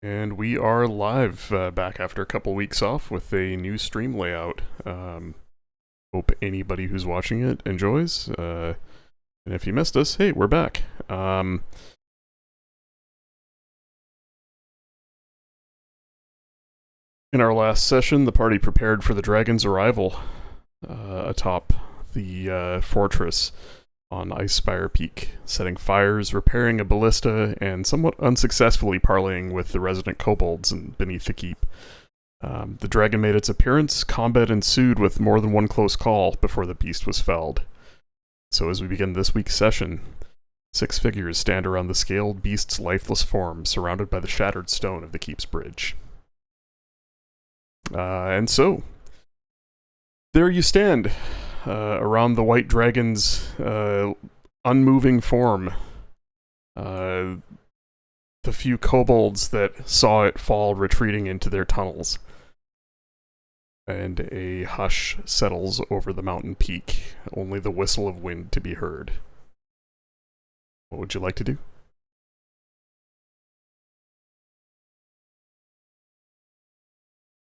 And we are live, back after a couple weeks off with a new stream layout. Hope anybody who's watching it enjoys. And if you missed us, hey, we're back. In our last session, the party prepared for the dragon's arrival atop the fortress on Icespire Peak, setting fires, repairing a ballista, and somewhat unsuccessfully parleying with the resident kobolds beneath the keep. The dragon made its appearance, combat ensued with more than one close call before the beast was felled. So as we begin this week's session, 6 figures stand around the scaled beast's lifeless form, surrounded by the shattered stone of the keep's bridge. And so, there you stand, around the white dragon's unmoving form. The few kobolds that saw it fall retreating into their tunnels. And a hush settles over the mountain peak, only the whistle of wind to be heard. What would you like to do?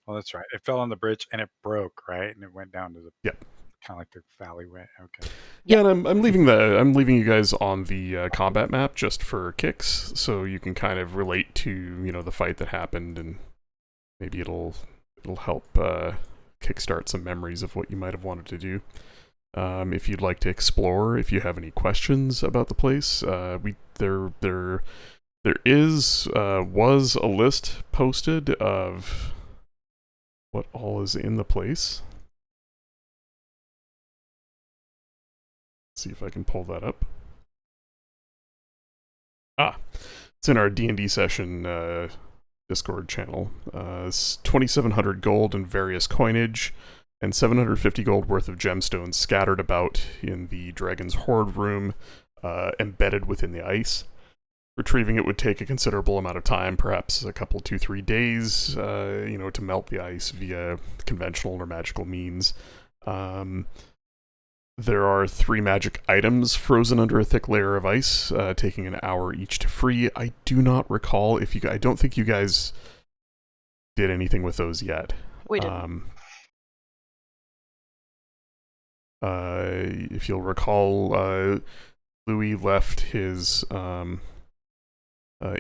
Well, that's right. It fell on the bridge and it broke, right? And it went down to the kind of like the alleyway. Okay. Yeah, and I'm leaving you guys on the combat map just for kicks, so you can kind of relate to the fight that happened, and maybe it'll help kickstart some memories of what you might have wanted to do. If you'd like to explore, if you have any questions about the place, there was a list posted of what all is in the place. Let's see if I can pull that up. It's in our D&D session Discord channel. It's 2,700 gold in various coinage, and 750 gold worth of gemstones scattered about in the dragon's hoard room, embedded within the ice. Retrieving it would take a considerable amount of time, perhaps a couple, 2-3 days, to melt the ice via conventional or magical means. There are 3 magic items frozen under a thick layer of ice, taking an hour each to free. I do not recall I don't think you guys did anything with those yet. We didn't. If you'll recall, Louis left his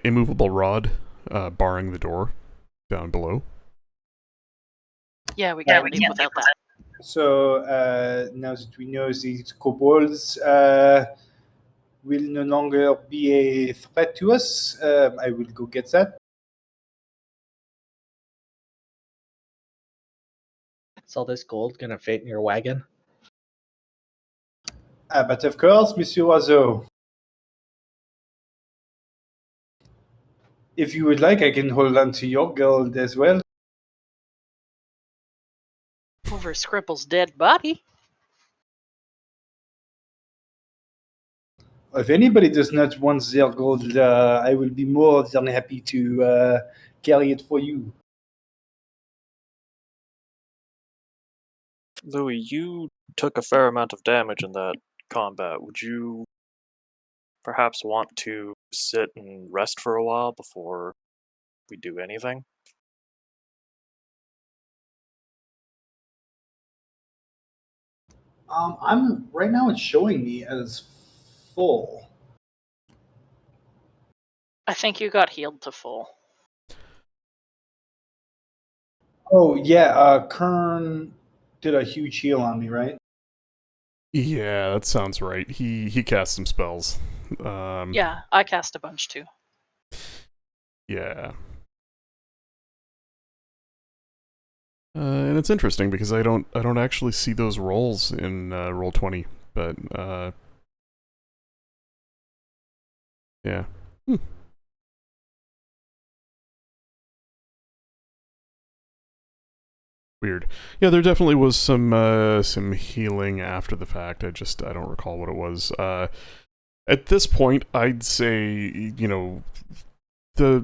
immovable rod barring the door down below. Yeah, we can't leave without that. So now that we know these kobolds will no longer be a threat to us, I will go get that. Is all this gold gonna fit in your wagon? But of course, Monsieur Oiseau. If you would like, I can hold on to your gold as well. Over Scripple's dead body. If anybody does not want their gold, I will be more than happy to carry it for you. Louis, you took a fair amount of damage in that combat. Would you perhaps want to sit and rest for a while before we do anything? I'm right now. It's showing me as full. I think you got healed to full. Oh yeah, Kern did a huge heal on me, right? Yeah, that sounds right. He cast some spells. Yeah, I cast a bunch too. Yeah. And it's interesting because I don't actually see those rolls in Roll20, but yeah. Weird. Yeah, there definitely was some healing after the fact. I don't recall what it was. At this point, I'd say going a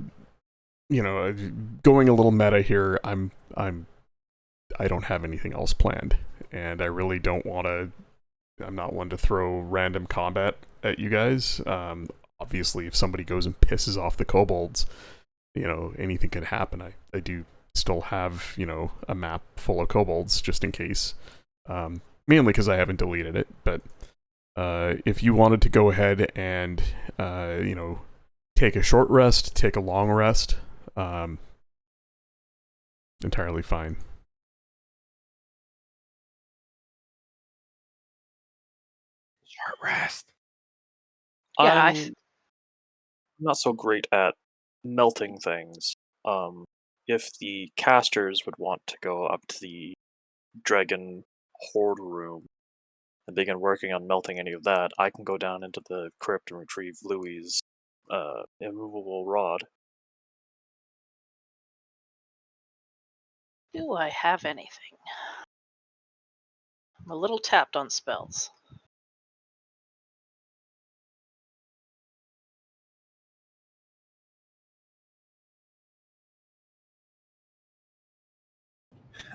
little meta here. I don't have anything else planned, and I really don't want to. I'm not one to throw random combat at you guys. Obviously, if somebody goes and pisses off the kobolds, anything could happen. I do still have, a map full of kobolds just in case. Mainly because I haven't deleted it, but if you wanted to go ahead and, take a short rest, take a long rest, entirely fine. Short rest. Yeah, I'm not so great at melting things. If the casters would want to go up to the dragon horde room and begin working on melting any of that, I can go down into the crypt and retrieve Louis's immovable rod. Do I have anything? I'm a little tapped on spells.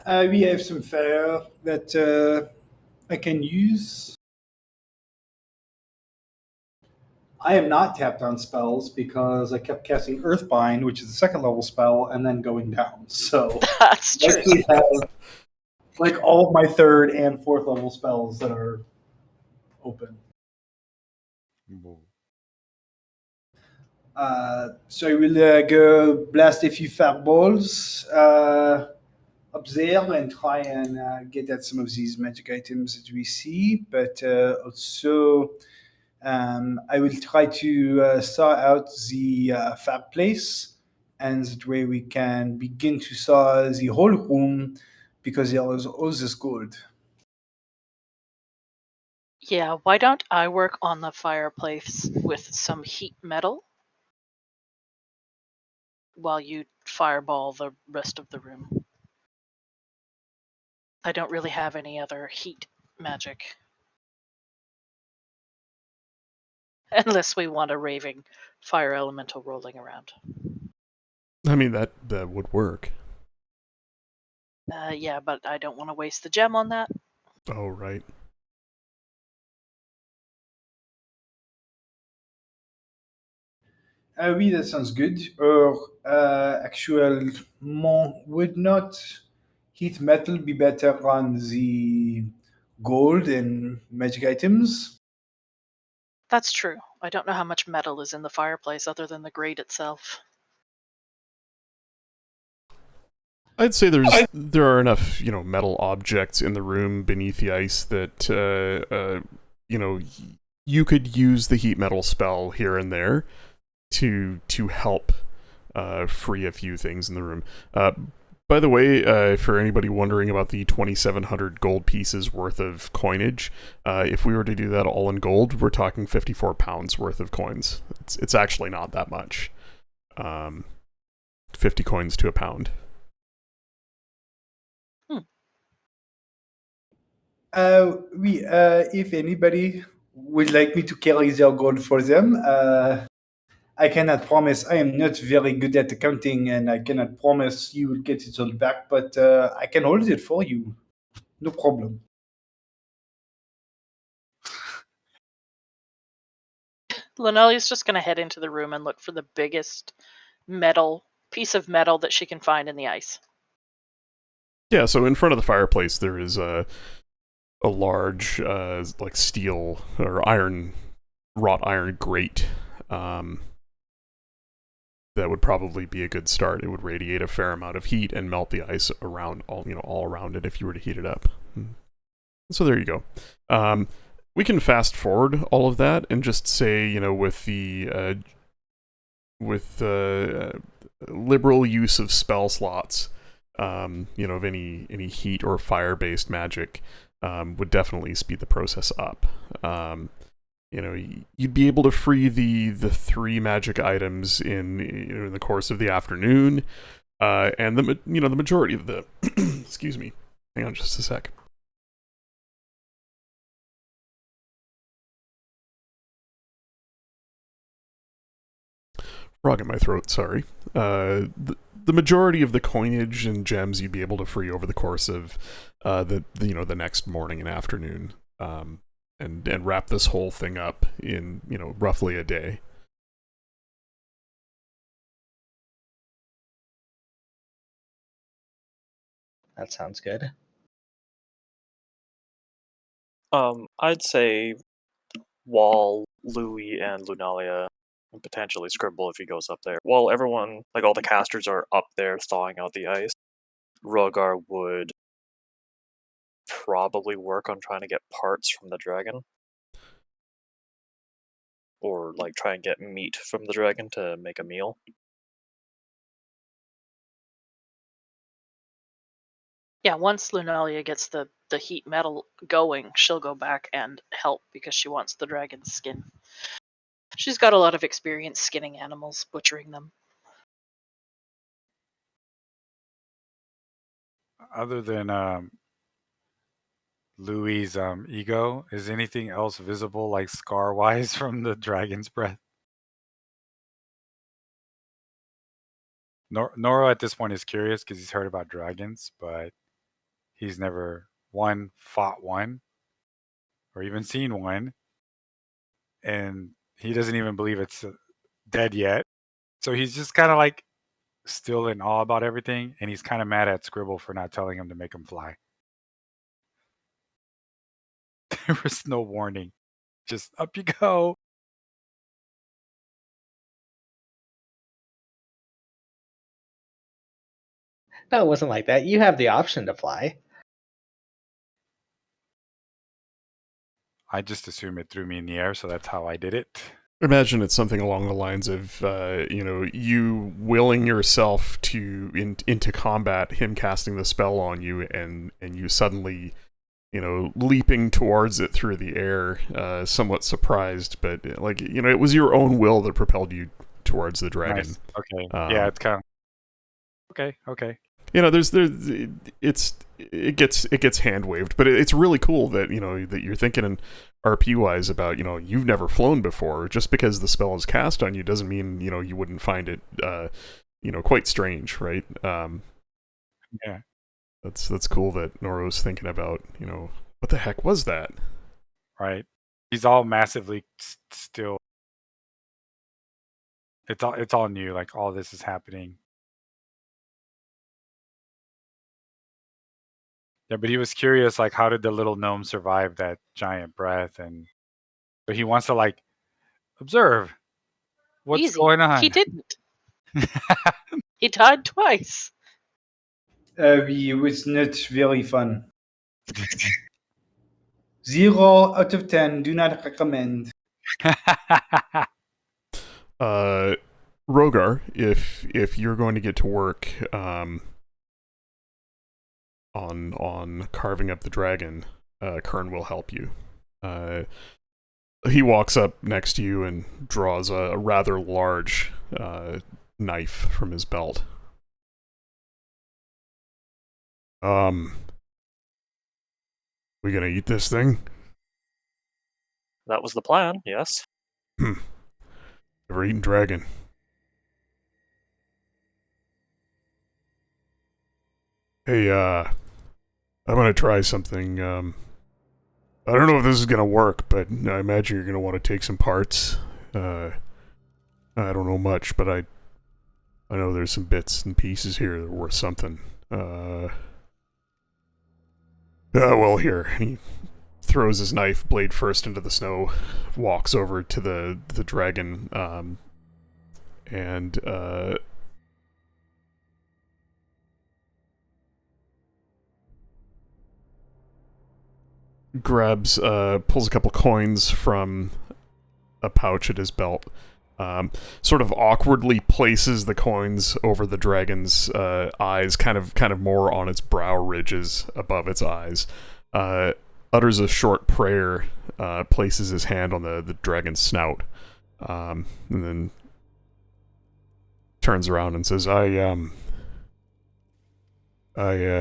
We have some fire that I can use. I am not tapped on spells because I kept casting Earthbind, which is a second level spell, and then going down. So That's I true. actually have like all of my third and fourth level spells that are open. So I will go blast a few fireballs up there and try and get at some of these magic items that we see. But also, I will try to saw out the fireplace, and that way we can begin to saw the whole room because there is all this gold. Yeah, why don't I work on the fireplace with some heat metal while you fireball the rest of the room? I don't really have any other heat magic. Unless we want a raving fire elemental rolling around. I mean, that would work. Yeah, but I don't want to waste the gem on that. Oh, right. Oui, that sounds good. Actuellement, would not heat metal be better on the gold and magic items? That's true. I don't know how much metal is in the fireplace other than the grate itself. I'd say there are enough, metal objects in the room beneath the ice that, you could use the heat metal spell here and there to help free a few things in the room. By the way, for anybody wondering about the 2,700 gold pieces worth of coinage, if we were to do that all in gold, we're talking 54 pounds worth of coins. It's actually not that much. 50 coins to a pound. Oui, if anybody would like me to carry their gold for them, I cannot promise. I am not very good at accounting, and I cannot promise you will get it all back, but I can hold it for you. No problem. Lynelia's just going to head into the room and look for the biggest piece of metal that she can find in the ice. Yeah, so in front of the fireplace there is a large like steel or wrought iron grate. That would probably be a good start. It would radiate a fair amount of heat and melt the ice around all around it if you were to heat it up. So there you go. We can fast forward all of that and just say, with the liberal use of spell slots, of any heat or fire based magic, would definitely speed the process up. You'd be able to free the 3 magic items in the course of the afternoon, and the majority of the excuse me, hang on just a sec. Frog in my throat, sorry. The majority of the coinage and gems you'd be able to free over the course of the next morning and afternoon, and wrap this whole thing up in roughly a day. That sounds good. I'd say while Louis and Lunalia, and potentially Scribble if he goes up there, while everyone, like all the casters are up there thawing out the ice, Rogar would probably work on trying to get parts from the dragon. Or like try and get meat from the dragon to make a meal. Yeah, once Lunalia gets the heat metal going, she'll go back and help because she wants the dragon's skin. She's got a lot of experience skinning animals, butchering them. Other than Louis' ego, is anything else visible, like scar-wise, from the dragon's breath? Noro at this point is curious because he's heard about dragons, but he's never fought one or even seen one, and he doesn't even believe it's dead yet. So he's just kind of like still in awe about everything, and he's kind of mad at Scribble for not telling him to make him fly. There was no warning. Just up you go. No, it wasn't like that. You have the option to fly. I just assume it threw me in the air, so that's how I did it. Imagine it's something along the lines of, you willing yourself into combat, him casting the spell on you, and you suddenly, leaping towards it through the air, somewhat surprised, but it was your own will that propelled you towards the dragon. Nice. Okay. Yeah, it's kind of okay. It gets hand waved, but it's really cool that that you're thinking in RP wise about you've never flown before. Just because the spell is cast on you doesn't mean you wouldn't find it quite strange, right? Yeah, that's cool that Noro's thinking about what the heck was that? right. He's all massively still. It's all new. Like all this is happening. Yeah, but he was curious, like, how did the little gnome survive that giant breath? And but he wants to like observe what's Easy. going on. He didn't. He died twice. It was not very fun. 0 out of 10. Do not recommend. Rogar, if you're going to get to work on carving up the dragon, Kern will help you. He walks up next to you and draws a rather large knife from his belt. We gonna eat this thing? That was the plan, yes. Never eaten dragon. Hey, I'm gonna try something. I don't know if this is gonna work, but I imagine you're gonna want to take some parts. I don't know much, but I know there's some bits and pieces here that are worth something. Well, here. He throws his knife blade first into the snow, walks over to the dragon, and grabs, pulls a couple coins from a pouch at his belt, sort of awkwardly places the coins over the dragon's eyes, kind of more on its brow ridges above its eyes, utters a short prayer, places his hand on the dragon's snout, and then turns around and says, I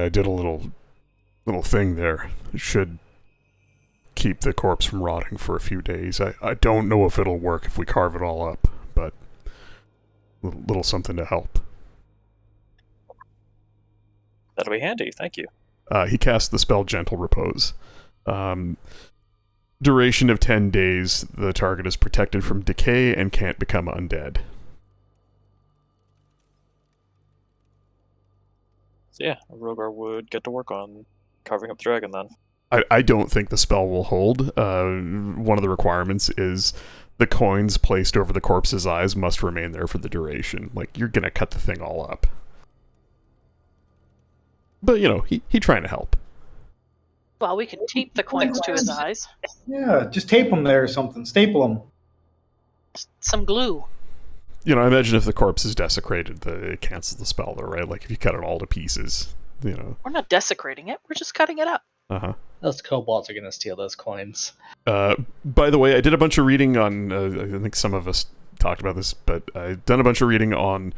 did a little thing there. It should keep the corpse from rotting for a few days. I don't know if it'll work if we carve it all up, but little something to help. That'll be handy, thank you. He casts the spell Gentle Repose. Duration of 10 days. The target is protected from decay and can't become undead. So yeah, Rogar would get to work on carving up the dragon then. I don't think the spell will hold. One of the requirements is the coins placed over the corpse's eyes must remain there for the duration. Like, you're gonna cut the thing all up. But, you know, he trying to help. Well, we can tape the coins to his eyes. Yeah, just tape them there or something. Staple them. Some glue. You know, I imagine if the corpse is desecrated, it cancels the spell, though, right? Like, if you cut it all to pieces, you know. We're not desecrating it. We're just cutting it up. Uh-huh. Those kobolds are going to steal those coins. By the way, I did a bunch of reading on, I think some of us talked about this, but I've done a bunch of reading on,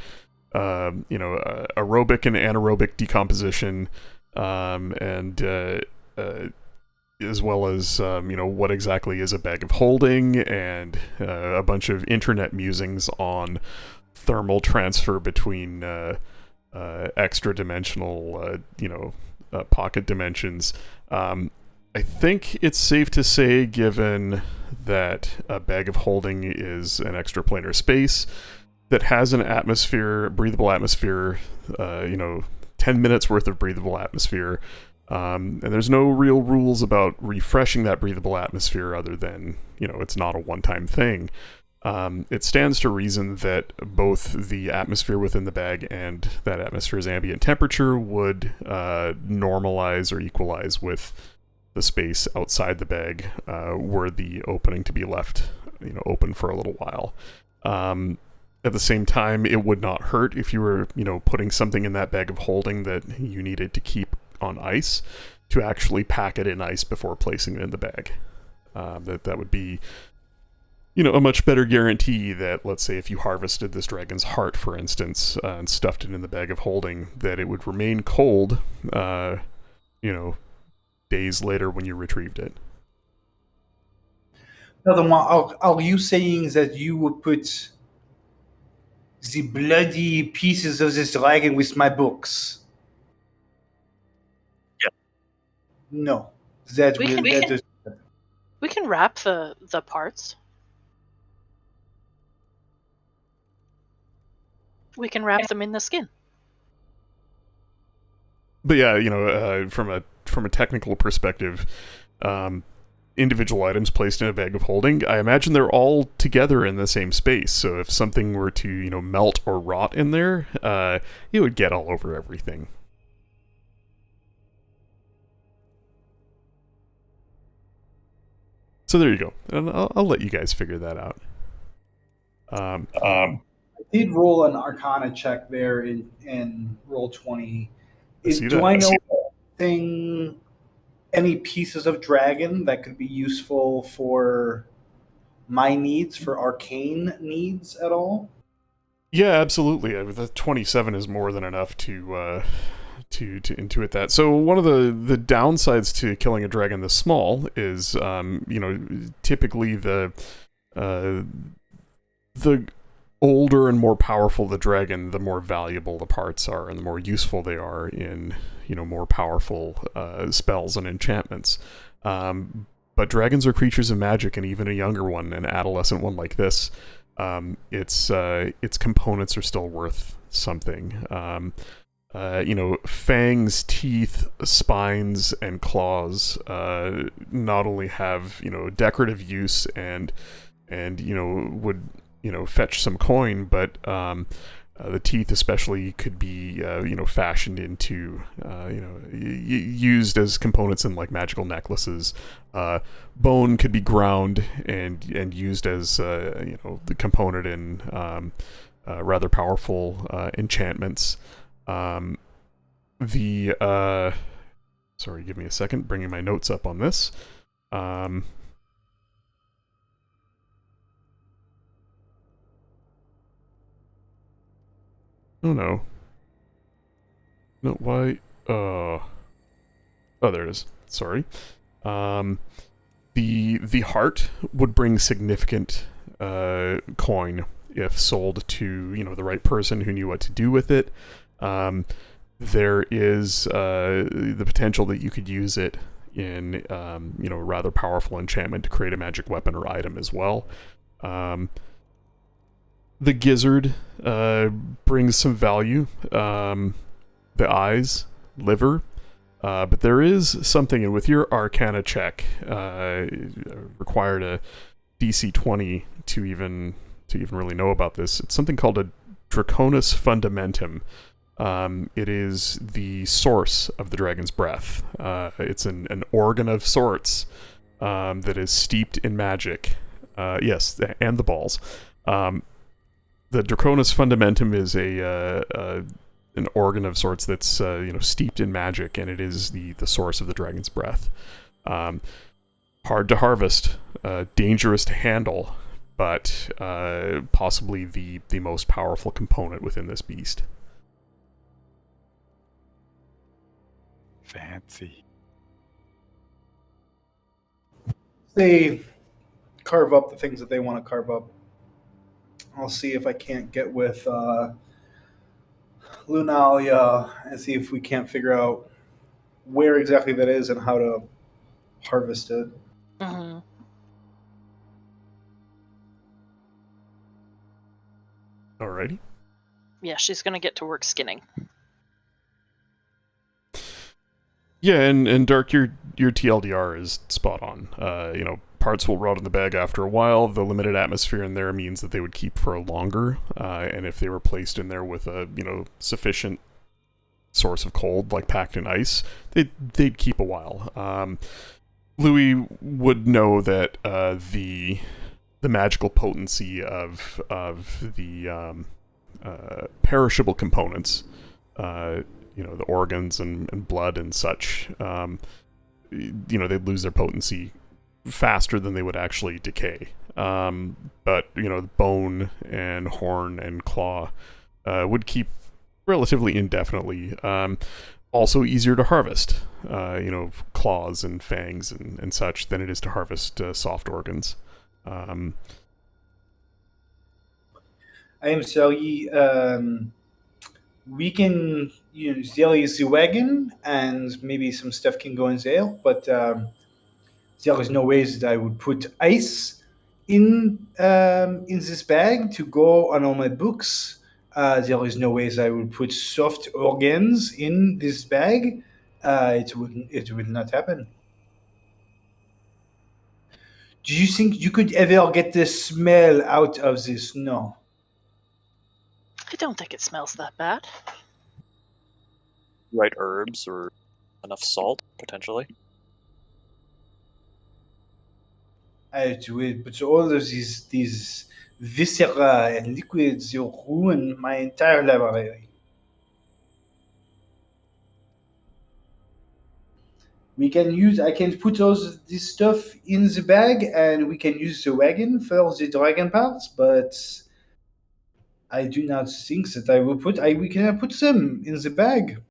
aerobic and anaerobic decomposition, and as well as, what exactly is a bag of holding, and a bunch of internet musings on thermal transfer between extra-dimensional, pocket dimensions. I think it's safe to say, given that a bag of holding is an extraplanar space that has an atmosphere, breathable atmosphere, 10 minutes worth of breathable atmosphere, and there's no real rules about refreshing that breathable atmosphere other than, it's not a one-time thing. It stands to reason that both the atmosphere within the bag and that atmosphere's ambient temperature would normalize or equalize with the space outside the bag, were the opening to be left, open for a little while. At the same time, it would not hurt if you were, putting something in that bag of holding that you needed to keep on ice to actually pack it in ice before placing it in the bag. That would be, a much better guarantee that, let's say, if you harvested this dragon's heart, for instance, and stuffed it in the bag of holding, that it would remain cold, days later when you retrieved it. Furthermore, are you saying that you would put the bloody pieces of this dragon with my books? Yeah. No. We can wrap the parts. We can wrap them in the skin. But yeah, from a technical perspective, individual items placed in a bag of holding, I imagine they're all together in the same space. So if something were to, melt or rot in there, it would get all over everything. So there you go. And I'll let you guys figure that out. I did roll an Arcana check there in roll 20. Do I know any pieces of dragon that could be useful for my needs, for arcane needs at all? Yeah, absolutely. The 27 is more than enough to intuit that. So one of the downsides to killing a dragon this small is, typically the older and more powerful the dragon, the more valuable the parts are, and the more useful they are in, more powerful spells and enchantments. But dragons are creatures of magic, and even a younger one, an adolescent one like this, its components are still worth something. Fangs, teeth, spines, and claws not only have, decorative use and would, fetch some coin, but the teeth especially could be, fashioned into, used as components in like magical necklaces. Bone could be ground and used as, the component in rather powerful enchantments. Sorry, give me a second, bringing my notes up on this. Oh no. No, why? Oh, there it is. Sorry. The heart would bring significant coin if sold to, the right person who knew what to do with it. There is the potential that you could use it in, a rather powerful enchantment to create a magic weapon or item as well. The gizzard brings some value. The eyes liver. But there is something, and with your Arcana check, required a DC 20 to even really know about this. It's something called a Draconis Fundamentum. It is the source of the dragon's breath. It's an organ of sorts that is steeped in magic. Yes, and the balls. The Draconis Fundamentum is an organ of sorts that's steeped in magic, and it is the source of the dragon's breath. Hard to harvest, dangerous to handle, but possibly the most powerful component within this beast. Fancy. They carve up the things that they want to carve up. I'll see if I can't get with Lunalia and see if we can't figure out where exactly that is and how to harvest it. Mm-hmm. Alrighty. Yeah, she's gonna get to work skinning. Yeah, and Dark, your TLDR is spot on. Parts will rot in the bag after a while. The limited atmosphere in there means that they would keep for longer, and if they were placed in there with a sufficient source of cold, like packed in ice, they'd keep a while. Louis would know that the magical potency of the perishable components, the organs and blood and such, they'd lose their potency faster than they would actually decay. But bone and horn and claw would keep relatively indefinitely. Also easier to harvest, claws and fangs and such than it is to harvest soft organs. I am sorry. We can use the wagon, and maybe some stuff can go in there, but there is no way that I would put ice in this bag to go on all my books. There is no way that I would put soft organs in this bag. It will not happen. Do you think you could ever get the smell out of this? No. I don't think it smells that bad. Right herbs or enough salt, potentially. It will, but all of these viscera and liquids will ruin my entire library. I can put this stuff in the bag, and we can use the wagon for the dragon parts, but I do not think that we cannot put them in the bag.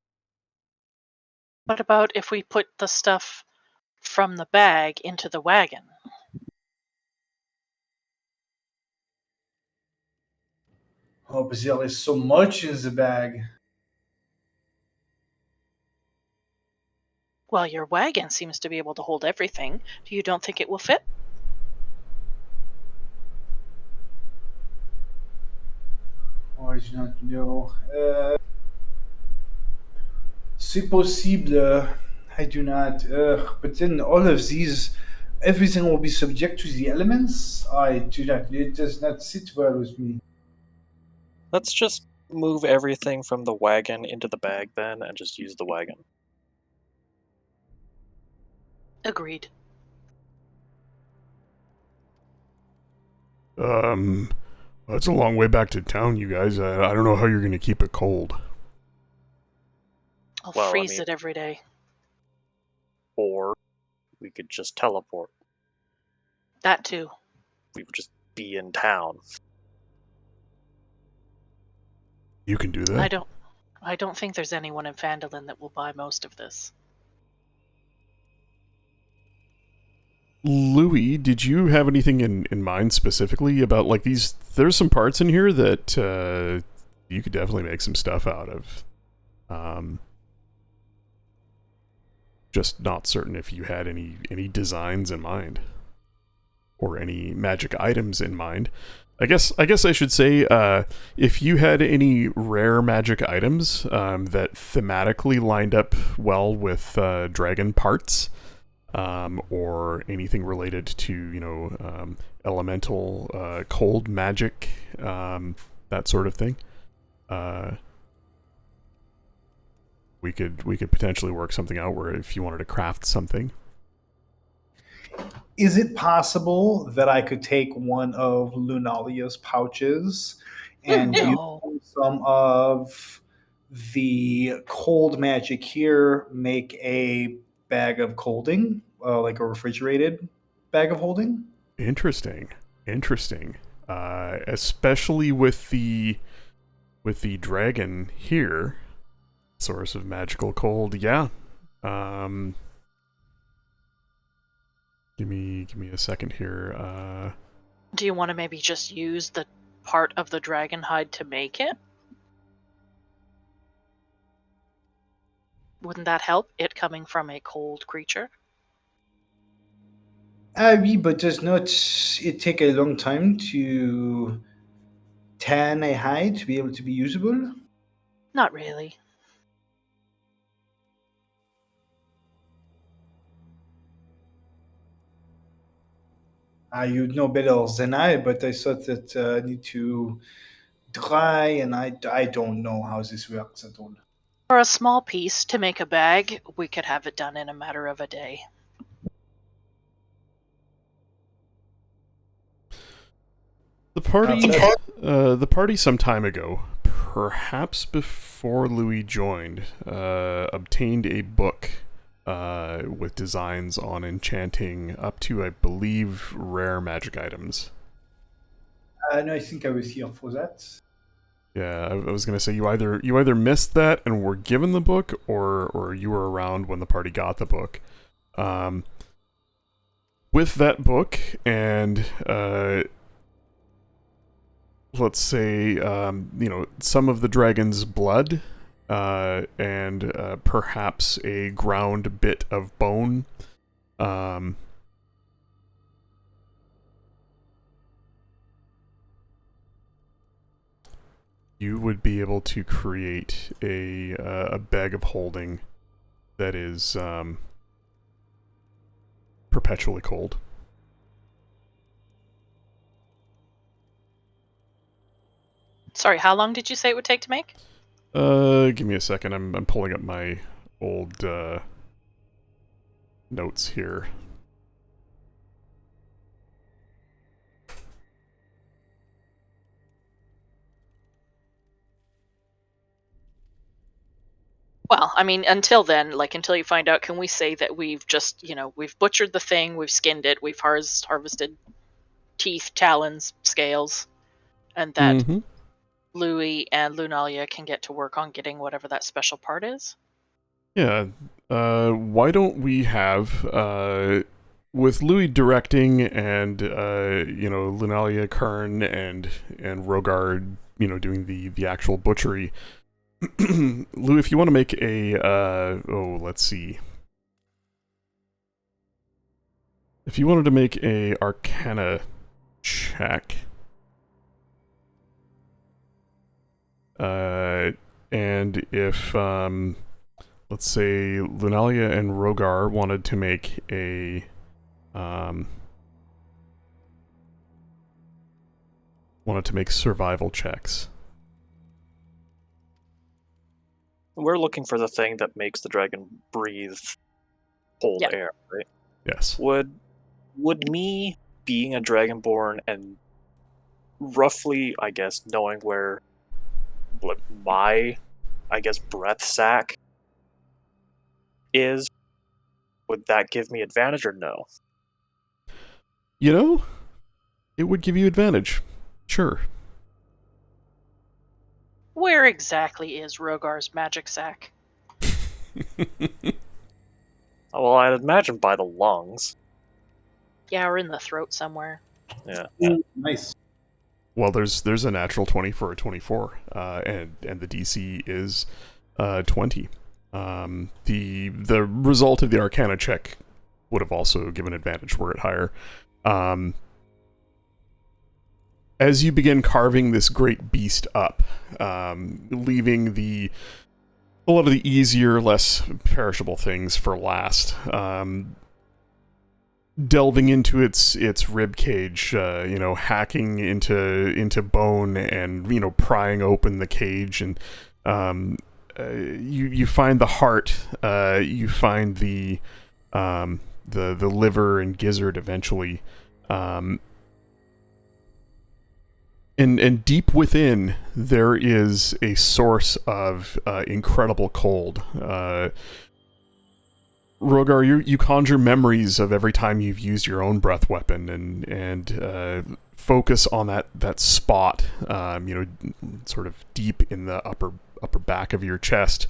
What about if we put the stuff from the bag into the wagon? Oh, but there is so much in the bag. Well, your wagon seems to be able to hold everything. You don't think it will fit? Oh, I do not know. C'est possible. I do not. But then all of these, everything will be subject to the elements. I do not. It does not sit well with me. Let's just move everything from the wagon into the bag then, and just use the wagon. Agreed. That's a long way back to town, you guys. I don't know how you're going to keep it cold. I'll freeze it every day. Or we could just teleport. That too. We would just be in town. You can do that. I don't think there's anyone in Phandalin that will buy most of this. Louis, did you have anything in mind specifically about these? There's some parts in here that you could definitely make some stuff out of. Just not certain if you had any designs in mind. or any magic items in mind. I guess I should say, if you had any rare magic items that thematically lined up well with dragon parts, or anything related to elemental cold magic, that sort of thing, we could potentially work something out where if you wanted to craft something. Is it possible that I could take one of Lunalia's pouches and No. use some of the cold magic here, make a bag of colding, like a refrigerated bag of holding? Interesting. Especially with the dragon here, source of magical cold. Yeah. Give me a second here. Do you want to maybe just use the part of the dragon hide to make it? Wouldn't that help? It coming from a cold creature? Oui, but does not it take a long time to tan a hide to be able to be usable? Not really. You know better than I, but I thought that I need to dry, and I don't know how this works at all. For a small piece to make a bag, we could have it done in a matter of a day. The party some time ago, perhaps before Louis joined, obtained a book with designs on enchanting up to, I believe, rare magic items. No, I think I was here for that. Yeah, I was gonna say you either missed that and were given the book, or you were around when the party got the book. With that book and let's say some of the dragon's blood, and perhaps a ground bit of bone. You would be able to create a bag of holding that is perpetually cold. Sorry, how long did you say it would take to make? Give me a second. I'm pulling up my old notes here. Well, I mean, until then, until you find out, can we say that we've just, we've butchered the thing, we've skinned it, we've harvested teeth, talons, scales, and that Mhm. Louis and Lunalia can get to work on getting whatever that special part is? Yeah. Why don't we have with Louis directing and Lunalia, Kern, and Rogard, doing the actual butchery. Lou, if you want to make a let's see. If you wanted to make a Arcana check, and if let's say Lunalia and Rogar wanted to make a survival checks. We're looking for the thing that makes the dragon breathe cold Yeah. air, right? Yes. Would me being a dragonborn and roughly, I guess, knowing where my, breath sac is, would that give me advantage or no? It would give you advantage. Sure. Where exactly is Rogar's magic sack? Well, I'd imagine by the lungs. Yeah, or in the throat somewhere. Yeah. Nice. Well, there's a natural 20 for a 24, and the DC is 20. The result of the Arcana check would have also given advantage were it higher. as you begin carving this great beast up, leaving a lot of the easier, less perishable things for last, delving into its rib cage, hacking into bone and prying open the cage, and you find the heart, you find the liver and gizzard eventually, and deep within there is a source of incredible cold. Rogar, you conjure memories of every time you've used your own breath weapon, and focus on that spot, sort of deep in the upper back of your chest,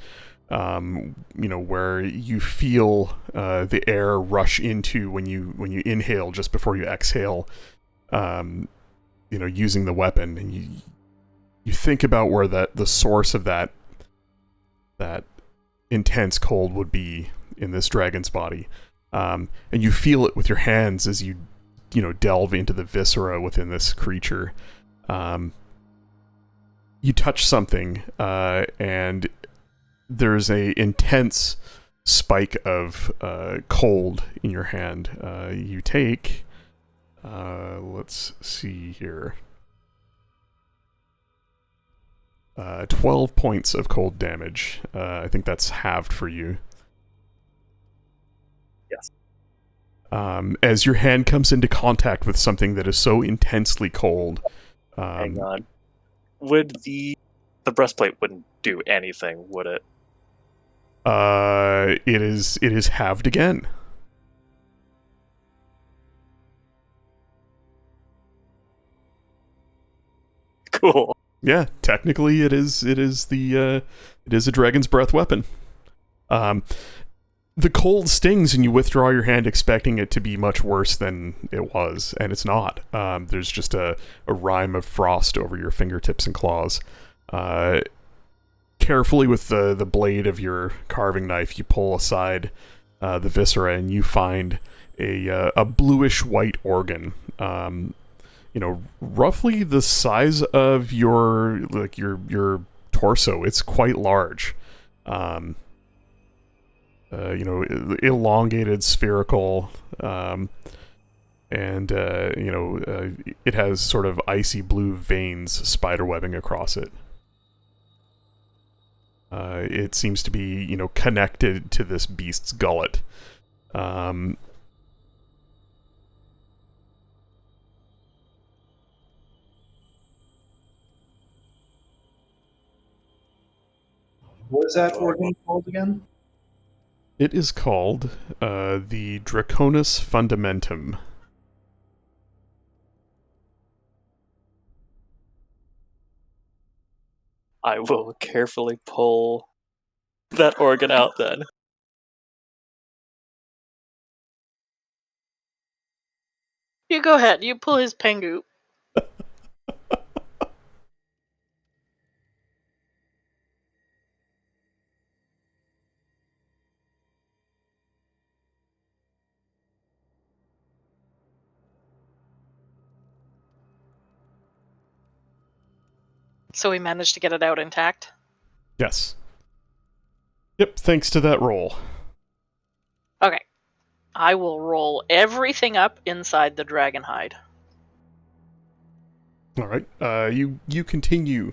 where you feel the air rush into when you inhale just before you exhale, using the weapon, and you think about where the source of that intense cold would be in this dragon's body, and you feel it with your hands as you delve into the viscera within this creature. You touch something, and there's a intense spike of cold in your hand. You take, let's see here, 12 points of cold damage. I think that's halved for you. Yes. As your hand comes into contact with something that is so intensely cold. Hang on. Would the breastplate wouldn't do anything, would it? It is halved again. Cool. Yeah, technically it is a dragon's breath weapon. The cold stings and you withdraw your hand expecting it to be much worse than it was, and it's not. There's just a rime of frost over your fingertips and claws. Carefully with the blade of your carving knife, you pull aside the viscera and you find a bluish-white organ. Roughly the size of your torso. It's quite large. Elongated, spherical, and it has sort of icy blue veins spiderwebbing across it. It seems to be, connected to this beast's gullet. What is that organ called again? It is called the Draconis Fundamentum. I will carefully pull that organ out then. You go ahead. You pull his pengu. So we managed to get it out intact? Yes. Yep, thanks to that roll. Okay. I will roll everything up inside the dragon hide. All right. You continue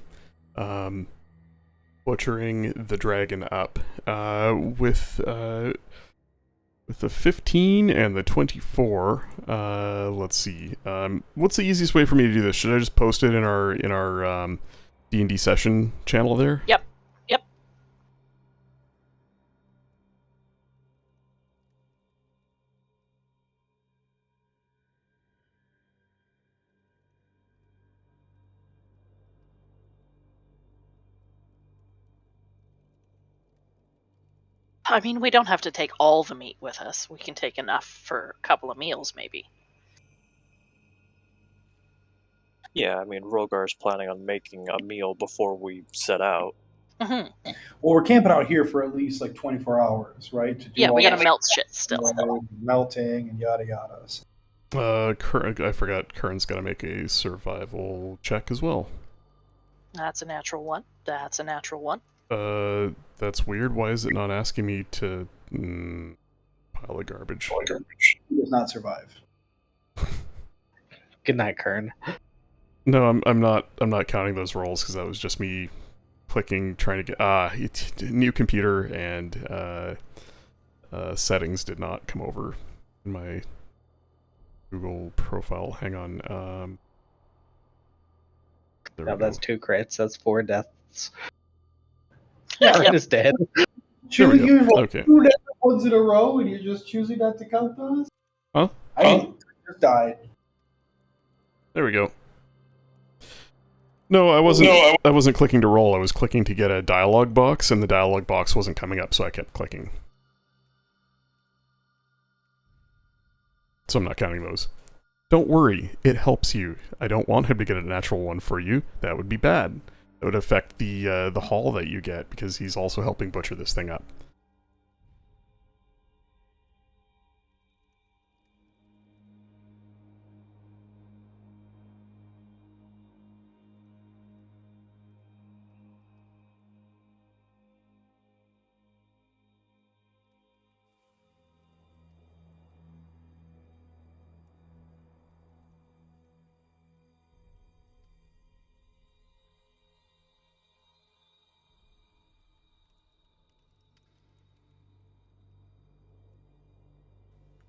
butchering the dragon up with the 15 and the 24. Let's see. What's the easiest way for me to do this? Should I just post it in our D&D session channel there? Yep. I mean, we don't have to take all the meat with us. We can take enough for a couple of meals, maybe. Yeah, I mean, Rogar's planning on making a meal before we set out. Mm-hmm. Well, we're camping out here for at least like 24 hours, right? To do Yeah, we all gotta the melt shit still. melting and yada yada. I forgot. Kern's got to make a survival check as well. That's a natural one. That's a natural one. That's weird. Why is it not asking me to pile of garbage? He does not survive. Good night, Kern. No, I'm not counting those rolls because that was just me clicking, trying to get new computer, and settings did not come over in my Google profile. Hang on. There No, we go. that's 2 crits. That's 4 deaths. Yeah, Yep. is dead. There we go. You roll Okay. 2 different ones in a row, and you're just choosing not to count those? Huh? I just died. There we go. No, I wasn't clicking to roll. I was clicking to get a dialog box, and the dialog box wasn't coming up, so I kept clicking. So I'm not counting those. Don't worry, it helps you. I don't want him to get a natural one for you. That would be bad. It would affect the haul that you get, because he's also helping butcher this thing up.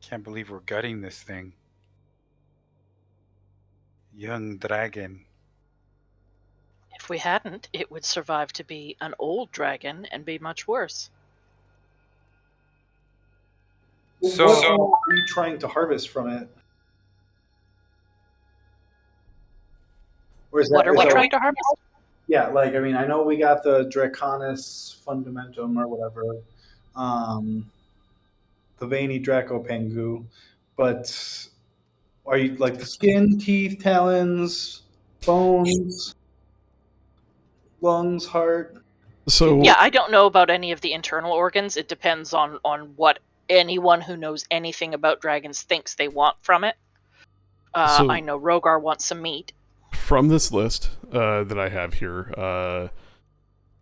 Can't believe we're gutting this thing. Young dragon. If we hadn't, it would survive to be an old dragon and be much worse. So- What are you trying to harvest from it? Or is What are we that- trying to harvest? Yeah, like, I mean, I know we got the Draconis Fundamentum or whatever, the Veiny Draco Pengu, but are you like the skin, teeth, talons, bones, lungs, heart? So Yeah, I don't know about any of the internal organs. It depends on what anyone who knows anything about dragons thinks they want from it. So- I know Rogar wants some meat. from this list that I have here,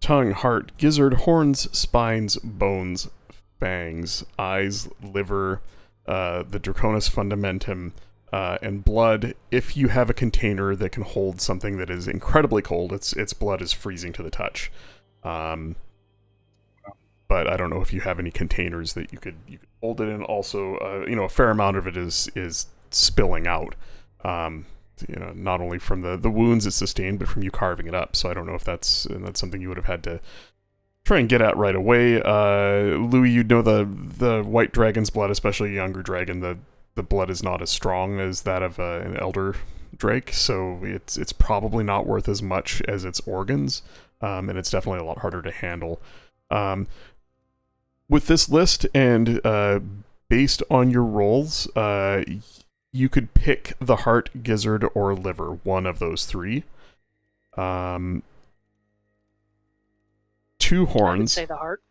tongue, heart, gizzard, horns, spines, bones, fangs, eyes, liver, the Draconis Fundamentum, and blood. If you have a container that can hold something that is incredibly cold, its blood is freezing to the touch. But I don't know if you have any containers that you could hold it in. Also, a fair amount of it is spilling out. Not only from the wounds it sustained, but from you carving it up. So I don't know if that's something you would have had to try and get at right away. Louis, you know the white dragon's blood, especially a younger dragon, the blood is not as strong as that of an elder drake, so it's probably not worth as much as its organs, and it's definitely a lot harder to handle. With this list, and based on your rolls, you could pick the heart, gizzard, or liver, one of those 3. 2 I would horns, say the heart.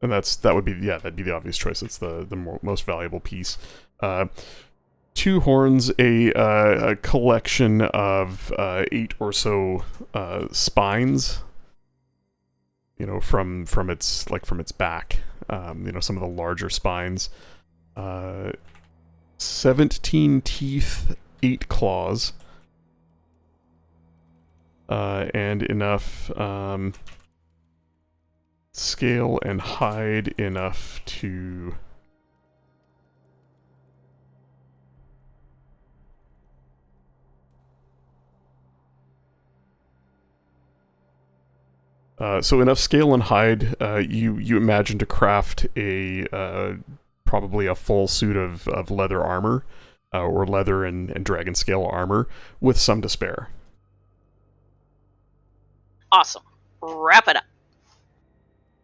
and that'd be the obvious choice. It's the most valuable piece. 2 horns, a collection of 8 or so spines. From its back. Some of the larger spines. 17 teeth, 8 claws, and enough scale and hide enough to so enough scale and hide, you imagine to craft probably a full suit of leather armor, or leather and dragon scale armor, with some to spare. Awesome. Wrap it up.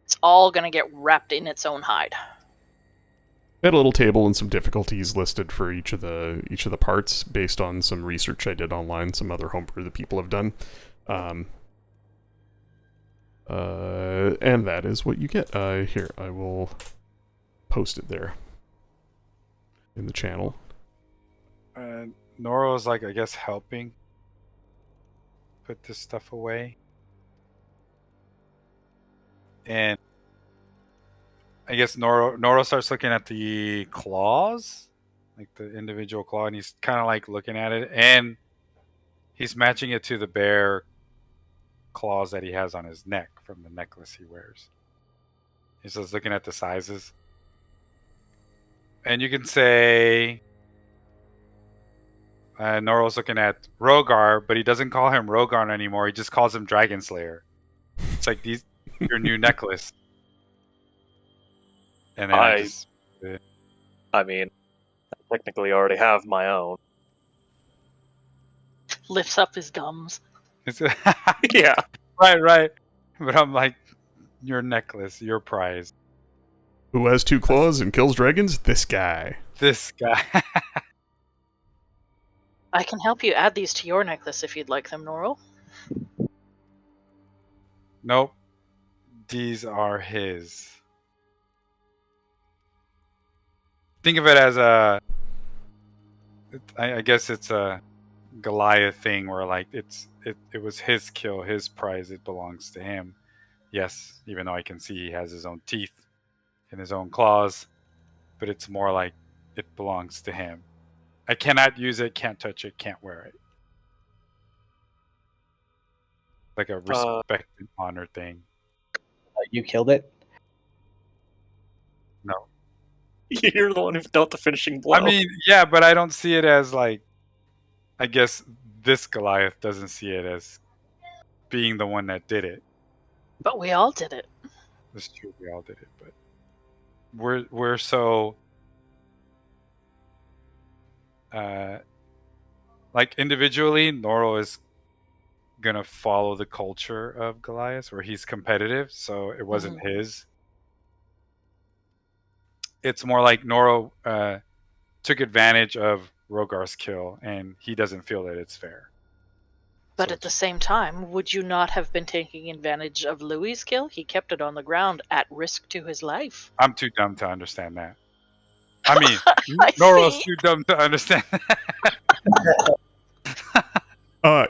It's all gonna get wrapped in its own hide. I had a little table and some difficulties listed for each of the parts based on some research I did online, some other homebrew that people have done. And that is what you get. Here, I will post it there. in the channel. Noro's like, I guess, helping put this stuff away. And I guess Noro starts looking at the claws, like the individual claw, and he's kind of like looking at it, and he's matching it to the bear claws that he has on his neck from the necklace he wears. He's just looking at the sizes. And you can say Noro's looking at Rogar, but he doesn't call him Rogar anymore. He just calls him Dragon Slayer. It's like your new necklace. And then I mean, I technically already have my own. Lifts up his gums. Yeah. Right. But I'm like, your necklace, your prize. Who has 2 claws and kills dragons? This guy. This guy. I can help you add these to your necklace if you'd like them, Noro. Nope. These are his. Think of it as I guess it's a Goliath thing where like it was his kill, his prize, it belongs to him. Yes, even though I can see he has his own teeth and his own claws, but it's more like it belongs to him. I cannot use it, can't touch it, can't wear it. Like a respect and honor thing. You killed it? No. You're the one who dealt the finishing blow. I mean, yeah, but I don't see it as like, I guess this Goliath doesn't see it as being the one that did it. But we all did it. That's true, we all did it, but we're so like individually, Noro is gonna follow the culture of Goliath where he's competitive, so it wasn't his. It's more like Noro took advantage of Rogar's kill, and he doesn't feel that it's fair. But So at the same time, would you not have been taking advantage of Louis' kill? He kept it on the ground at risk to his life. I'm too dumb to understand that. I mean, I Noro's see. too dumb to understand that.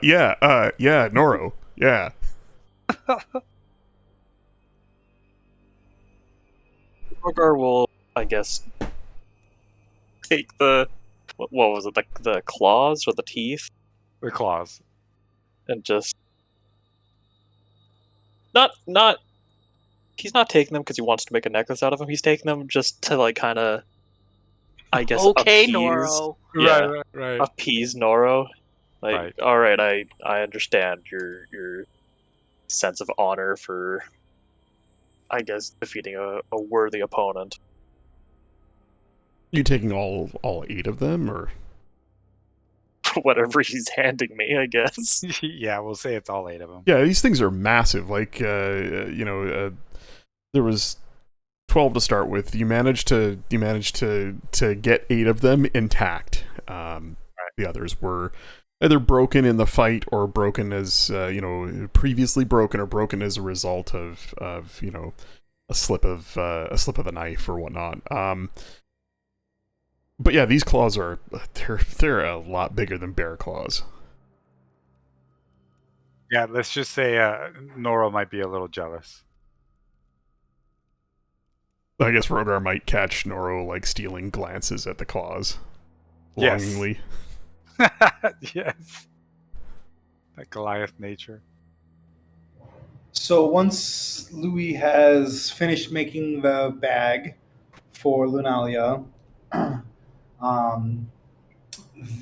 Yeah, Noro. Yeah. Rogar will, I guess, take the what was it, the claws or the teeth, The claws. and just not. He's not taking them because he wants to make a necklace out of them. He's taking them just to like kind of, I guess, Okay, appease, Noro. Yeah, Right. appease Noro. Like, Right. all right, I understand your sense of honor for, I guess, defeating a worthy opponent. You taking all 8 of them, or Whatever he's handing me, I guess. Yeah, we'll say it's all 8 of them. yeah, these things are massive. Like there was 12 to start with. You managed to get 8 of them intact. The others were either broken in the fight or broken as previously broken or broken as a result of a slip of a knife or whatnot. But yeah, these claws they're a lot bigger than bear claws. Yeah, let's just say Noro might be a little jealous. I guess Rogar might catch Noro like stealing glances at the claws. Yes. Longingly. Yes. That Goliath nature. So once Louis has finished making the bag for Lunalia,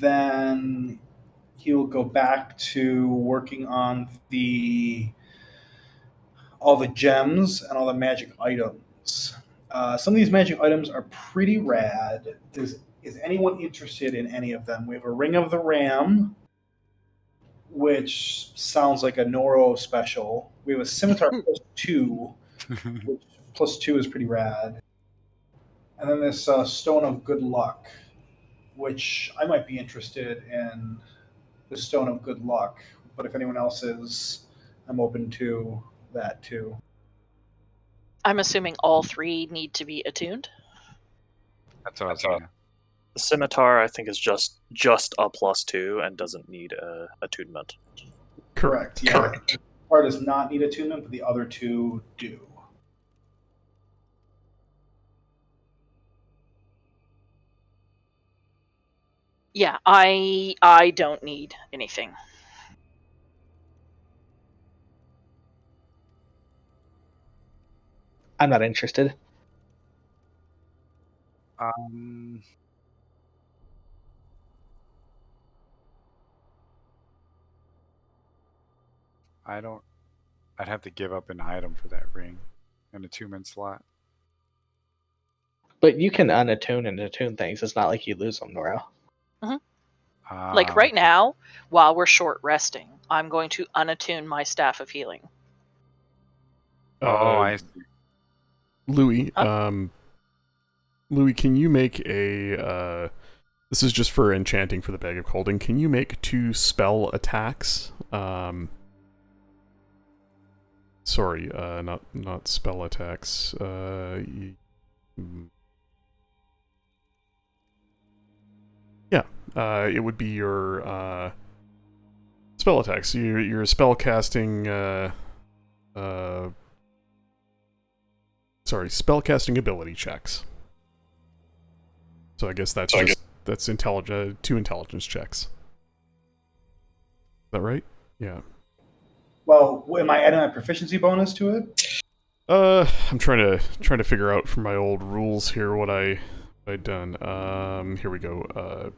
then he will go back to working on all the gems and all the magic items. Some of these magic items are pretty rad. Is anyone interested in any of them? We have a Ring of the Ram, which sounds like a Noro special. We have a Scimitar +2, which +2 is pretty rad. And then this Stone of Good Luck, which I might be interested in the Stone of Good Luck. But if anyone else is, I'm open to that too. I'm assuming all 3 need to be attuned. That's what I was saying. The scimitar, I think, is just a +2 and doesn't need a attunement. Correct. Yeah. Correct. The part does not need attunement, but the other two do. Yeah, I don't need anything. I'm not interested. I don't. I'd have to give up an item for that ring, an attunement slot. But you can unattune and attune things. It's not like you lose them, Nora. Like right now, while we're short resting, I'm going to unattune my Staff of Healing. I see. Louis, Louis, can you make a? This is just for enchanting for the Bag of Holding. Can you make 2 spell attacks? Sorry, not spell attacks. It would be your spell attacks. Your spell casting. Spell casting ability checks. So I guess that's that's 2 intelligence checks. Is that right? Yeah. Well, am I adding a proficiency bonus to it? I'm trying to figure out from my old rules here what I'd done. Here we go.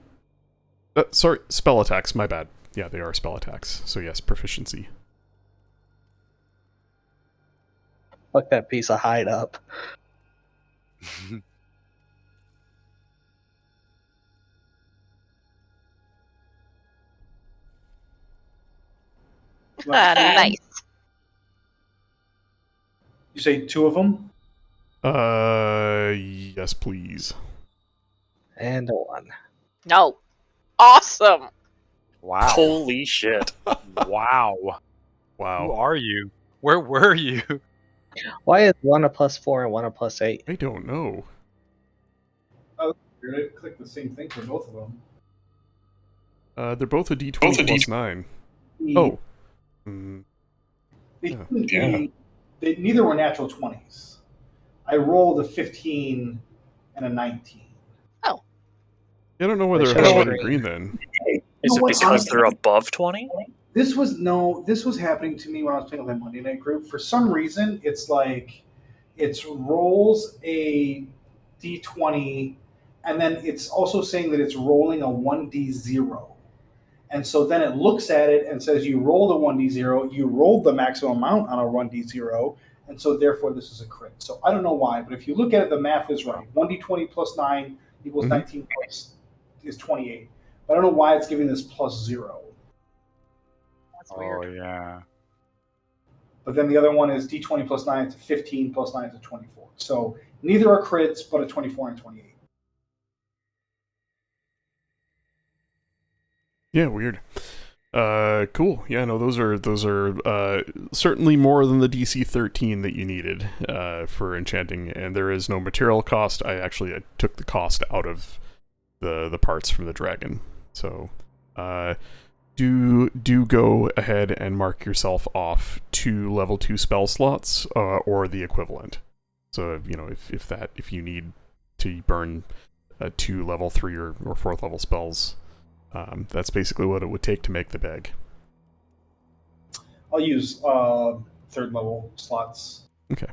Sorry, spell attacks. My bad. Yeah, they are spell attacks. So yes, proficiency. Fuck that piece of hide up. Nice. You say 2 of them? Yes, please. And a 1. No. Awesome. Wow. Holy shit. Wow. Who Wow. are you? Where were you? Why is 1 a +4 and 1 a +8? I don't know. You're going to click the same thing for both of them. They're both a D20 plus 9. Oh. Neither were natural 20s. I rolled a 15 and a 19. Oh. I don't know why they're highlighted green then. Is it because they're above 20? This was happening to me when I was playing with my Monday Night group. For some reason, it's like it rolls a d20, and then it's also saying that it's rolling a 1d0. And so then it looks at it and says you rolled a 1d0, you rolled the maximum amount on a 1d0, and so therefore this is a crit. So I don't know why, but if you look at it, the math is right. 1d20 plus 9 equals 19 plus is 28. But I don't know why it's giving this +0. That's weird. Oh, yeah. But then the other one is d20 plus 9 to 15 plus 9 to 24. So neither are crits, but a 24 and 28. Yeah, weird. Cool. Yeah, no, those are certainly more than the DC 13 that you needed for enchanting, and there is no material cost. I took the cost out of the parts from the dragon. So do go ahead and mark yourself off 2 level 2 spell slots or the equivalent. So if you need to burn 2 level 3 or 4th level spells. That's basically what it would take to make the bag. I'll use 3rd level slots. Okay.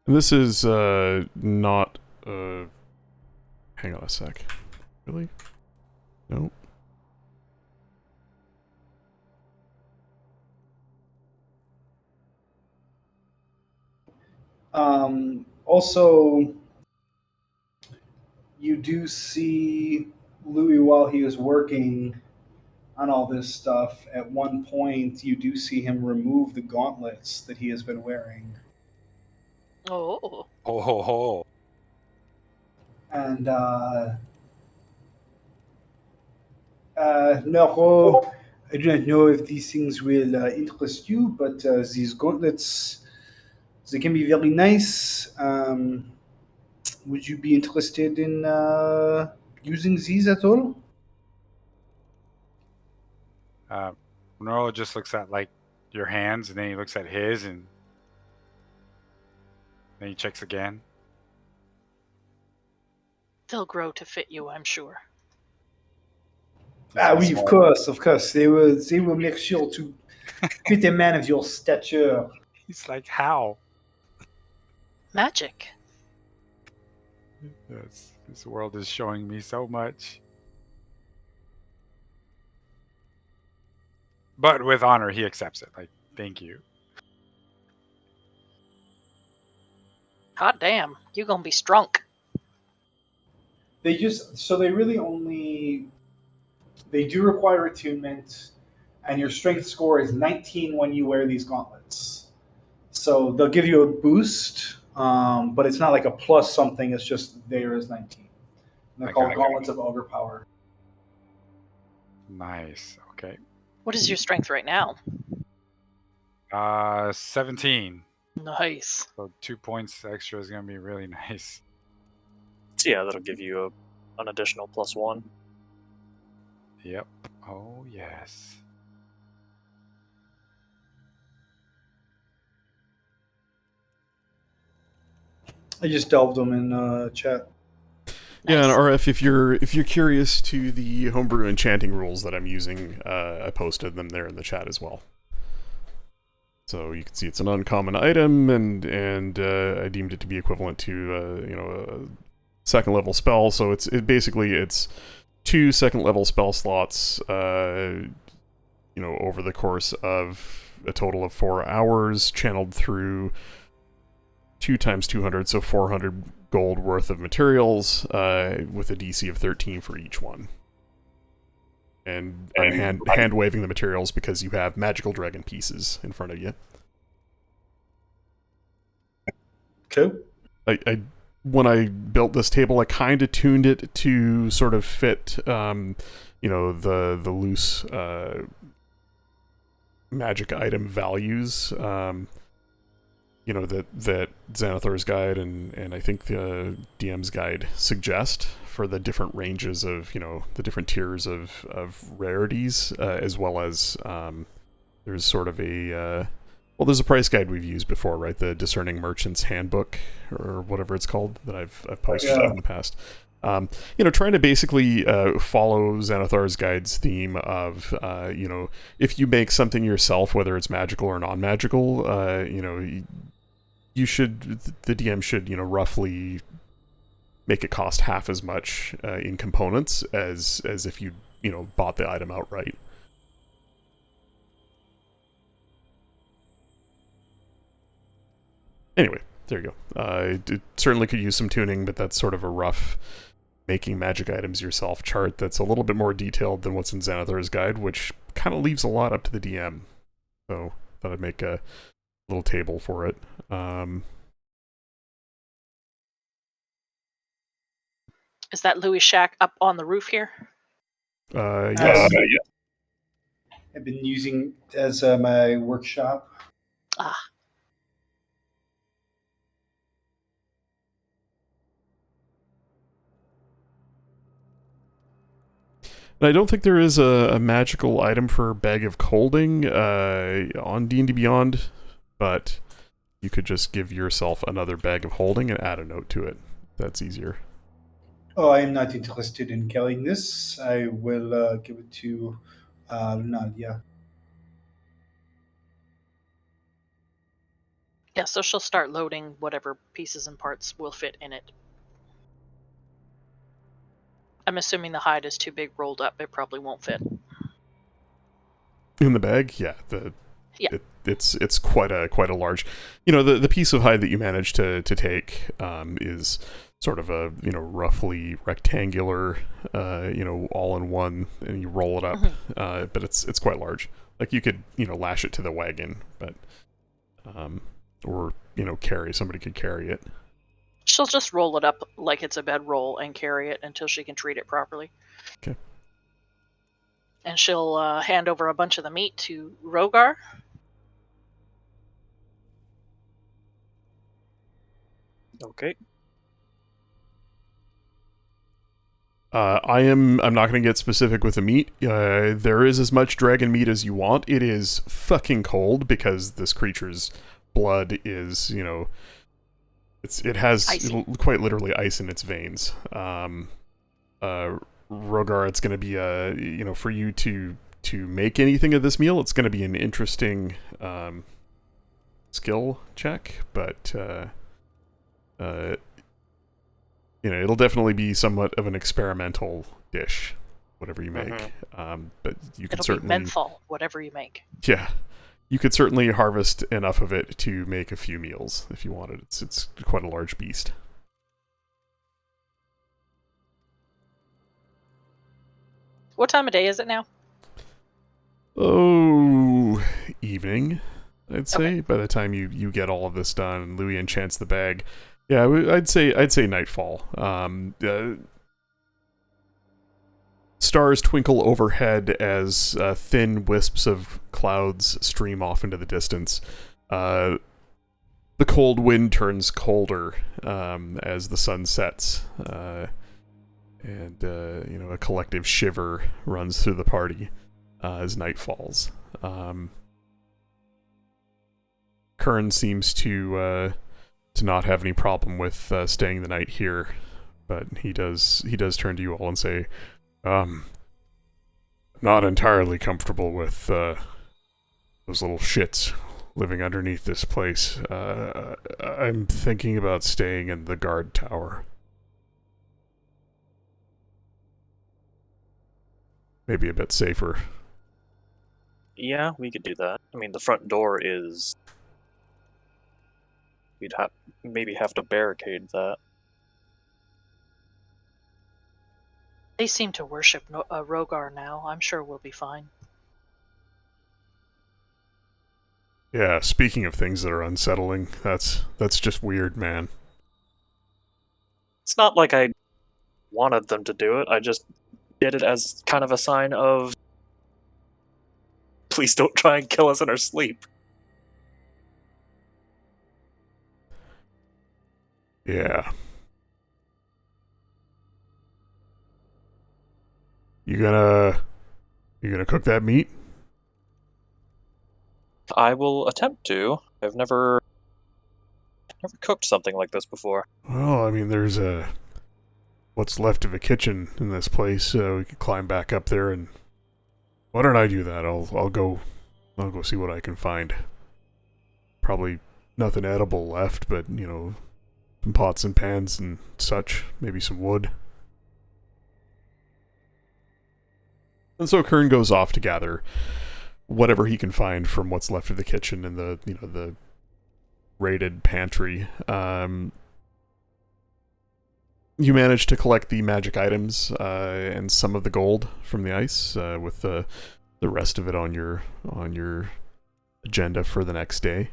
This is not. Hang on a sec. Really? Nope. Also, you do see Louis while he is working on all this stuff. At one point, you do see him remove the gauntlets that he has been wearing. Oh. Oh. And Nero, I do not know if these things will interest you, but these gauntlets, they can be very nice. would you be interested in using these at all? Noro just looks at like your hands, and then he looks at his, and then he checks again. They'll grow to fit you, I'm sure. Ah, oui, of course. They will make sure to fit a man of your stature. He's like, how? Magic. This world is showing me so much. But with honor, he accepts it. Like, thank you. Hot damn, you gonna be strunk. They really only, they do require attunement, and your strength score is 19 when you wear these gauntlets. So they'll give you a boost, but it's not like a plus something. It's just there is 19. And they're called gauntlets of overpower. Nice. Okay. What is your strength right now? 17. Nice. So 2 points extra is gonna be really nice. So yeah, that'll give you an additional +1. Yep. Oh yes. I just delved them in chat. Yeah, and Nice. RF, if you're curious to the homebrew enchanting rules that I'm using, I posted them there in the chat as well. So you can see it's an uncommon item, and I deemed it to be equivalent to a second level spell. So it's 2 second level spell slots, over the course of a total of 4 hours, channeled through 2 times 200, so 400 gold worth of materials, with a DC of 13 for each one. And I'm hand waving the materials because you have magical dragon pieces in front of you. Okay. When I built this table, I kind of tuned it to sort of fit, the loose magic item values, that Xanathar's guide and I think the DM's guide suggest for the different ranges of, the different tiers of rarities, as well as there's sort of there's a price guide we've used before, right? The Discerning Merchant's Handbook, or whatever it's called, that I've posted in the past. Trying to basically follow Xanathar's guide's theme of, if you make something yourself, whether it's magical or non-magical, the DM should, roughly make it cost half as much in components as if you, bought the item outright. Anyway, there you go. It certainly could use some tuning, but that's sort of a rough making magic items yourself chart that's a little bit more detailed than what's in Xanathar's guide, which kind of leaves a lot up to the DM. So thought I'd make a little table for it. Is that Louis' shack up on the roof here? Yes. I've been using it as my workshop. Ah. And I don't think there is a magical item for Bag of Colding on D&D Beyond, but you could just give yourself another Bag of Holding and add a note to it. That's easier. Oh, I am not interested in carrying this. I will give it to Nadia. Yeah, so she'll start loading whatever pieces and parts will fit in it. I'm assuming the hide is too big rolled up. It probably won't fit. In the bag, yeah. It's quite a large. The piece of hide that you managed to take is sort of a roughly rectangular, all in one, and you roll it up. Mm-hmm. But it's quite large. Like you could lash it to the wagon, but or somebody could carry it. She'll just roll it up like it's a bedroll and carry it until she can treat it properly. Okay. And she'll hand over a bunch of the meat to Rogar. Okay. I'm not going to get specific with the meat. There is as much dragon meat as you want. It is fucking cold because this creature's blood is, it has Icy. quite literally ice in its veins. Rogar, it's going to be for you to make anything of this meal, it's going to be an interesting skill check, but it'll definitely be somewhat of an experimental dish, whatever you make. But you could It'll certainly be menthol, whatever you make. yeah, you could certainly harvest enough of it to make a few meals if you wanted. It's quite a large beast. What time of day is it now? Oh, evening, I'd say. Okay. By the time you get all of this done and Louis enchants the bag, yeah, I'd say nightfall. Stars twinkle overhead as thin wisps of clouds stream off into the distance. The cold wind turns colder as the sun sets, and a collective shiver runs through the party as night falls. Kern seems to not have any problem with staying the night here, but he does turn to you all and say, not entirely comfortable with those little shits living underneath this place. I'm thinking about staying in the guard tower. Maybe a bit safer. Yeah, we could do that. I mean, the front door is... We'd maybe have to barricade that. They seem to worship Rogar now. I'm sure we'll be fine. Yeah, speaking of things that are unsettling, that's just weird, man. It's not like I wanted them to do it. I just did it as kind of a sign of... Please don't try and kill us in our sleep. Yeah. You gonna cook that meat? I will attempt to. I've never cooked something like this before. Well, I mean, there's what's left of a kitchen in this place, so we could climb back up there and... Why don't I do that? I'll go see what I can find. Probably nothing edible left, but, some pots and pans and such. Maybe some wood. And so Kern goes off to gather whatever he can find from what's left of the kitchen and the raided pantry. You manage to collect the magic items and some of the gold from the ice, with the rest of it on your agenda for the next day.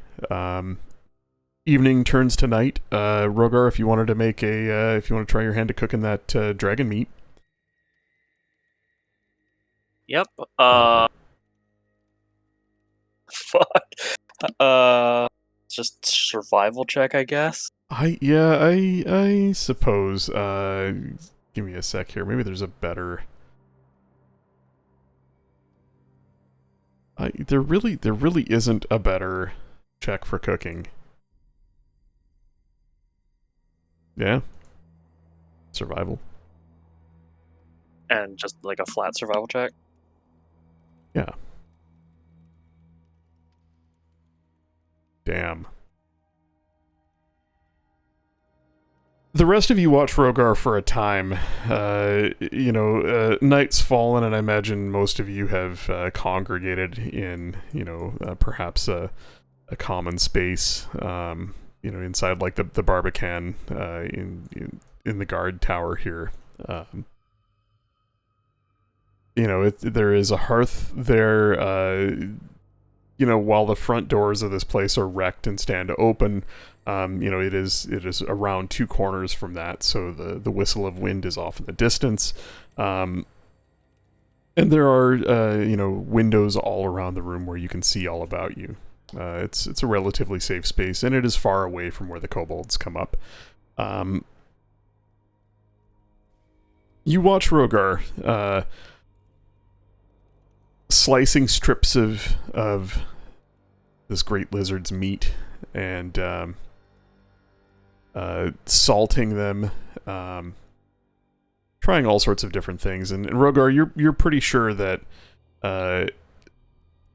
Evening turns to night. Rogar, if you wanted to make if you want to try your hand at cooking that dragon meat. Yep. Fuck. Just survival check, I guess. I suppose. Give me a sec here. Maybe there's a better. There really isn't a better check for cooking. Yeah. Survival. And just like a flat survival check. Yeah. Damn. The rest of you watch Rogar for a time. Night's fallen, and I imagine most of you have congregated in, perhaps a common space, inside like the Barbican in the guard tower here. There is a hearth there. While the front doors of this place are wrecked and stand open, it is around two corners from that, so the whistle of wind is off in the distance. And there are, windows all around the room where you can see all about you. It's a relatively safe space, and it is far away from where the kobolds come up. you watch Rogar slicing strips of this great lizard's meat and salting them, trying all sorts of different things. And Rogar, you're pretty sure that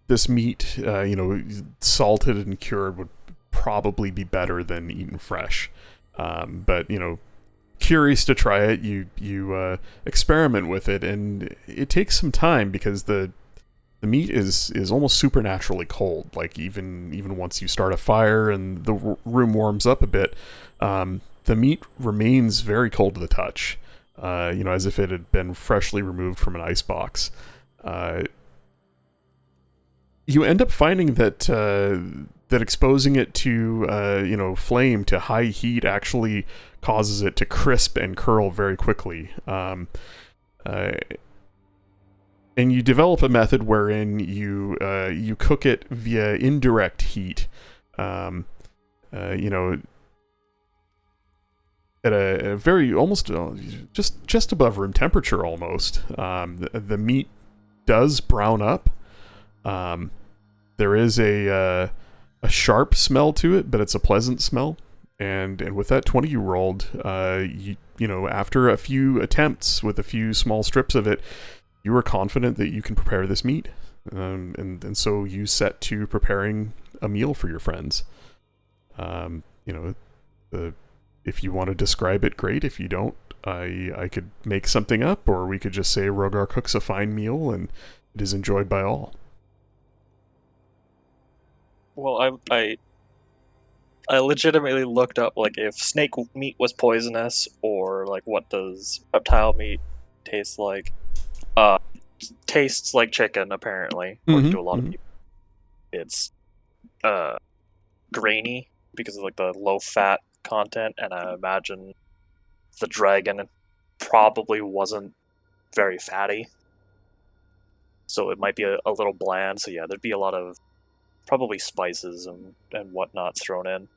this meat, salted and cured, would probably be better than eaten fresh. But curious to try it, you experiment with it, and it takes some time because the meat is almost supernaturally cold. Like even once you start a fire and the room warms up a bit, the meat remains very cold to the touch. As if it had been freshly removed from an ice box. You end up finding that that exposing it to flame, to high heat, actually causes it to crisp and curl very quickly. And you develop a method wherein you cook it via indirect heat. At a very almost just above room temperature almost. The meat does brown up. There is a sharp smell to it, but it's a pleasant smell. And with that 20 you rolled, after a few attempts with a few small strips of it, you are confident that you can prepare this meat. And so you set to preparing a meal for your friends. If you want to describe it, great. If you don't, I could make something up, or we could just say Rogar cooks a fine meal and it is enjoyed by all. Well, I legitimately looked up like if snake meat was poisonous, or like what does reptile meat taste like. Tastes like chicken, apparently, according to a lot of people. It's grainy because of like the low fat content, and I imagine the dragon probably wasn't very fatty, so it might be a little bland. So yeah, there'd be a lot of probably spices and whatnot thrown in.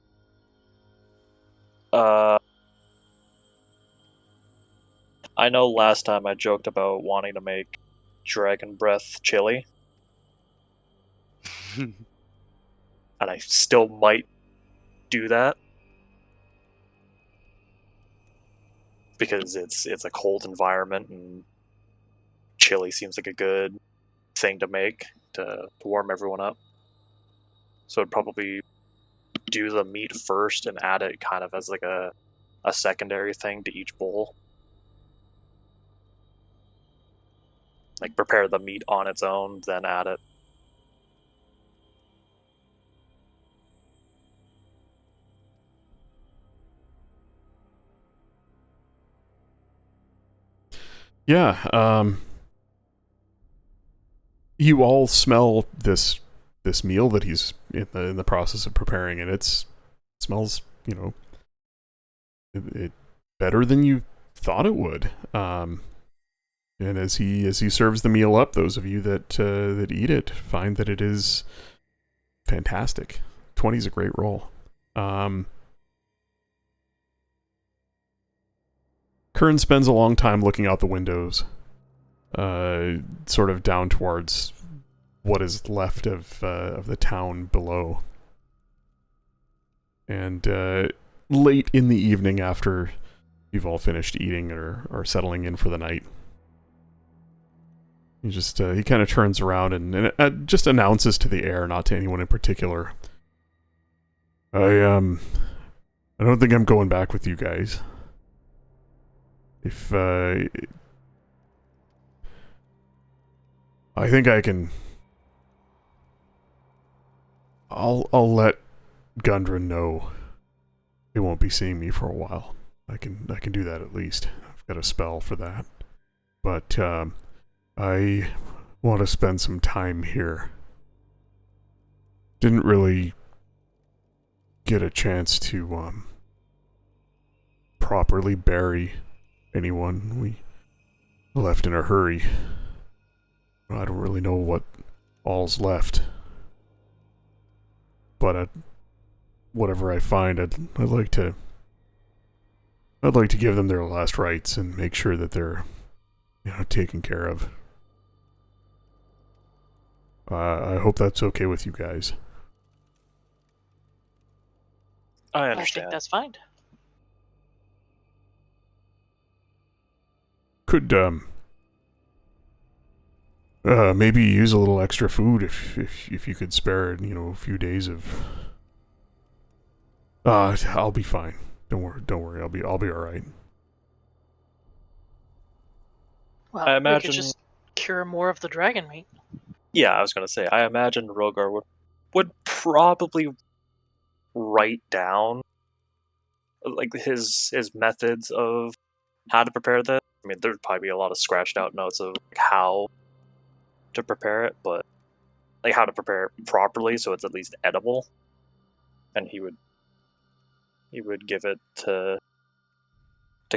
I know last time I joked about wanting to make dragon breath chili, and I still might do that because it's a cold environment and chili seems like a good thing to make to warm everyone up. So I'd probably do the meat first and add it kind of as like a secondary thing to each bowl. Like prepare the meat on its own, then add it. Yeah, you all smell this meal that he's in the process of preparing, and it smells, it better than you thought it would. And as he serves the meal up, those of you that eat it find that it is fantastic. 20 is a great roll. Kern spends a long time looking out the windows, sort of down towards what is left of the town below. And late in the evening, after you've all finished eating or settling in for the night, he kind of turns around and just announces to the air, not to anyone in particular, I don't think I'm going back with you guys. If I think I can. I'll let Gundren know he won't be seeing me for a while. I can do that at least. I've got a spell for that. But I want to spend some time here. Didn't really get a chance to properly bury anyone. We left in a hurry. I don't really know what all's left. But whatever I find, I'd like to give them their last rites and make sure that they're taken care of. I hope that's okay with you guys. I I understand. think that's fine. Could maybe use a little extra food if you could spare a few days of. I'll be fine. Don't worry. I'll be all right. Well, I we imagine- could just cure more of the dragon meat. Yeah, I was gonna say. I imagine Rogar would probably write down like his methods of how to prepare this. I mean, there'd probably be a lot of scratched out notes of how to prepare it, but like how to prepare it properly so it's at least edible. And he would give it to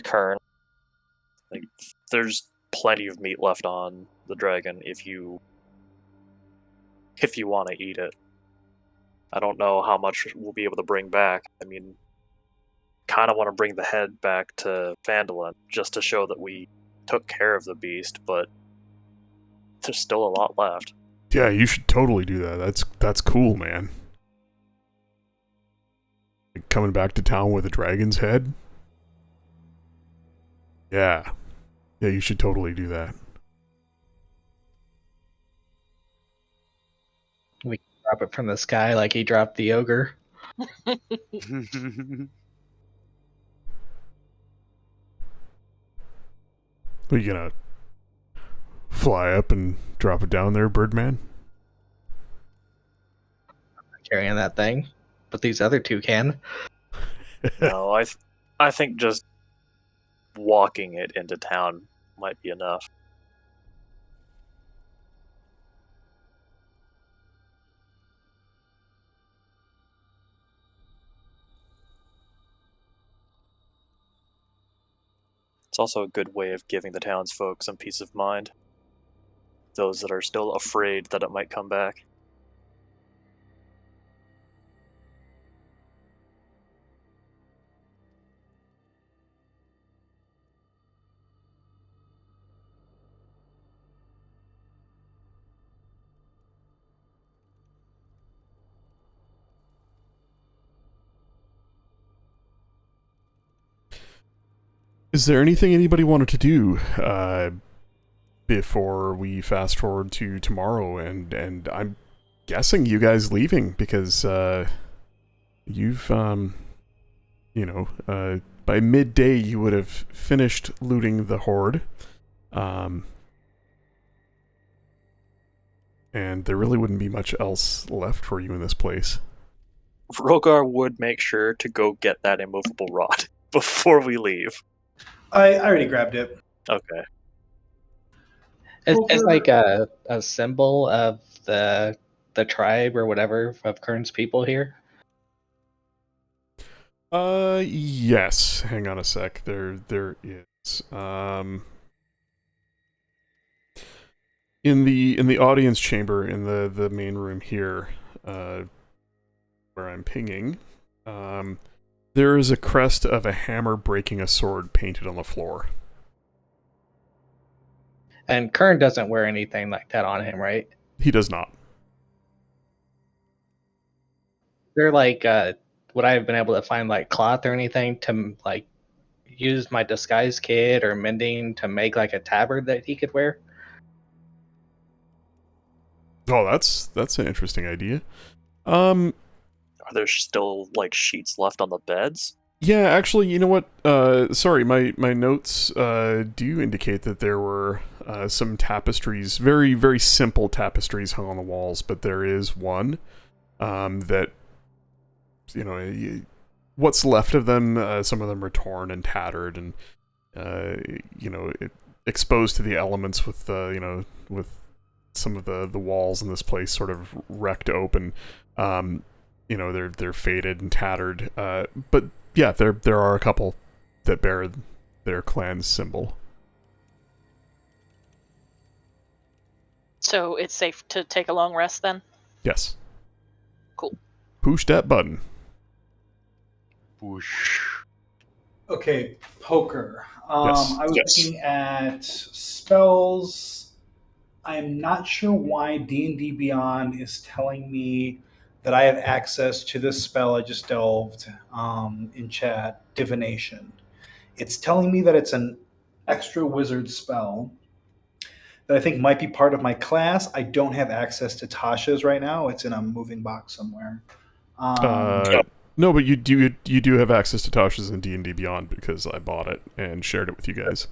Kern. Like, there's plenty of meat left on the dragon if you want to eat it. I don't know how much we'll be able to bring back. I mean, kind of want to bring the head back to Phandalin just to show that we took care of the beast, but there's still a lot left. Yeah, you should totally do that. That's cool, man. Like, coming back to town with a dragon's head? Yeah. Yeah, you should totally do that. Drop it from the sky like he dropped the ogre. Are you gonna fly up and drop it down there, Birdman? Carrying that thing, but these other two can. No, I think just walking it into town might be enough. It's also a good way of giving the townsfolk some peace of mind. Those that are still afraid that it might come back. Is there anything anybody wanted to do before we fast forward to tomorrow? And I'm guessing you guys leaving because you've by midday you would have finished looting the horde, and there really wouldn't be much else left for you in this place. Rogar would make sure to go get that immovable rod before we leave. I already grabbed it. Okay. It's like a symbol of the tribe or whatever of Kern's people here. Yes. Hang on a sec. There is. In the audience chamber in the main room here, where I'm pinging, there is a crest of a hammer breaking a sword painted on the floor. And Kern doesn't wear anything like that on him, right? He does not. They're like, would I have been able to find like cloth or anything to like use my disguise kit or mending to make like a tabard that he could wear? Oh, that's an interesting idea. Are there still like sheets left on the beds? Yeah, actually, you know what? Sorry, my notes do indicate that there were some tapestries, very, very simple tapestries hung on the walls, but there is one that, what's left of them, some of them are torn and tattered and, exposed to the elements with, with some of the walls in this place sort of wrecked open. They're faded and tattered, but yeah, there are a couple that bear their clan's symbol. So it's safe to take a long rest then? Yes. Cool. Push that button. Whoosh. Okay, poker. Yes. I was looking at spells. I'm not sure why D&D Beyond is telling me that I have access to this spell I just delved in chat, Divination. It's telling me that it's an extra wizard spell that I think might be part of my class. I don't have access to Tasha's right now. It's in a moving box somewhere. No, but you do have access to Tasha's in D&D Beyond because I bought it and shared it with you guys.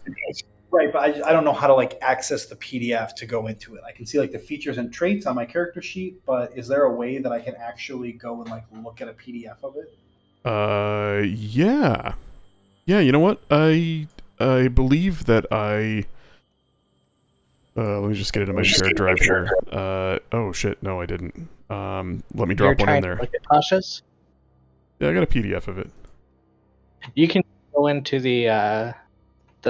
Right, but I don't know how to like access the PDF to go into it. I can see like the features and traits on my character sheet, but is there a way that I can actually go and like look at a PDF of it? Yeah. Yeah, you know what? I believe that I... let me just get into my shared drive here. Oh shit, no I didn't. Let me drop You're one in trying to there. look at Tasha's? Yeah, I got a PDF of it. You can go into the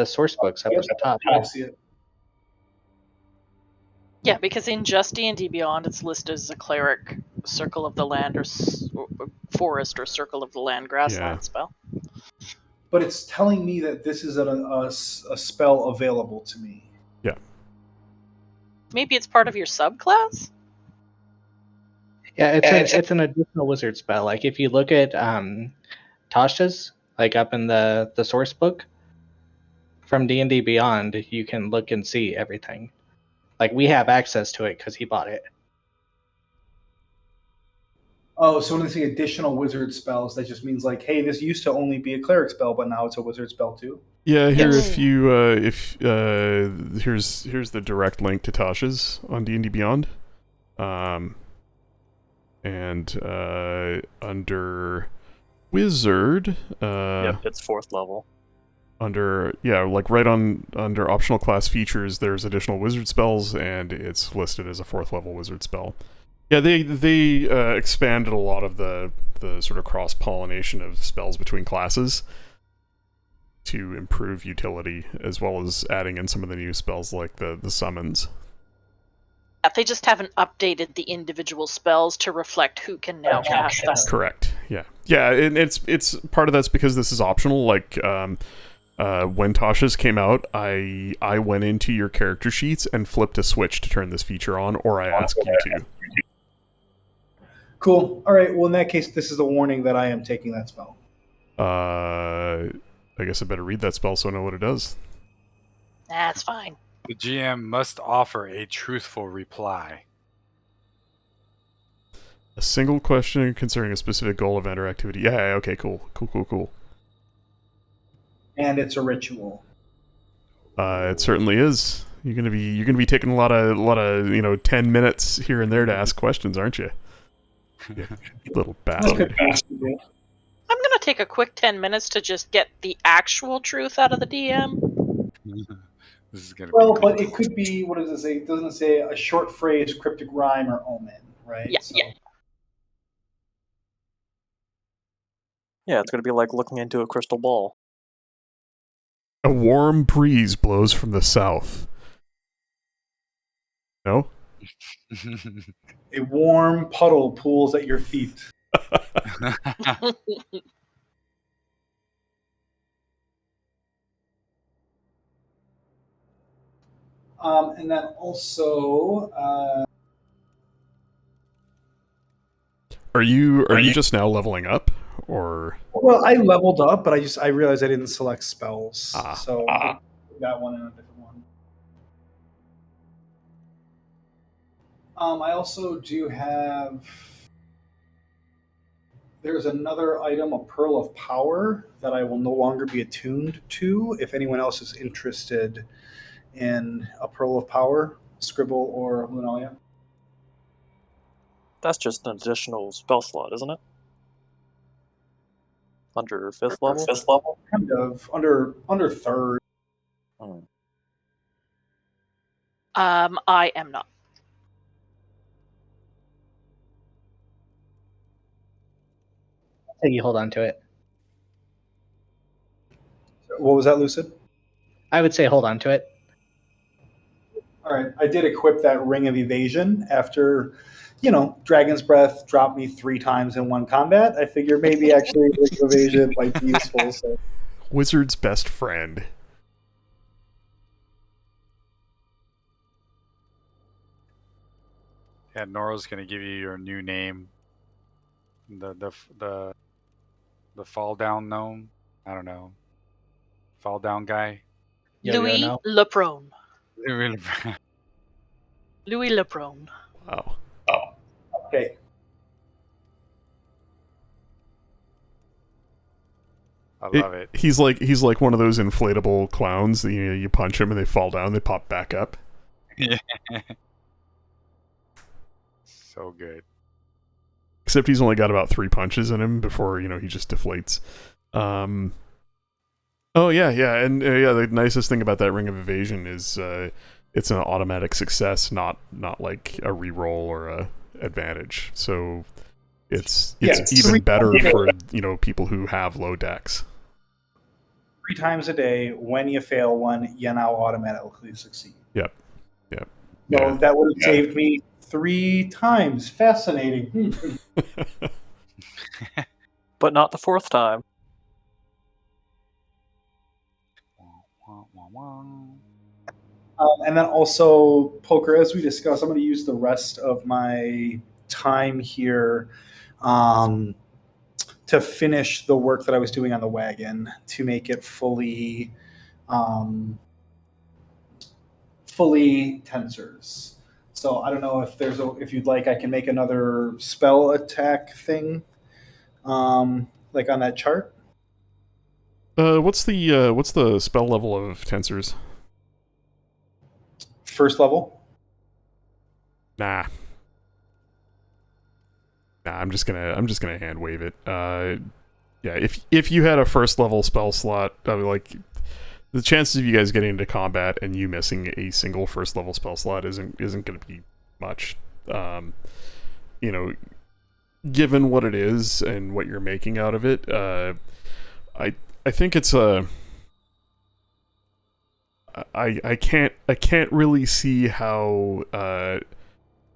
source books up at the top. I see it. Yeah, because in just D&D Beyond, it's listed as a cleric, circle of the land, or forest, or circle of the land, grassland spell. But it's telling me that this is a spell available to me. Yeah. Maybe it's part of your subclass? Yeah, it's an additional wizard spell. Like if you look at Tasha's, like up in the source book from D&D Beyond, you can look and see everything. Like we have access to it because he bought it. Oh, so when they say additional wizard spells, that just means like, hey, this used to only be a cleric spell, but now it's a wizard spell too. Yeah, here Yes. if you here's the direct link to Tasha's on D&D Beyond. And under wizard, Yep, it's 4th level. under under optional class features, there's additional wizard spells, and it's listed as a 4th level wizard spell. Yeah, they expanded a lot of the sort of cross pollination of spells between classes to improve utility, as well as adding in some of the new spells like the summons. They just haven't updated the individual spells to reflect who can now cast them. Correct. Yeah. Yeah, and it's part of that's because this is optional. Like when Tasha's came out, I went into your character sheets and flipped a switch to turn this feature on, or I asked you to. Cool. All right. Well, in that case, this is a warning that I am taking that spell. I guess I better read that spell so I know what it does. That's fine. The GM must offer a truthful reply. A single question concerning a specific goal, event, or activity. Yeah. Okay. Cool. And it's a ritual. It certainly is. You're gonna be taking a lot of 10 minutes here and there to ask questions, aren't you? You little bastard. I'm gonna take a quick 10 minutes to just get the actual truth out of the DM. This is gonna Well, be but it could be, what does it say? It doesn't say a short phrase, cryptic rhyme, or omen, right? Yeah, So, yeah. Yeah, it's going to be like looking into a crystal ball. A warm breeze blows from the south. No? A warm puddle pools at your feet. And then also, Are you just now leveling up, or? well, I leveled up, but I realized I didn't select spells, so I got one and a different one. I also do have. There's another item, a Pearl of Power, that I will no longer be attuned to. If anyone else is interested in a Pearl of Power, Scribble or Lunalia. That's just an additional spell slot, isn't it? Under 5th level? 5th level? Kind of under third. Hmm. I am not. So you hold on to it. What was that, Lucid? I would say hold on to it. All right, I did equip that Ring of Evasion after, Dragon's Breath dropped me 3 times in one combat. I figure maybe actually Ring of Evasion might be useful. So. Wizard's best friend. Yeah, Nora's gonna give you your new name. The fall down gnome. I don't know. Fall down guy. Louis Yo-yo, no? Leprone. Louis Leprone. Wow. Okay. I love it. He's like one of those inflatable clowns that you punch them and they fall down, they pop back up. Yeah. So good. Except he's only got about 3 punches in him before, he just deflates. Oh, yeah, and the nicest thing about that Ring of Evasion is it's an automatic success, not like a reroll or a advantage. So it's even better for, people who have low decks. 3 times a day. When you fail one, you now automatically succeed. Yep. So that would have saved me 3 times. Fascinating. But not the 4th time. And then also poker, as we discussed, I'm going to use the rest of my time here to finish the work that I was doing on the wagon to make it fully tensors. So I don't know if you'd like, I can make another spell attack thing, like on that chart. What's the spell level of tensors? First level. Nah, I'm just gonna hand wave it. If you had a first level spell slot, I mean, like, the chances of you guys getting into combat and you missing a single first level spell slot isn't gonna be much. Given what it is and what you're making out of it, I think it's a. I can't really see how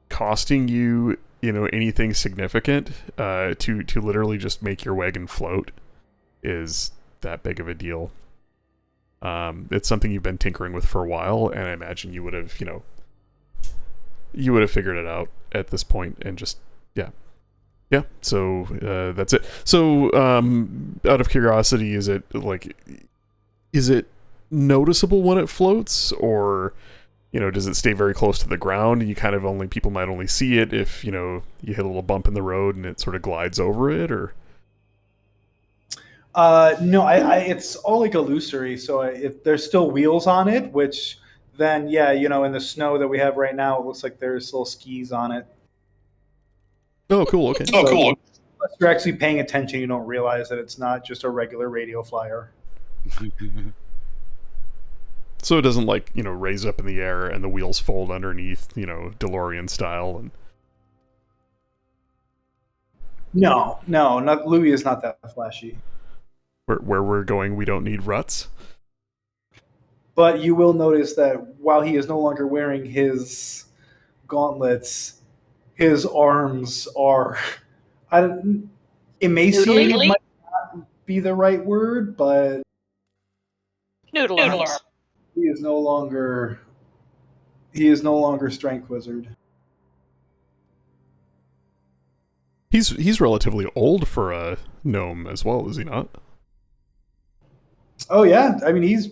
costing you anything significant to literally just make your wagon float is that big of a deal. It's something you've been tinkering with for a while, and I imagine you would have figured it out at this point, and just so that's it. So out of curiosity, is it noticeable when it floats, or does it stay very close to the ground and you kind of people might only see it if you hit a little bump in the road and it sort of glides over it? Or no, it's all like illusory, so there's still wheels on it, which then in the snow that we have right now, it looks like there's little skis on it. Oh, cool. Okay. So unless you're actually paying attention, you don't realize that it's not just a regular radio flyer. So it doesn't raise up in the air and the wheels fold underneath, DeLorean style. And No, not Louis is not that flashy. Where we're going, we don't need ruts. But you will notice that while he is no longer wearing his gauntlets, his arms are emaciated might not be the right word, but Noodle arms. he is no longer strength wizard. He's relatively old for a gnome as well, is he not? Oh yeah, I mean he's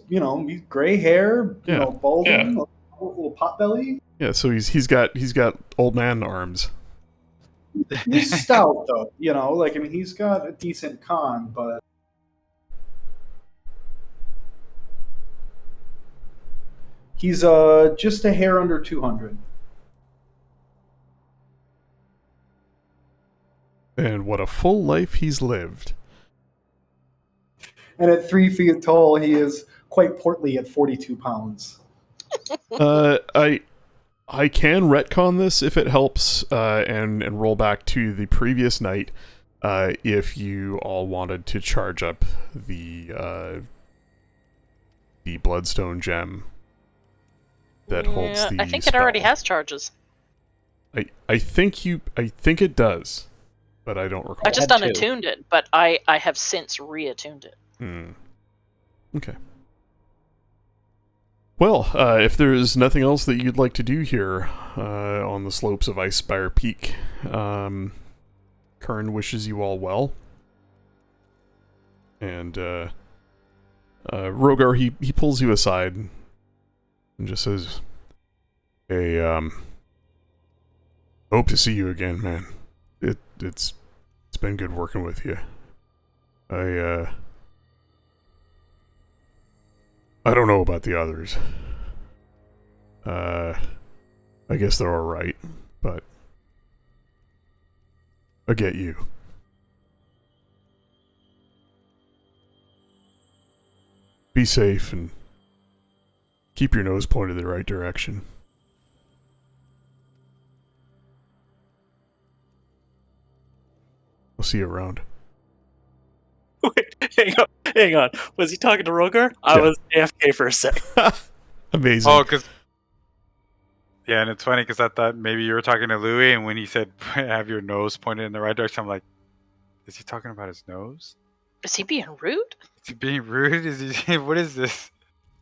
gray hair, balding, a little pot belly. Yeah, so he's got old man arms. He's stout though, he's got a decent con, but he's just a hair under 200. And what a full life he's lived. And at 3 feet tall, he is quite portly at 42 pounds. I can retcon this if it helps, and roll back to the previous night, if you all wanted to charge up the Bloodstone gem that holds the I think spell. it already has charges. I think it does, but I don't recall. I just had two. unattuned it, but I have since reattuned it. Okay. Well, if there's nothing else that you'd like to do here on the slopes of Icespire Peak, Kern wishes you all well. And Rogar, he pulls you aside and just says, "Hey, hope to see you again, man. It's been good working with you. I don't know about the others. I guess they're alright, but I get you. Be safe and keep your nose pointed the right direction." I'll see you around. Wait, hang on. Was he talking to Rogar? I Yeah. was AFK for a sec. Amazing. Oh, because yeah, and it's funny because I thought maybe you were talking to Louis, and when he said have your nose pointed in the right direction, I'm like, is he talking about his nose? Is he being rude? Is he being rude? Is he? What is this?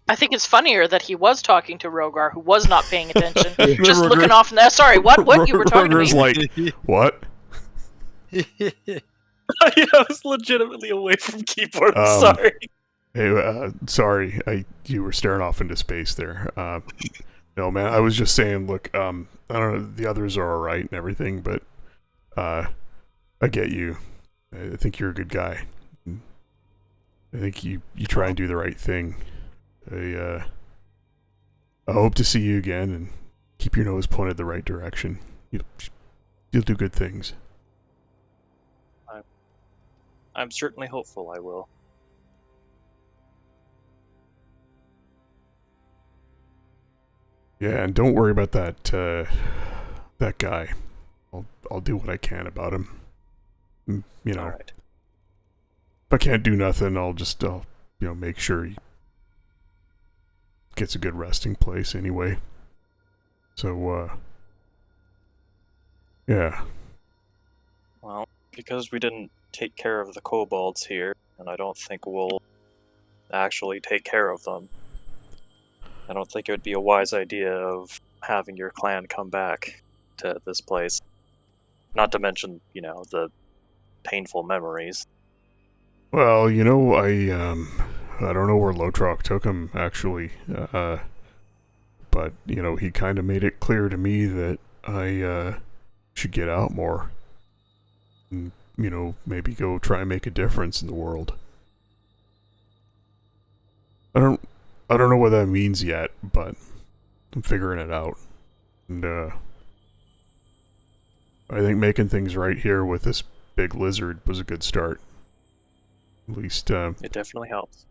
I think it's funnier that he was talking to Rogar, who was not paying attention, Yeah. just Rogar- looking off. Sorry, what? You were talking to Rogar's me? like, what? Yeah, I was legitimately away from keyboard. I'm Um, sorry. Hey, sorry, you were staring off into space there. No, man, I was just saying, look, I don't know, the others are alright and everything, but, I get you. I think you're a good guy. I think you try and do the right thing. I hope to see you again and keep your nose pointed the right direction. You'll do good things. I'm certainly hopeful I will. Yeah, and don't worry about that guy. I'll do what I can about him. You know, Alright. if I can't do nothing, I'll make sure he gets a good resting place anyway. So, yeah. Well, because we didn't take care of the kobolds here, and I don't think we'll actually take care of them, I don't think it would be a wise idea of having your clan come back to this place. Not to mention, the painful memories. Well, I don't know where Lotrock took him, actually. But, he kind of made it clear to me that I, should get out more. And, maybe go try and make a difference in the world. I don't know what that means yet, but I'm figuring it out. And, I think making things right here with this big lizard was a good start. At least, It definitely helps.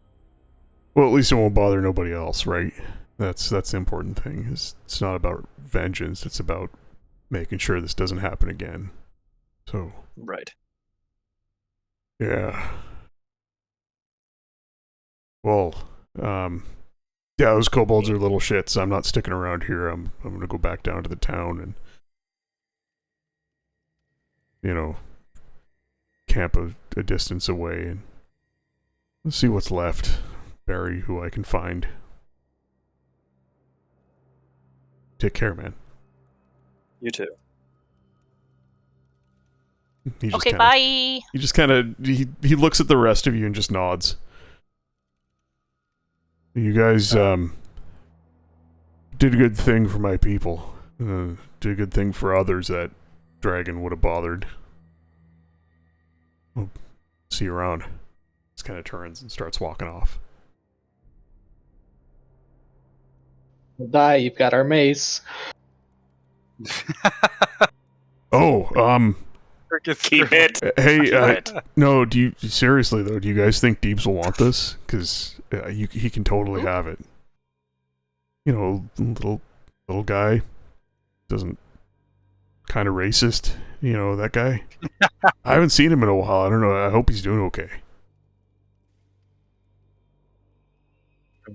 well, at least it won't bother nobody else, right? That's the important thing. It's not about vengeance. It's about making sure this doesn't happen again. So, Right. yeah. Well, yeah, those kobolds are little shits. I'm not sticking around here. I'm gonna go back down to the town and, camp a distance away and see what's left. Bury who I can find. Take care, man. You too. He just Okay, kinda, bye. He just kind of he looks at the rest of you and just nods. You guys did a good thing for my people. Did a good thing for others that dragon would have bothered. Well, see you around. Just kind of turns and starts walking off. Die, you've got our mace. Oh, Keep it. hey, Keep it. no, seriously though, do you guys think Deebs will want this? Because he can totally have it. Little guy, doesn't, kind of racist, that guy. I haven't seen him in a while. I don't know. I hope he's doing okay.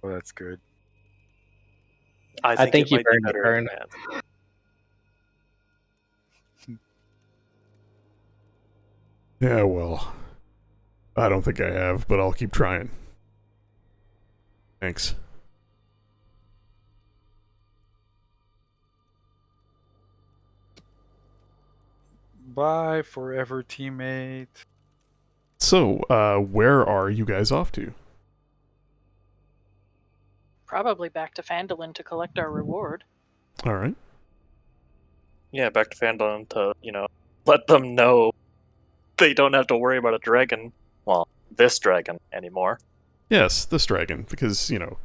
Oh, that's good. I think you it might be burned it, better Vern. in advance. Yeah, well, I don't think I have, but I'll keep trying. Thanks. Bye, forever teammate. So, where are you guys off to? Probably back to Phandalin to collect our reward. All right. Yeah, back to Phandalin to, let them know they don't have to worry about a dragon. Well, this dragon anymore. Yes, this dragon, because, the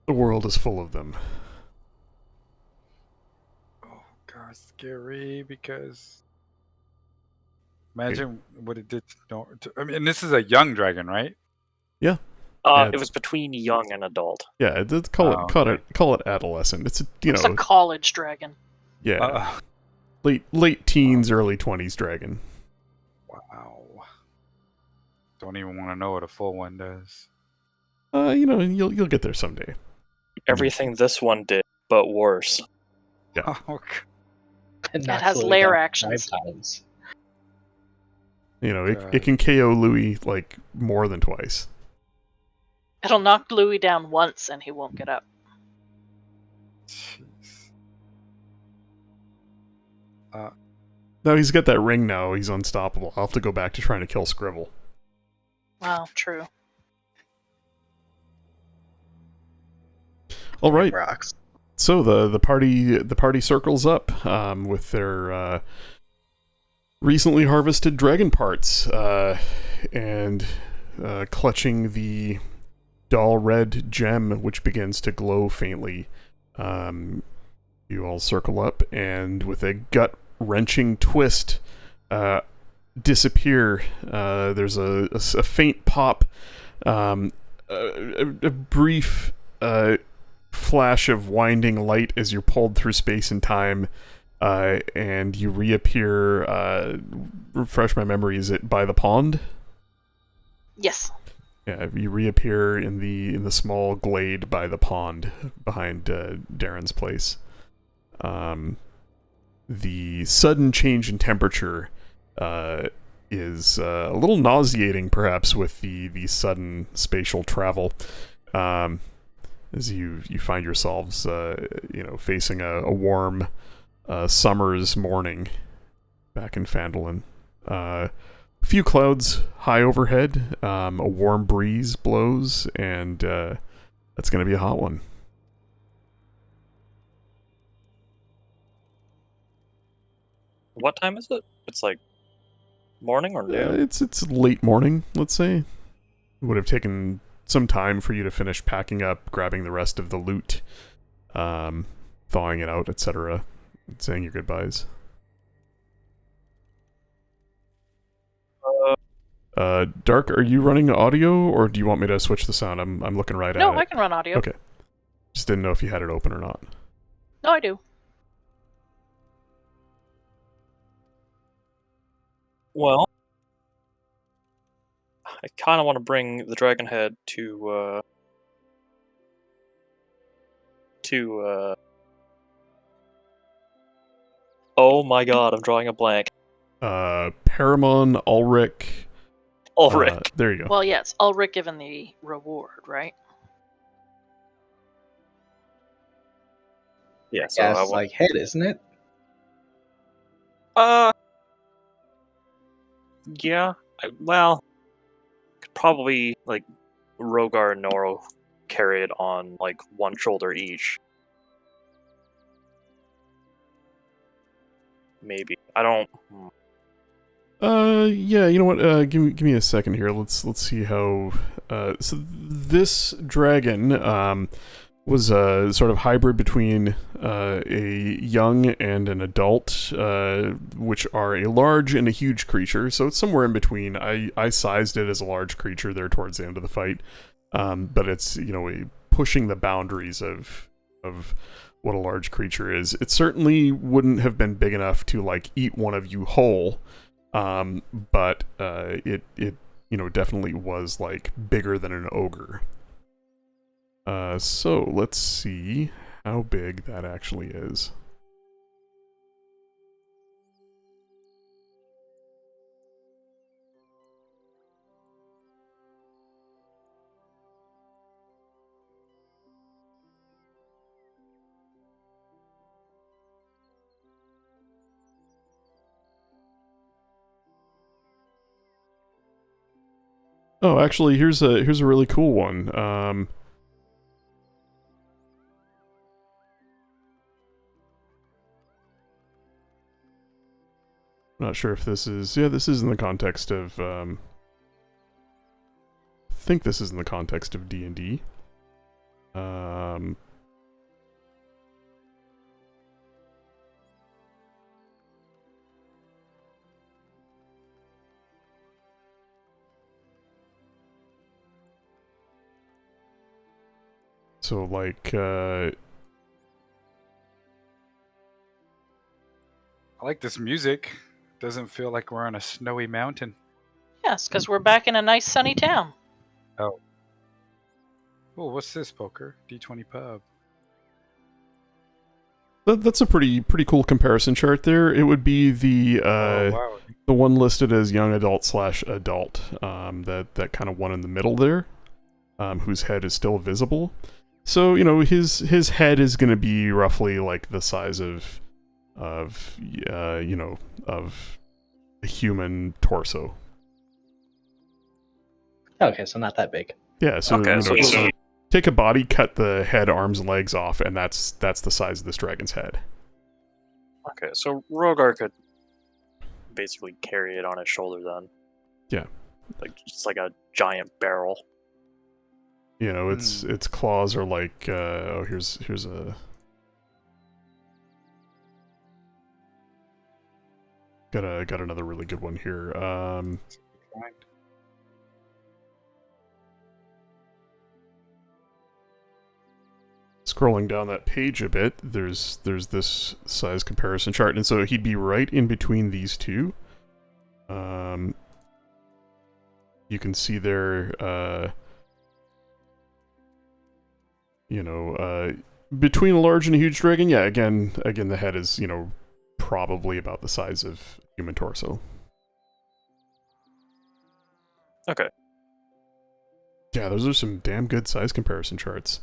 world is full of them. Oh god, scary because imagine what it did I mean, and this is a young dragon, right? Yeah. Yeah. It was between young and adult. Yeah, call okay. it adolescent. It's It's a college dragon. yeah, late teens, early 20s dragon. Wow. Don't even want to know what a full one does. You'll get there someday. Everything this one did, but worse. Yeah. Oh, God. And It has lair actions. 5 times. It can KO Louis like more than twice. It'll knock Louis down once and he won't get up. Jeez. No, he's got that ring now. He's unstoppable. I'll have to go back to trying to kill Scribble. Wow, true. All right. Rocks. So the party circles up with their recently harvested dragon parts and clutching the dull red gem, which begins to glow faintly. You all circle up and with a gut-wrenching twist disappear. There's a faint pop, a brief flash of winding light as you're pulled through space and time, and you reappear. Refresh my memory. Is it by the pond? Yes. Yeah, you reappear in the small glade by the pond behind Darren's place. The sudden change in temperature is a little nauseating, perhaps, with the sudden spatial travel. As you find yourselves, facing a warm summer's morning back in Phandalin. A few clouds high overhead, a warm breeze blows, and that's going to be a hot one. What time is it? It's like morning or noon? It's late morning, let's say. It would have taken some time for you to finish packing up, grabbing the rest of the loot, thawing it out, etc., and saying your goodbyes. Dark, are you running audio, or do you want me to switch the sound? I'm looking right at it. No, I can run audio. Okay. Just didn't know if you had it open or not. No, I do. Well, I kind of want to bring the dragon head to oh my god, I'm drawing a blank. Paramon, Ulrich. Ulrich. There you go. Well, yes, Ulrich given the reward, right? Yeah, so Yeah, I it's want. like head, isn't it? Yeah. Could probably like Rogar and Noro carry it on like one shoulder each. Maybe. I don't. Yeah, you know what? Give me a second here. Let's see how. So this dragon was a sort of hybrid between a young and an adult, which are a large and a huge creature. So it's somewhere in between. I sized it as a large creature there towards the end of the fight, but it's pushing the boundaries of what a large creature is. It certainly wouldn't have been big enough to like eat one of you whole. But it definitely was like bigger than an ogre. So let's see how big that actually is. Oh, actually, here's a really cool one. Not sure if this is... Yeah, this is in the context of... I think this is in the context of D&D. So, like, I like this music. Doesn't feel like we're on a snowy mountain. Yes, because we're back in a nice sunny town. Oh, what's this, Poker? D20 pub. that's a pretty cool comparison chart there. It would be the Wow. the one listed as young adult/adult, that kind of one in the middle there, whose head is still visible. So, you know, his head is going to be roughly like the size of a human torso. Okay, so not that big. Yeah, so, Okay, so take a body, cut the head, arms, and legs off, and that's the size of this dragon's head. Okay, so Rogar could basically carry it on his shoulder then. Yeah. Like just like a giant barrel. You know, its claws are like here's a got another really good one here. Scrolling down that page a bit, there's this size comparison chart, and so he'd be right in between these two. You can see there, between a large and a huge dragon. Yeah, again, the head is, probably about the size of human torso. Okay. Yeah, those are some damn good size comparison charts.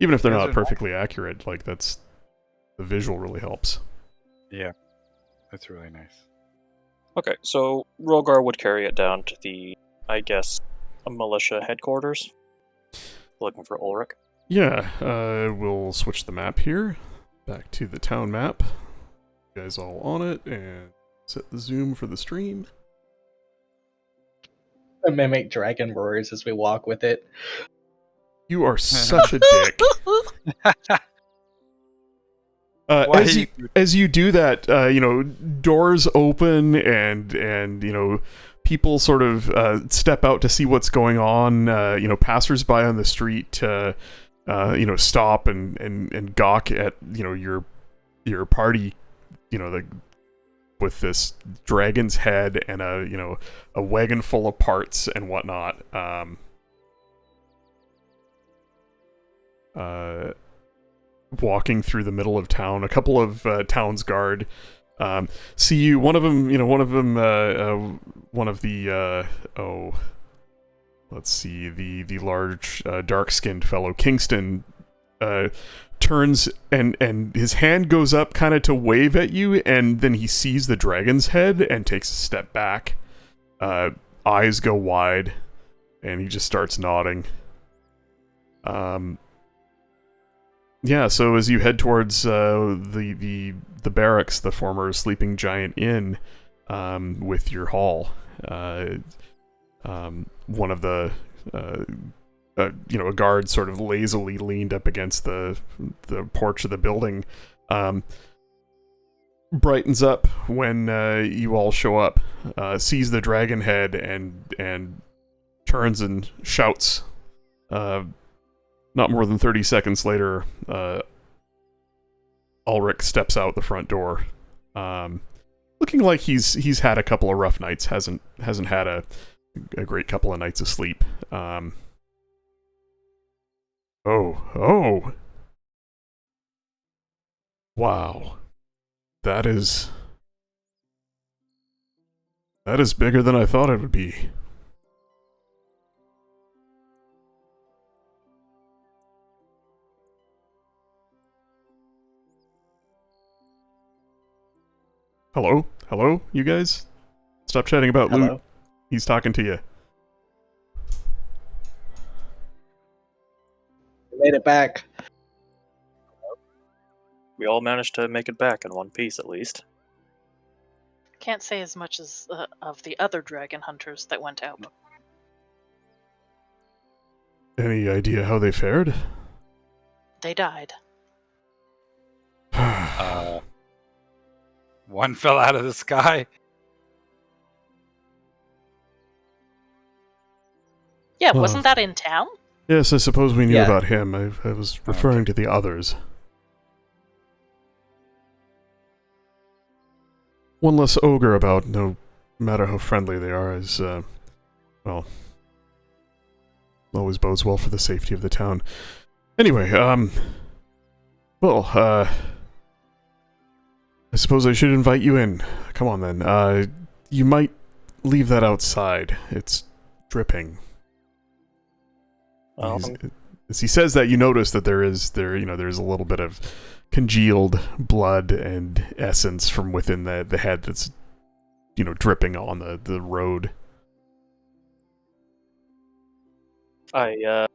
Even if they're Those not are perfectly accurate, like the visual really helps. Yeah, that's really nice. Okay, so Rogar would carry it down to the, I guess, a militia headquarters. Looking for Ulrich. Yeah, we'll switch the map here. Back to the town map. You guys all on it, and set the zoom for the stream. The mimic dragon roars as we walk with it. You are such a dick. As you do that, doors open and people sort of step out to see what's going on. Passersby on the street stop and gawk at your party, with this dragon's head and a wagon full of parts and whatnot. Walking through the middle of town, a couple of town's guard see you. One of the large dark-skinned fellow, Kingston, turns and his hand goes up kind of to wave at you, and then he sees the dragon's head and takes a step back. Eyes go wide, and he just starts nodding. Yeah, so as you head towards the barracks, the former Sleeping Giant Inn, with your haul, one of the a guard sort of lazily leaned up against the porch of the building, brightens up when you all show up, sees the dragon head and turns and shouts. Not more than 30 seconds later, Ulrich steps out the front door, looking like he's had a couple of rough nights. Hasn't had a great couple of nights of sleep. Oh, wow, that is bigger than I thought it would be. Hello, you guys? Stop chatting about Hello. loot. He's talking to you. made it back. We all managed to make it back in one piece, at least. Can't say as much as of the other dragon hunters that went out. Any idea how they fared? They died. One fell out of the sky. Yeah, Well, wasn't that in town? Yes, I suppose we knew Yeah. about him. I was referring to the others. One less ogre about, no matter how friendly they are, is, well, always bodes well for the safety of the town. Anyway, well, I suppose I should invite you in. Come on then. You might leave that outside. It's dripping. As he says that, you notice that there's a little bit of congealed blood and essence from within the head that's, dripping on the road. I'll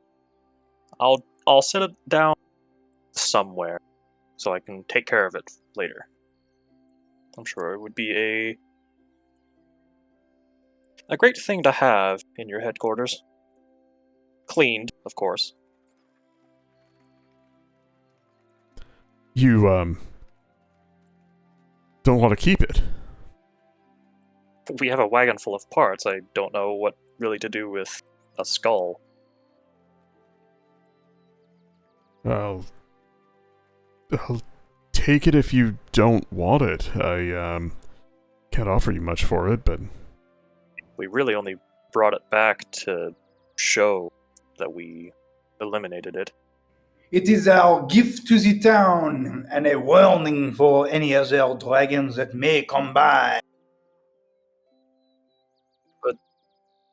set it down somewhere so I can take care of it later. I'm sure it would be a great thing to have in your headquarters. Cleaned, of course. You, don't want to keep it. We have a wagon full of parts. I don't know what really to do with a skull. I'll take it if you don't want it. I, can't offer you much for it, but... We really only brought it back to show that we eliminated it. It is our gift to the town and a warning for any other dragons that may come by. But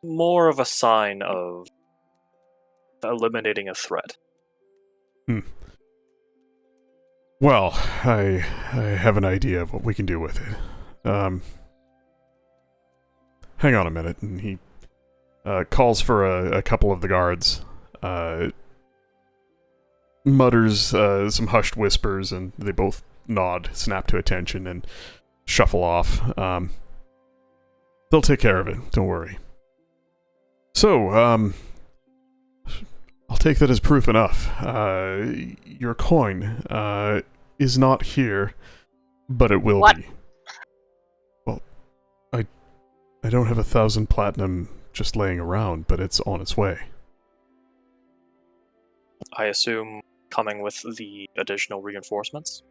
more of a sign of eliminating a threat. Well, I have an idea of what we can do with it. Hang on a minute, and he calls for a couple of the guards, mutters some hushed whispers, and they both nod, snap to attention, and shuffle off. They'll take care of it, don't worry. So, I'll take that as proof enough. Your coin is not here, but it will be. Well, I don't have 1,000 platinum just laying around, but it's on its way. I assume coming with the additional reinforcements?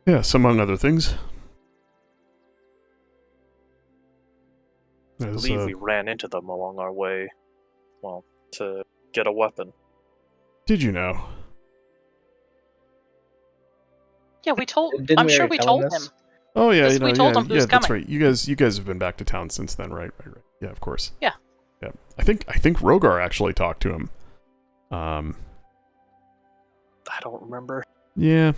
Yes, among other things. I believe we ran into them along our way, well, to get a weapon. Did you know? Yeah, we told. Didn't I'm we sure already we tell him told this? him. Oh yeah, Yes, we told him who's that's coming. right. You guys have been back to town since then, right? Yeah, of course. Yeah. Yeah. I think Rogar actually talked to him. I don't remember. Yeah.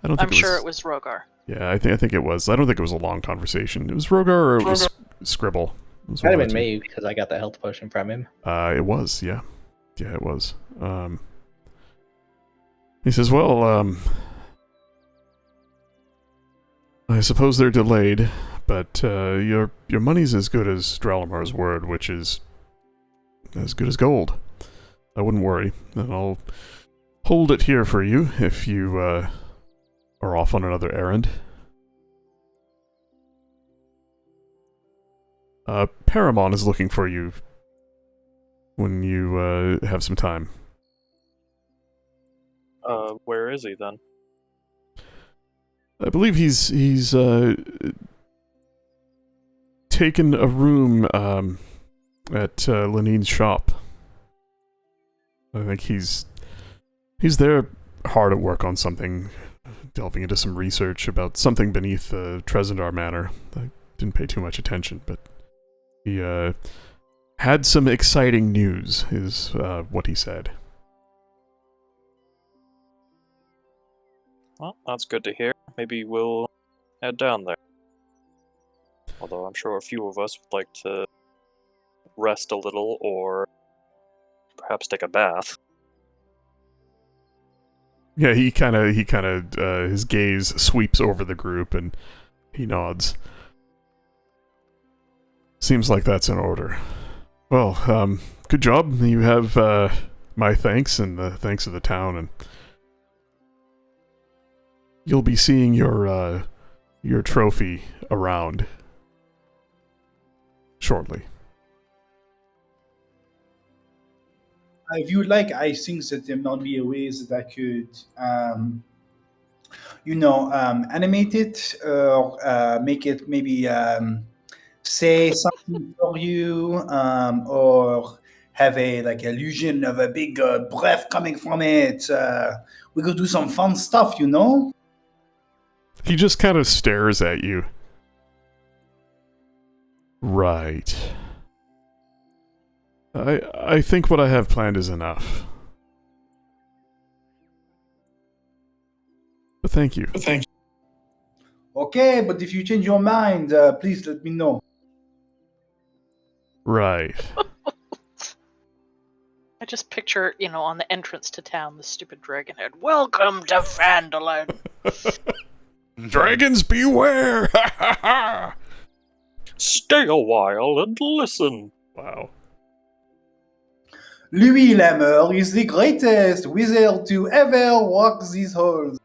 I don't think I'm sure it was Rogar. Yeah, I think it was. I don't think it was a long conversation. It was Rogar or it was Scribble. It was Might have one been of the me because I got the health potion from him. two. It was, yeah. Yeah, it was. He says, well, I suppose they're delayed, but your money's as good as Dralamar's word, which is as good as gold. I wouldn't worry, and I'll hold it here for you if you are off on another errand. Paramon is looking for you when you have some time. Where is he then? I believe he's taken a room at Lenine's shop. I think he's there hard at work on something, delving into some research about something beneath Trezendar Manor. I didn't pay too much attention, but he had some exciting news, is what he said. Well, that's good to hear. Maybe we'll head down there. Although I'm sure a few of us would like to rest a little or perhaps take a bath. Yeah, he kind of his gaze sweeps over the group and he nods. Seems like that's in order. Well, good job. You have my thanks and the thanks of the town, and you'll be seeing your trophy around shortly. If you would like, I think that there might be a ways that I could, animate it or make it maybe say something for you, or have a like illusion of a big breath coming from it. We could do some fun stuff, you know. He just kind of stares at you. Right. I think what I have planned is enough. But thank you. Okay, but if you change your mind, please let me know. Right. I just picture, on the entrance to town, the stupid dragon head. Welcome to Phandalin. Dragons beware! Ha ha ha! Stay a while and listen. Wow. Louis Lammer is the greatest wizard to ever walk these halls.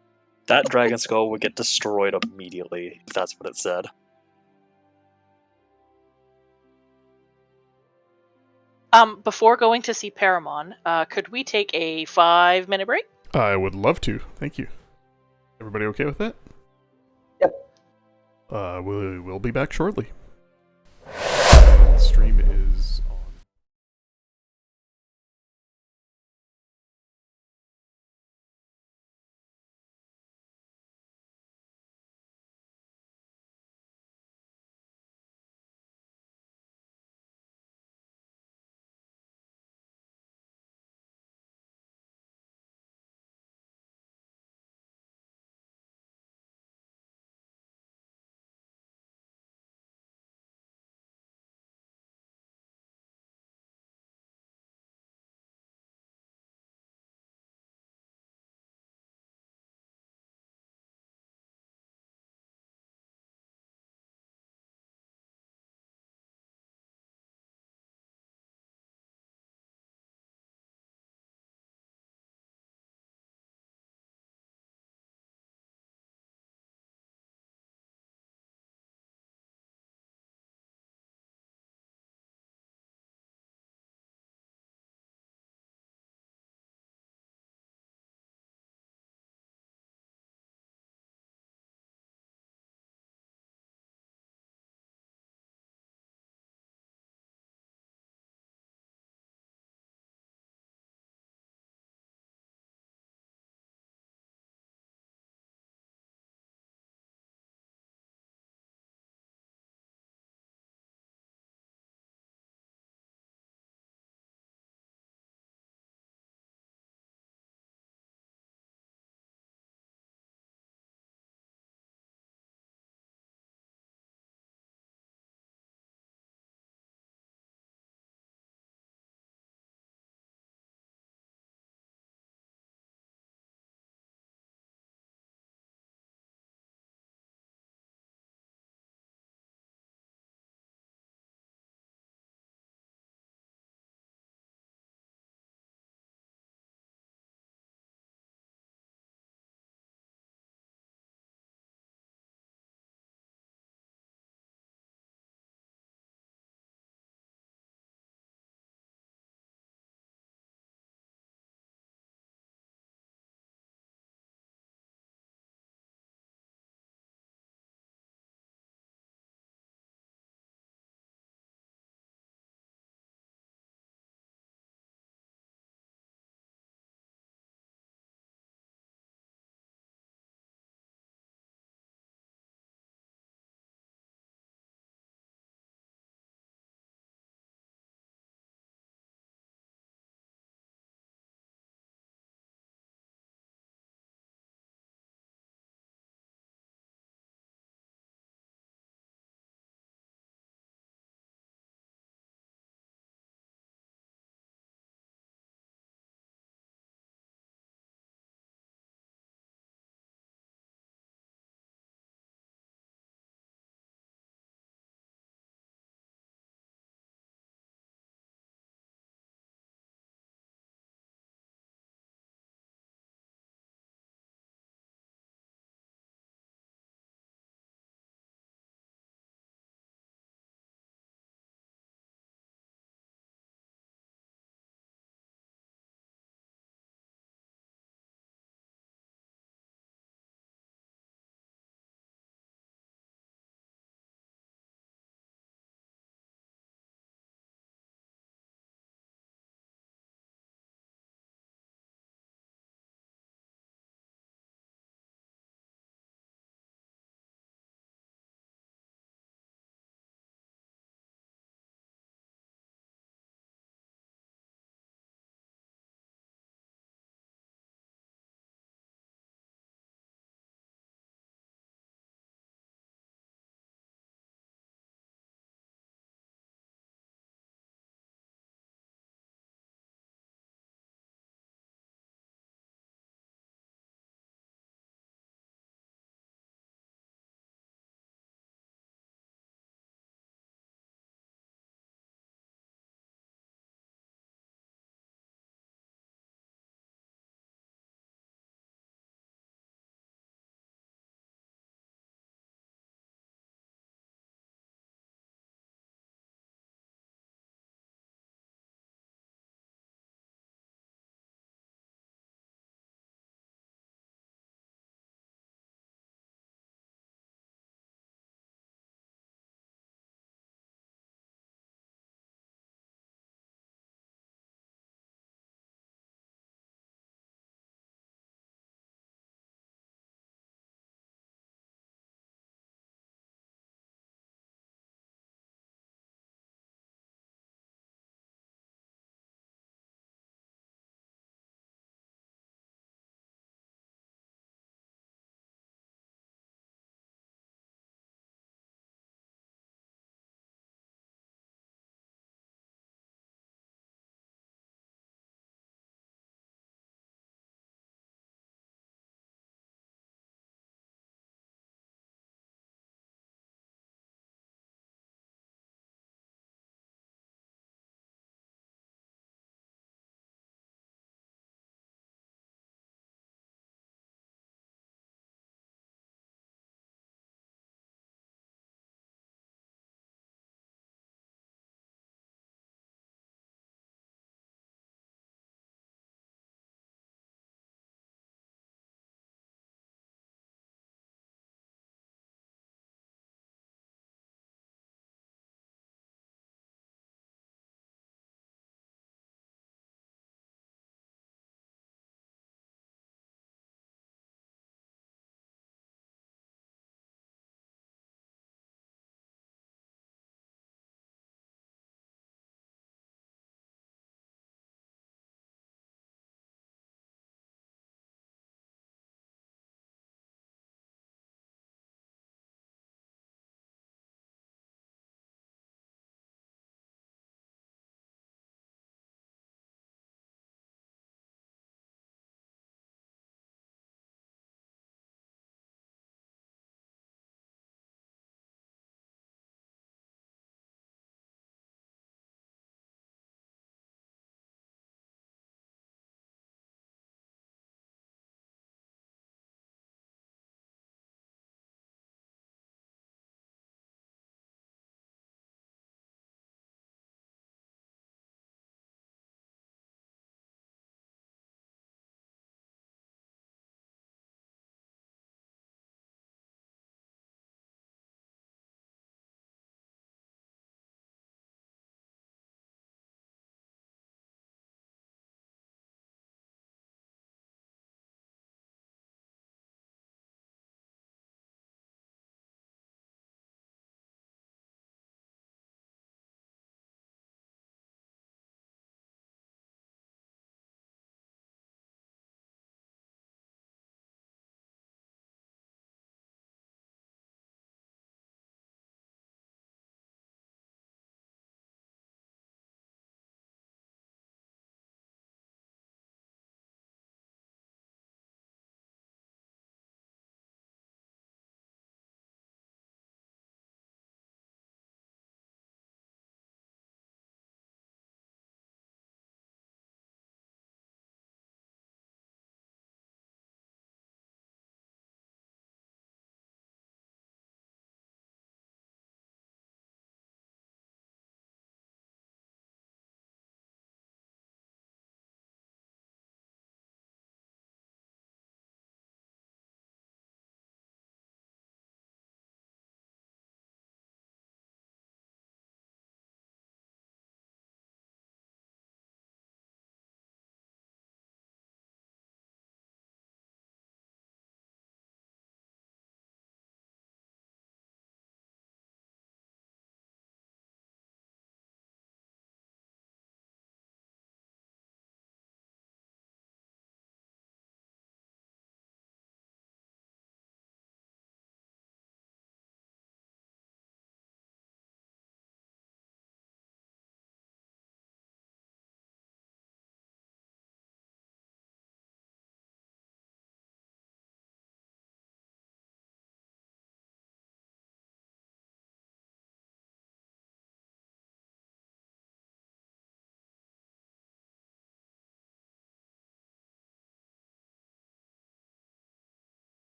That dragon skull would get destroyed immediately if that's what it said. Before going to see Paramon, could we take a 5-minute break? I would love to. Thank you. Everybody okay with that? Yep. We'll be back shortly. Stream is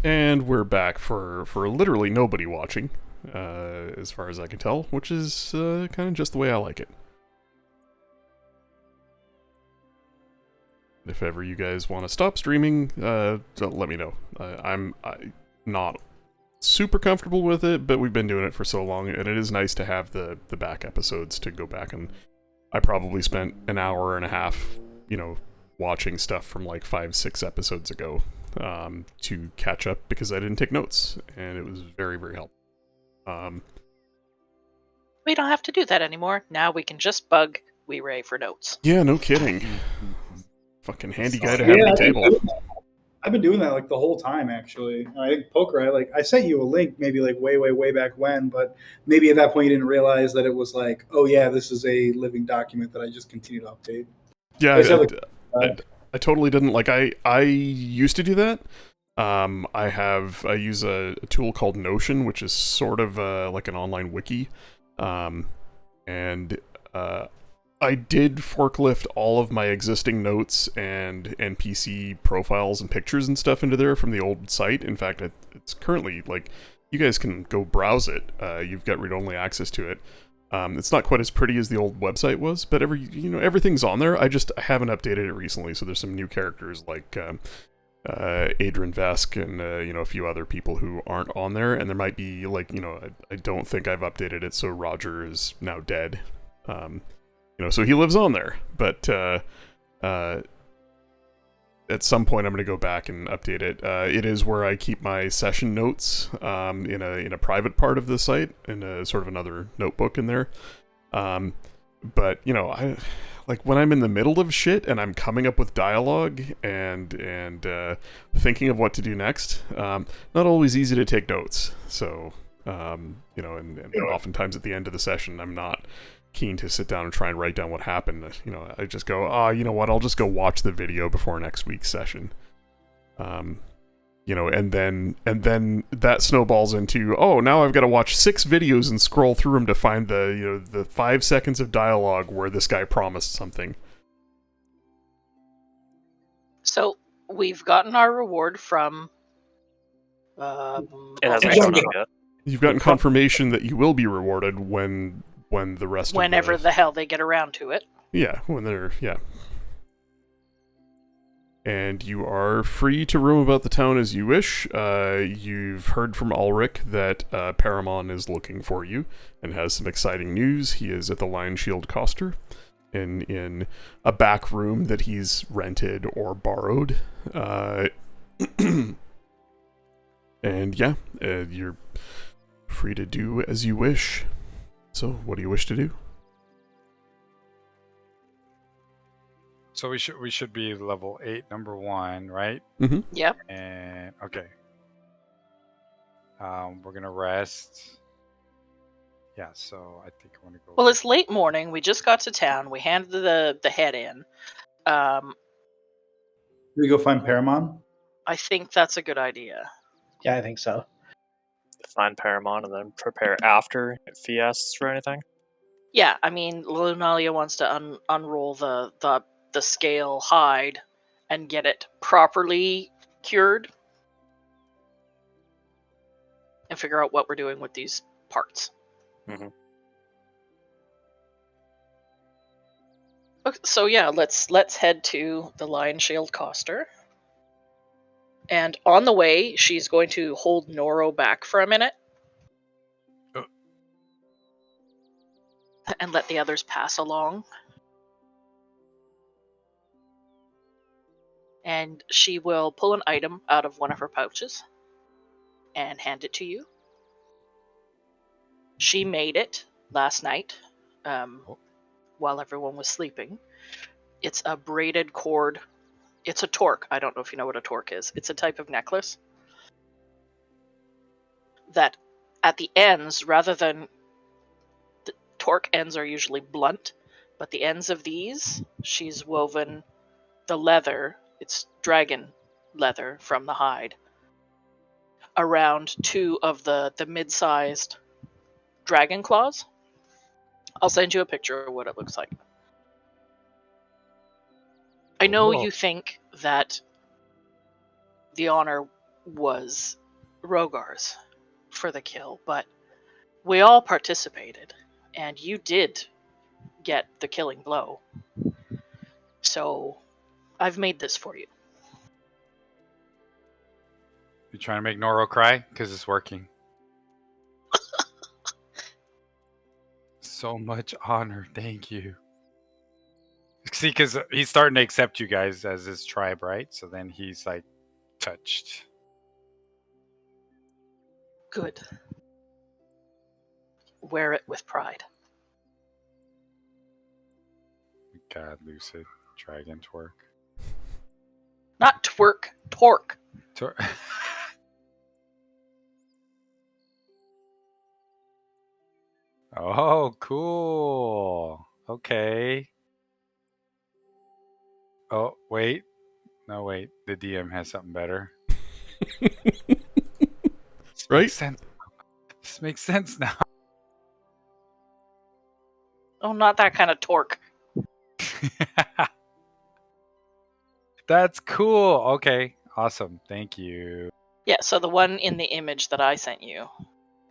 And we're back for literally nobody watching, as far as I can tell, which is kind of just the way I like it. If ever you guys want to stop streaming, let me know. I'm not super comfortable with it, but we've been doing it for so long, and it is nice to have the back episodes to go back. And I probably spent an hour and a half, watching stuff from like 5-6 episodes ago to catch up because I didn't take notes, and it was very, very helpful. We don't have to do that anymore. Now we can just bug WeRay for notes. Yeah, no kidding. Fucking handy guy to have at the table. I've been doing that like the whole time, actually. I think Poker, I sent you a link maybe like way back when, but maybe at that point you didn't realize that it was like, oh yeah, this is a living document that I just continue to update. Yeah, I totally didn't. Like, I used to do that. I use a tool called Notion, which is sort of like an online wiki. And I did forklift all of my existing notes and NPC profiles and pictures and stuff into there from the old site. In fact, it's currently, like, you guys can go browse it. You've got read-only access to it. It's not quite as pretty as the old website was, but everything's on there. I haven't updated it recently, so there's some new characters like Adrian Vesk and a few other people who aren't on there, and there might be I don't think I've updated it, so Roger is now dead. So he lives on there, but at some point I'm going to go back and update it. It is where I keep my session notes in a private part of the site, in a sort of another notebook in there. But I like when I'm in the middle of shit and I'm coming up with dialogue and thinking of what to do next. Not always easy to take notes. So and oftentimes at the end of the session I'm not keen to sit down and try and write down what happened. I just go, you know what, I'll just go watch the video before next week's session. And then that snowballs into, now I've got to watch 6 videos and scroll through them to find the 5 seconds of dialogue where this guy promised something. So we've gotten our reward from It hasn't shown up yet. You've gotten confirmation that you will be rewarded when the rest whenever the hell they get around to it. Yeah, and you are free to roam about the town as you wish. You've heard from Ulrich that Paramon is looking for you and has some exciting news. He is at the Lion Shield Coster in a back room that he's rented or borrowed. And you're free to do as you wish. So, what do you wish to do? So we should be level 8, number 1, right? Mm-hmm. Yep. And okay. We're gonna rest. Yeah. So I think I want to go. Well, it's late morning. We just got to town. We handed the head in. We go find Paramon? I think that's a good idea. Yeah, I think so. Find Paramon and then prepare after if he asks for anything. Yeah, I mean, Lunalia wants to unroll the scale hide and get it properly cured and figure out what we're doing with these parts. Mm-hmm. Okay, so yeah, let's head to the Lion Shield Coster. And on the way, she's going to hold Noro back for a minute. And let the others pass along. And she will pull an item out of one of her pouches and hand it to you. She made it last night while everyone was sleeping. It's a braided cord. It's a torque. I don't know if you know what a torque is. It's a type of necklace that at the ends, rather than the torque ends are usually blunt, but the ends of these, she's woven the leather, it's dragon leather from the hide, around 2 of the mid-sized dragon claws. I'll send you a picture of what it looks like. I know you think that the honor was Rogar's for the kill, but we all participated, and you did get the killing blow. So I've made this for you. You trying to make Noro cry? Because it's working. So much honor. Thank you. See, because he's starting to accept you guys as his tribe, right? So then he's like touched. Good. Wear it with pride. God, Lucid. Dragon twerk. Not twerk, torque. Oh, cool. Okay. Oh, wait. No, wait. The DM has something better. This Right? makes sense. This makes sense now. Oh, not that kind of torque. That's cool. Okay. Awesome. Thank you. Yeah, so the one in the image that I sent you,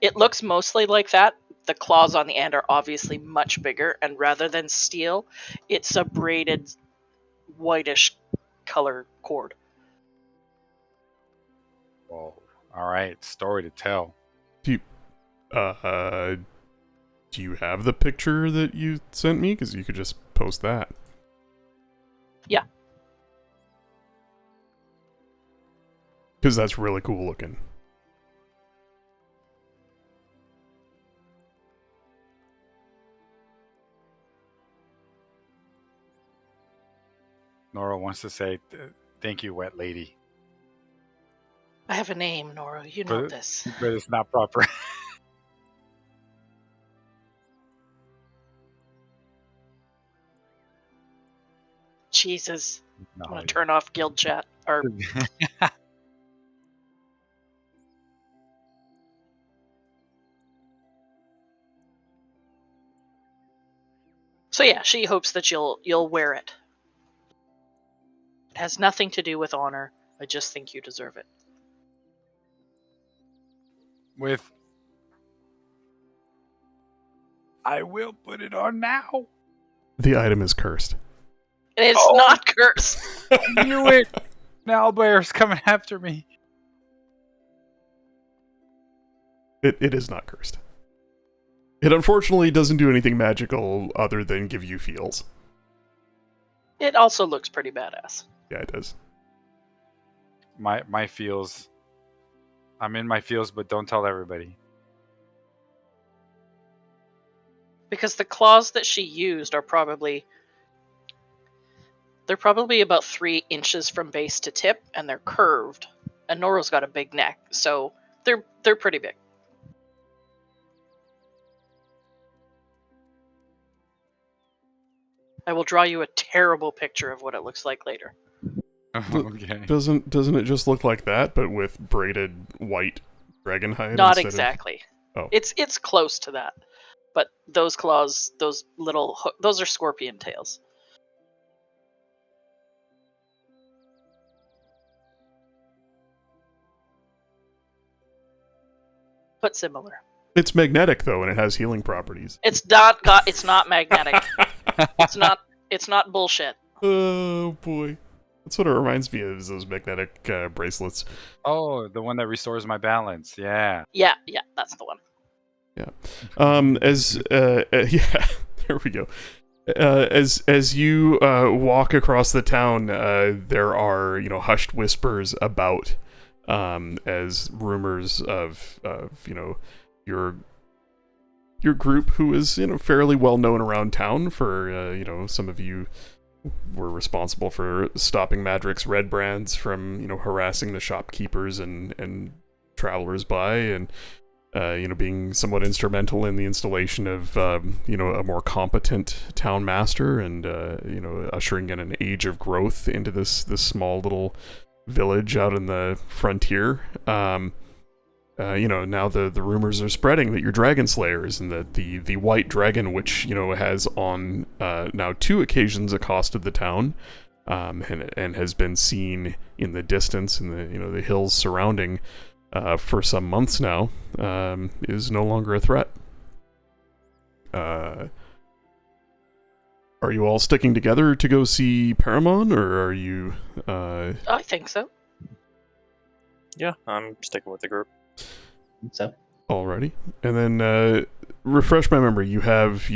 it looks mostly like that. The claws on the end are obviously much bigger, and rather than steel, it's a braided whitish color cord. Whoa. All right. Story to tell. Do you have the picture that you sent me? Because you could just post that. Yeah. Because that's really cool looking. Nora wants to say thank you, wet lady. I have a name, Nora. You know But- this. But it's not proper. Jesus. No, I'm going to turn off guild chat. Or So yeah, she hopes that you'll wear it. It has nothing to do with honor. I just think you deserve it. With I will put it on now. The item is cursed. It is Oh. not cursed. I knew it. Now Owlbear's coming after me. It is not cursed. It unfortunately doesn't do anything magical other than give you feels. It also looks pretty badass. Yeah, it does. My feels. I'm in my feels, but don't tell everybody. Because the claws that she used are probably about 3 inches from base to tip, and they're curved. And Noro's got a big neck, so they're pretty big. I will draw you a terrible picture of what it looks like later. Okay. Doesn't it just look like that, but with braided white dragon hide? Not instead exactly. Oh. It's close to that. But those claws, those little those are scorpion tails. But similar. It's magnetic though, and it has healing properties. It's not magnetic. It's not bullshit. Oh boy, that's what it reminds me of. Is those magnetic bracelets? Oh, the one that restores my balance. Yeah. Yeah, that's the one. Yeah, there we go. As you walk across the town, there are hushed whispers about as rumors of your group, who is fairly well known around town for some of you were responsible for stopping Madric's red brands from harassing the shopkeepers and travelers by, and being somewhat instrumental in the installation of a more competent town master, and ushering in an age of growth into this small little village out in the frontier. Now the rumors are spreading that you're dragon slayers, and that the white dragon, which has on now 2 occasions accosted the town, and has been seen in the distance in the hills surrounding for some months now, is no longer a threat. Are you all sticking together to go see Paramon, or are you? I think so. Yeah, I'm sticking with the group. So Alrighty, and then refresh my memory. You have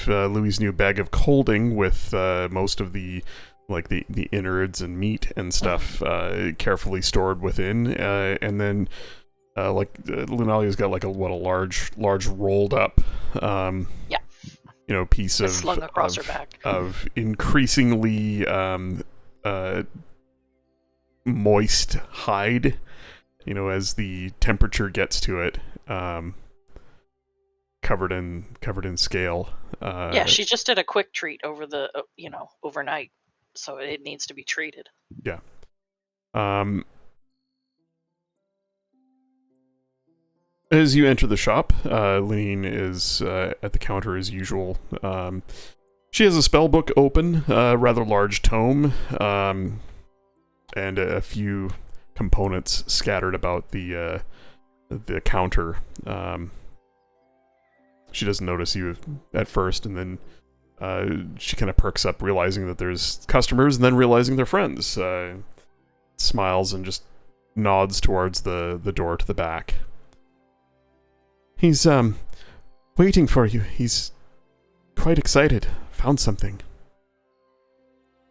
Louis' new bag of colding with most of the the innards and meat and stuff carefully stored within, and then Lunalia's got a large rolled up piece It's of slung across her back of increasingly moist hide, as the temperature gets to it, covered in scale. Yeah, she just did a quick treat over the overnight, so it needs to be treated. Yeah. As you enter the shop, Lene is at the counter as usual. She has a spell book open, a rather large tome, and a few components scattered about the counter. She doesn't notice you at first, and then she kind of perks up, realizing that there's customers, and then realizing they're friends. Smiles and just nods towards the door to the back. He's waiting for you. He's quite excited. Found something.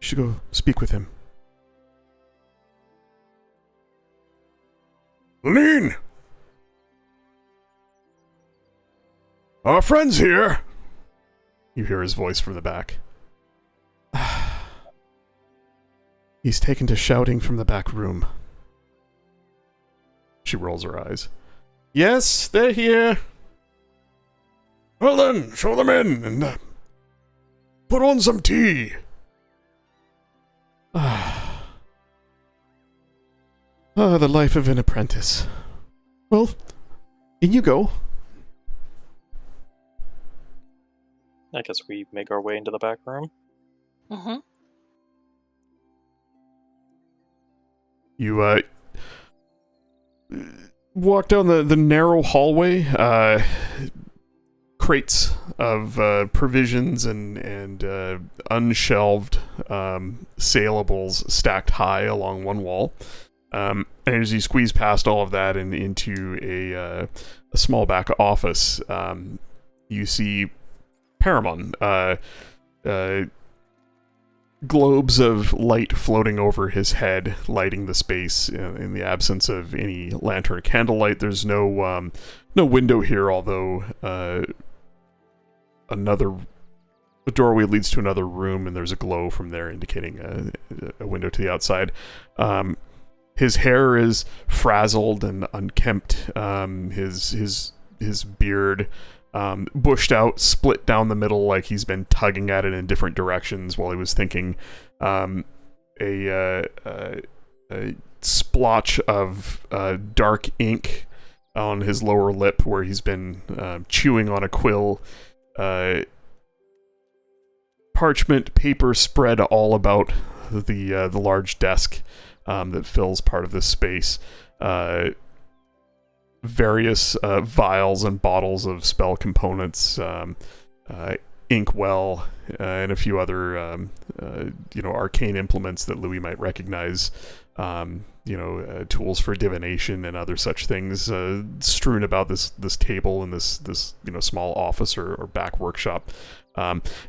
You should go speak with him. Lene! Our friend's here! You hear his voice from the back. He's taken to shouting from the back room. She rolls her eyes. Yes, they're here. Well then, show them in and put on some tea. The life of an apprentice. Well, in you go. I guess we make our way into the back room. Mm-hmm. You walk down the narrow hallway. Crates of provisions and unshelved saleables stacked high along one wall. And as you squeeze past all of that and into a small back office, you see Paramon. Globes of light floating over his head, lighting the space in the absence of any lantern or candlelight. There's no window here, although a doorway leads to another room, and there's a glow from there indicating a window to the outside. His hair is frazzled and unkempt. His beard bushed out, split down the middle, like he's been tugging at it in different directions while he was thinking. A splotch of dark ink on his lower lip where he's been chewing on a quill. Parchment paper spread all about the large desk that fills part of this space. Various vials and bottles of spell components, inkwell, and a few other arcane implements that Louis might recognize. Tools for divination and other such things strewn about this table in this small office or back workshop.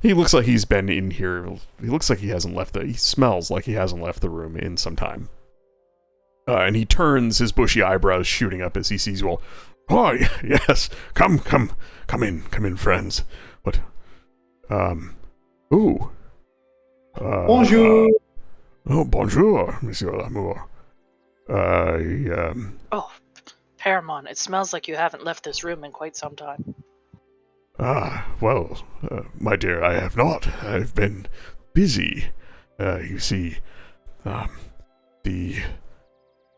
He looks like he's been in here. He looks like he hasn't left he smells like he hasn't left the room in some time. And he turns, his bushy eyebrows shooting up as he sees you all. Oh, yes. Come in, friends. What? Bonjour. Bonjour, Monsieur Lamour. Oh, Paramon, it smells like you haven't left this room in quite some time. Well, my dear, I have not. I've been busy. You see, the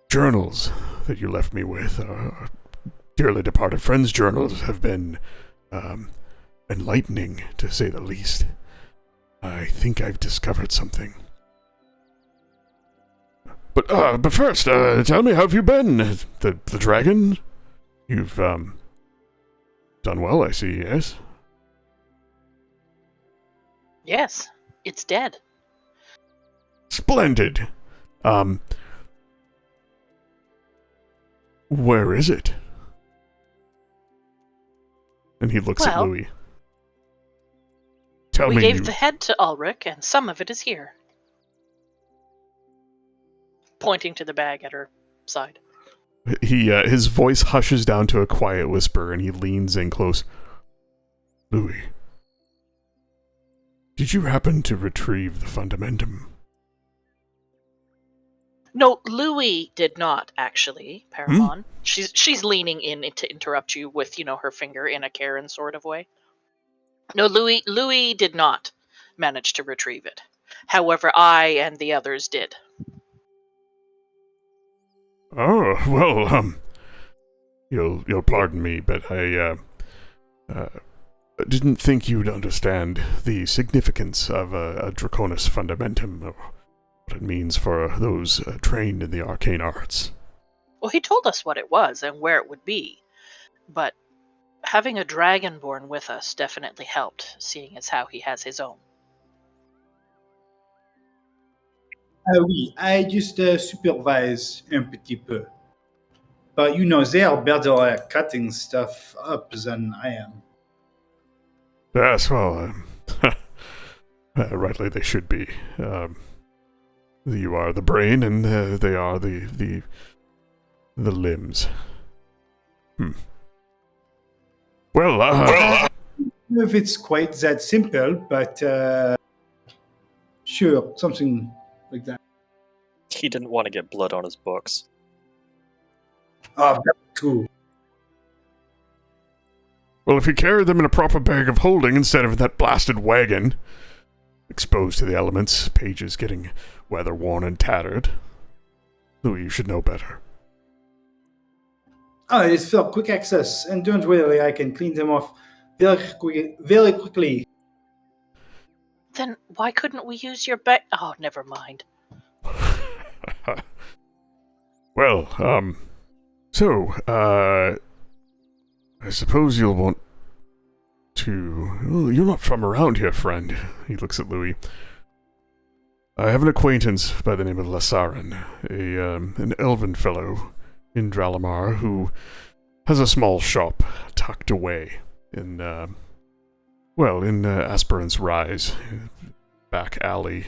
journals that you left me with, our dearly departed friends' journals, have been enlightening, to say the least. I think I've discovered something. But first, tell me, how have you been? The dragon? You've, done well, I see, yes? Yes, it's dead. Splendid. Where is it? And he looks at Well, Louis. Tell We me gave you... the head to Ulrich, and some of it is here. Pointing to the bag at her side. His voice hushes down to a quiet whisper, and he leans in close. Louis, did you happen to retrieve the fundamentum? No, Louis did not, actually, Paramon. She's leaning in to interrupt you with, her finger in a Karen sort of way. No, Louis did not manage to retrieve it. However, I and the others did. Oh, well, you'll pardon me, but I didn't think you'd understand the significance of a Draconis fundamentum, or what it means for those trained in the arcane arts. Well, he told us what it was and where it would be, but having a dragonborn with us definitely helped, seeing as how he has his own. Oui, I just supervise un petit peu. But they are better at cutting stuff up than I am. Yes, well, rightly they should be. You are the brain, and they are the limbs. Well, I don't know if it's quite that simple, but sure, something like that. He didn't want to get blood on his books. Oh, that's cool. well, if you carried them in a proper bag of holding instead of that blasted wagon, exposed to the elements, pages getting weather-worn and tattered, Louis, you should know better. Oh, it's for quick access, and don't worry, I can clean them off very quickly. Then why couldn't we use your bag? Oh, never mind. Well, so, I suppose you'll want to... Well, you're not from around here, friend. He looks at Louis. I have an acquaintance by the name of Lassarin, an elven fellow in Dralamar who has a small shop tucked away in, Aspirant's Rise, back alley.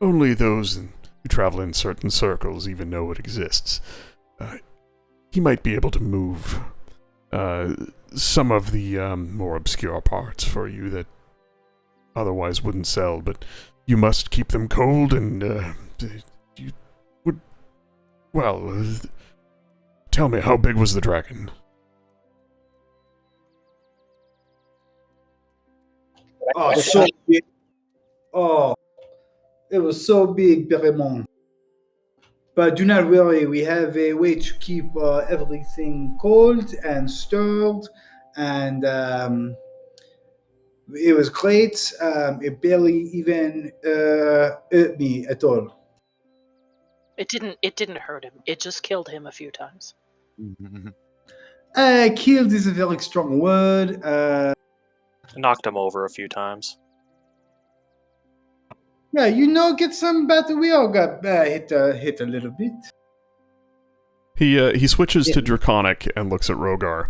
Only those who travel in certain circles even know it exists. He might be able to move some of the more obscure parts for you that otherwise wouldn't sell, but you must keep them cold, and you would... Well, tell me, how big was the dragon? Oh, so big. Oh, it was so big, Peremont. But do not worry, we have a way to keep everything cold and stirred, and it was great. It barely even hurt me at all. It didn't hurt him. It just killed him a few times. Killed is a very strong word. Knocked him over a few times. Yeah, get some better. We all got hit a little bit. He switches to Draconic and looks at Rogar.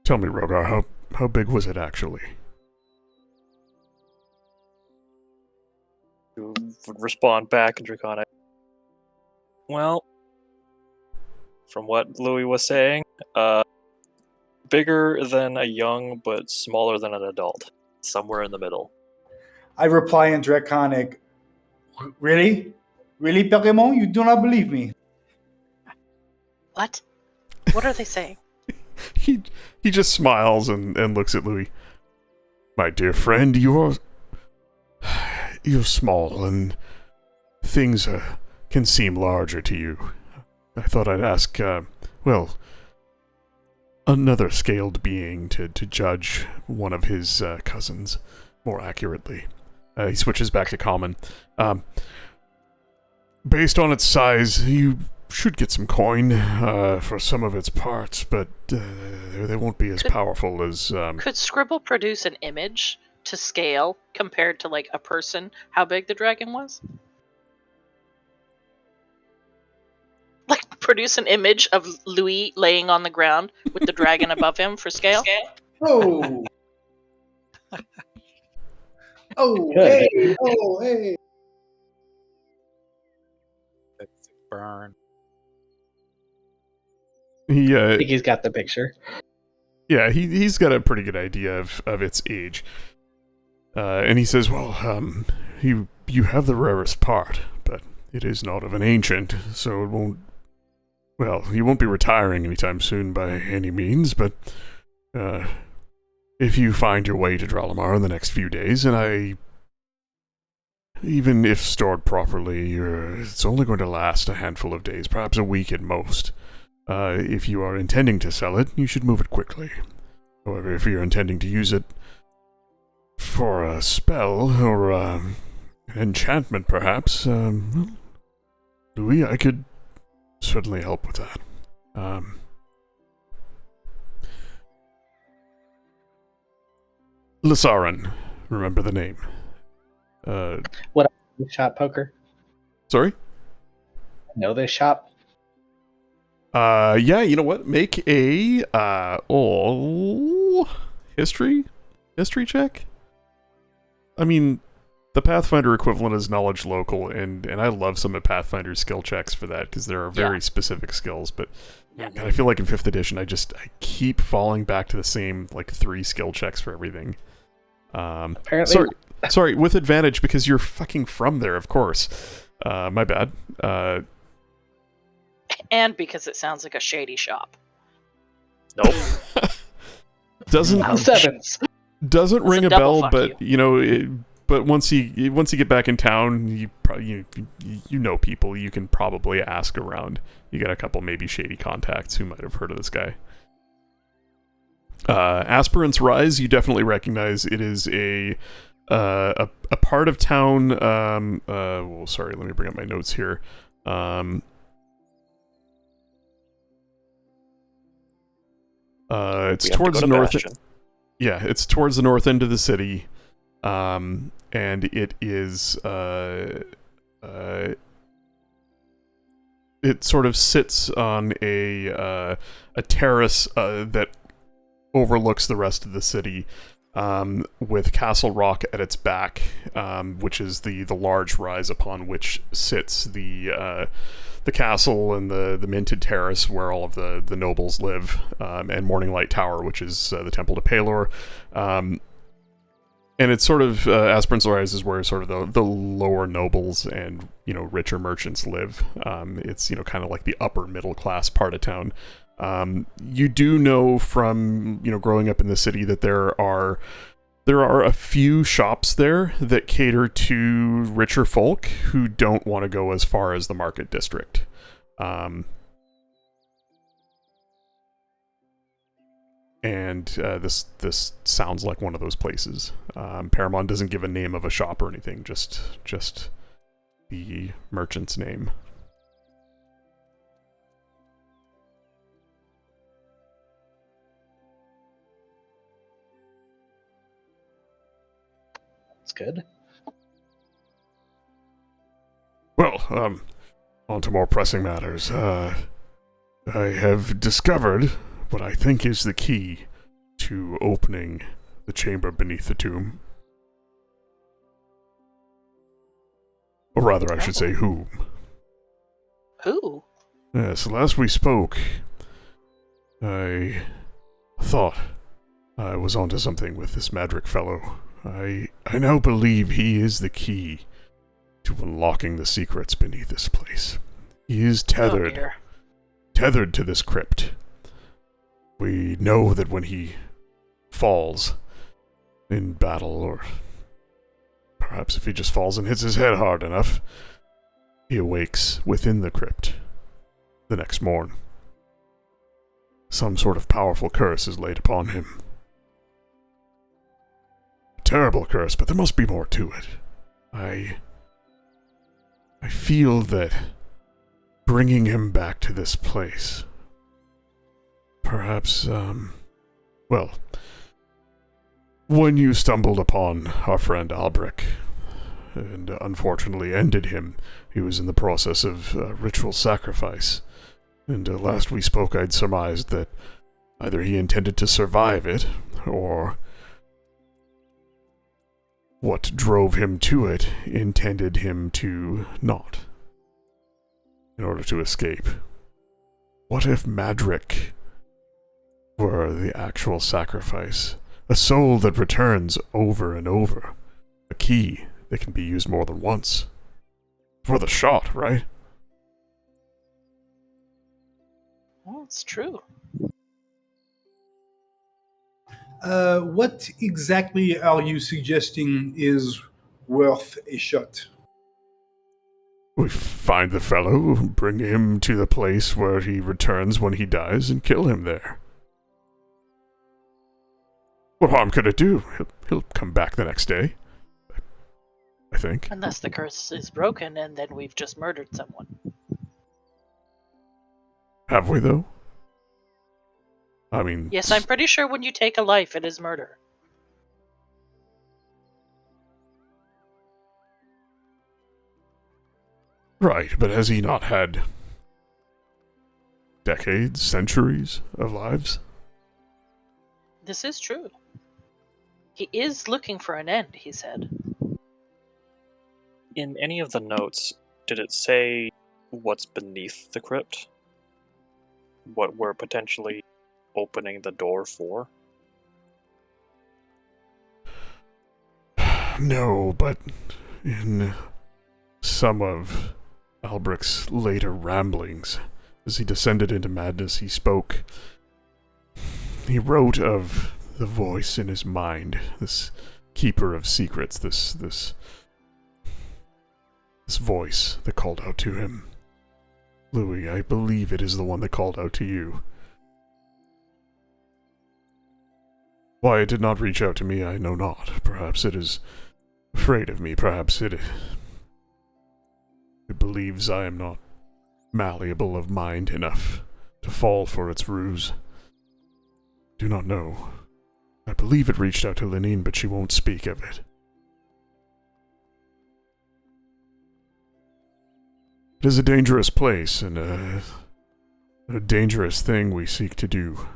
Tell me, Rogar, how big was it actually? You would respond back in Draconic. Well, from what Louis was saying, bigger than a young but smaller than an adult. Somewhere in the middle. I reply in Draconic. Really? Really, Peremont? You do not believe me? What? What are they saying? He just smiles and looks at Louis. My dear friend, you're small, and things can seem larger to you. I thought I'd ask, another scaled being to judge one of his cousins more accurately. He switches back to common. based on its size, you should get some coin for some of its parts, but they won't be as powerful as... Could Scribble produce an image to scale compared to like a person how big the dragon was? Like produce an image of Louis laying on the ground with the dragon above him for scale? Oh. Oh, Good. hey. Oh, hey. That's a burn. He, I think he's got the picture. yeah, he's got a pretty good idea of its age. And he says, well, you have the rarest part, but it is not of an ancient, so it won't... Well, you won't be retiring anytime soon by any means, but if you find your way to Dralamar in the next few days, and even if stored properly, it's only going to last a handful of days, perhaps a week at most. If you are intending to sell it, you should move it quickly. However, if you're intending to use it for a spell or an enchantment, perhaps, Louis, I could certainly help with that. Lasaran, remember the name. Shop poker. Sorry? Know this shop? Yeah, you know what? Make a history check. I mean, the Pathfinder equivalent is knowledge local, and I love some of Pathfinder's skill checks for that because there are very specific skills. But Yeah. God, I feel like in 5th edition, I keep falling back to the same like 3 skill checks for everything. Apparently, Sorry, with advantage because you're fucking from there, of course. My bad. And because it sounds like a shady shop. Nope. Doesn't sevens. doesn't It's ring a a double bell, fuck but you know, but once you get back in town, you probably you know people. You can probably ask around. You got a couple maybe shady contacts who might have heard of this guy. Aspirant's Rise, you definitely recognize. It is a part of town. Well, sorry, let me bring up my notes here. It's We have to towards go the to north. Bastion. Yeah, it's towards the north end of the city, and it is it sort of sits on a terrace that overlooks the rest of the city, with Castle Rock at its back, which is the large rise upon which sits the castle and the Minted Terrace where all of the nobles live, and Morning Light Tower, which is the Temple to Palor. And it's sort of Aspirant's Rise is where sort of the lower nobles and richer merchants live. It's kind of like the upper middle class part of town. You do know from growing up in the city that there are a few shops there that cater to richer folk who don't want to go as far as the market district. And this sounds like one of those places. Paramount doesn't give a name of a shop or anything, just the merchant's name. That's good. Well, on to more pressing matters. I have discovered what I think is the key to opening the chamber beneath the tomb. Or rather, I should say whom. Who? Yes, last we spoke, I thought I was onto something with this Madrick fellow. I now believe he is the key to unlocking the secrets beneath this place. He is Oh, dear. tethered to this crypt. We know that when he falls in battle, or perhaps if he just falls and hits his head hard enough, he awakes within the crypt the next morn. Some sort of powerful curse is laid upon him. A terrible curse, but there must be more to it. I feel that bringing him back to this place, perhaps, well, when you stumbled upon our friend Albrecht, and unfortunately ended him, he was in the process of ritual sacrifice, and last we spoke I'd surmised that either he intended to survive it, or what drove him to it intended him to not, in order to escape. What if Madrick were the actual sacrifice? A soul that returns over and over. A key that can be used more than once. For the shot, right? Well, it's true. What exactly are you suggesting is worth a shot? We find the fellow, bring him to the place where he returns when he dies, and kill him there. What harm could it do? He'll come back the next day. I think. Unless the curse is broken and then we've just murdered someone. Have we, though? I mean... Yes, I'm pretty sure when you take a life, it is murder. Right, but has he not had decades, centuries of lives? This is true. He is looking for an end, he said. In any of the notes, did it say what's beneath the crypt? What we're potentially opening the door for? No, but in some of Albrecht's later ramblings, as he descended into madness, he spoke. He wrote of the voice in his mind, this keeper of secrets, this voice that called out to him. Louis, I believe it is the one that called out to you. Why it did not reach out to me, I know not. Perhaps it is afraid of me. Perhaps it believes I am not malleable of mind enough to fall for its ruse. Do not know. I believe it reached out to Lenine, but she won't speak of it. It is a dangerous place, and a dangerous thing we seek to do.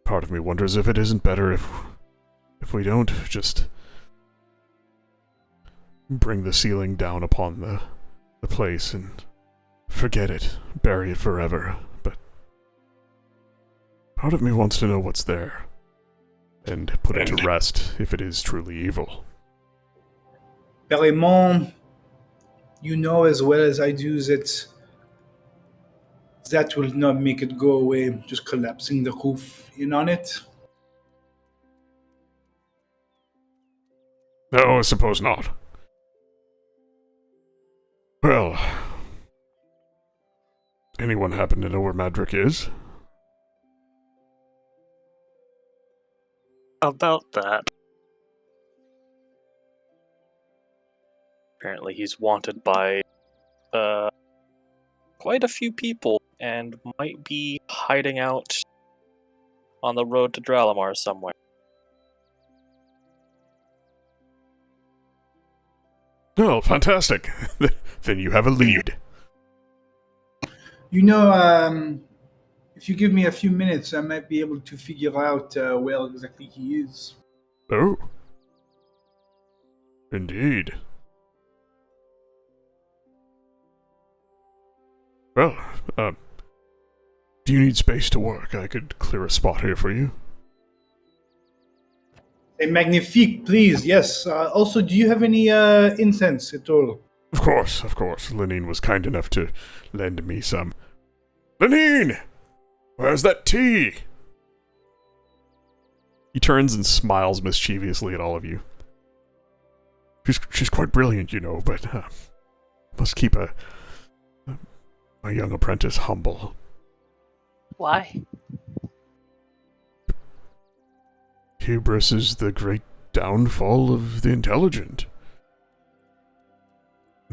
Part of me wonders if it isn't better if we don't just bring the ceiling down upon the place and forget it, bury it forever. But part of me wants to know what's there, and put it to rest if it is truly evil. Perrimon, you know as well as I do that will not make it go away, just collapsing the roof in on it. No, I suppose not. Well, anyone happen to know where Madrick is? About that. Apparently he's wanted by quite a few people and might be hiding out on the road to Dralamar somewhere. Oh, fantastic. Then you have a lead. You know, if you give me a few minutes, I might be able to figure out where exactly he is. Oh. Indeed. Well, do you need space to work? I could clear a spot here for you. A magnifique, please. Yes. Also, do you have any incense at all? Of course. Lenine was kind enough to lend me some. Lenine! Where's that tea? He turns and smiles mischievously at all of you. She's quite brilliant, you know, but must keep a young apprentice humble. Why? Hubris is the great downfall of the intelligent.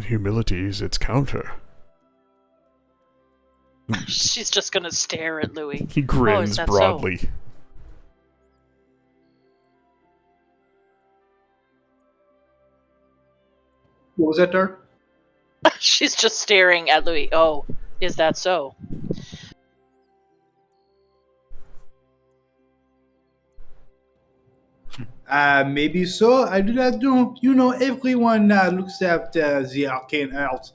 Humility is its counter. She's just gonna stare at Louis. He grins that so? broadly. What was that, Dark? She's just staring at Louis. Oh, is that so? Maybe so. I do not know. You know, everyone looks at the arcane arts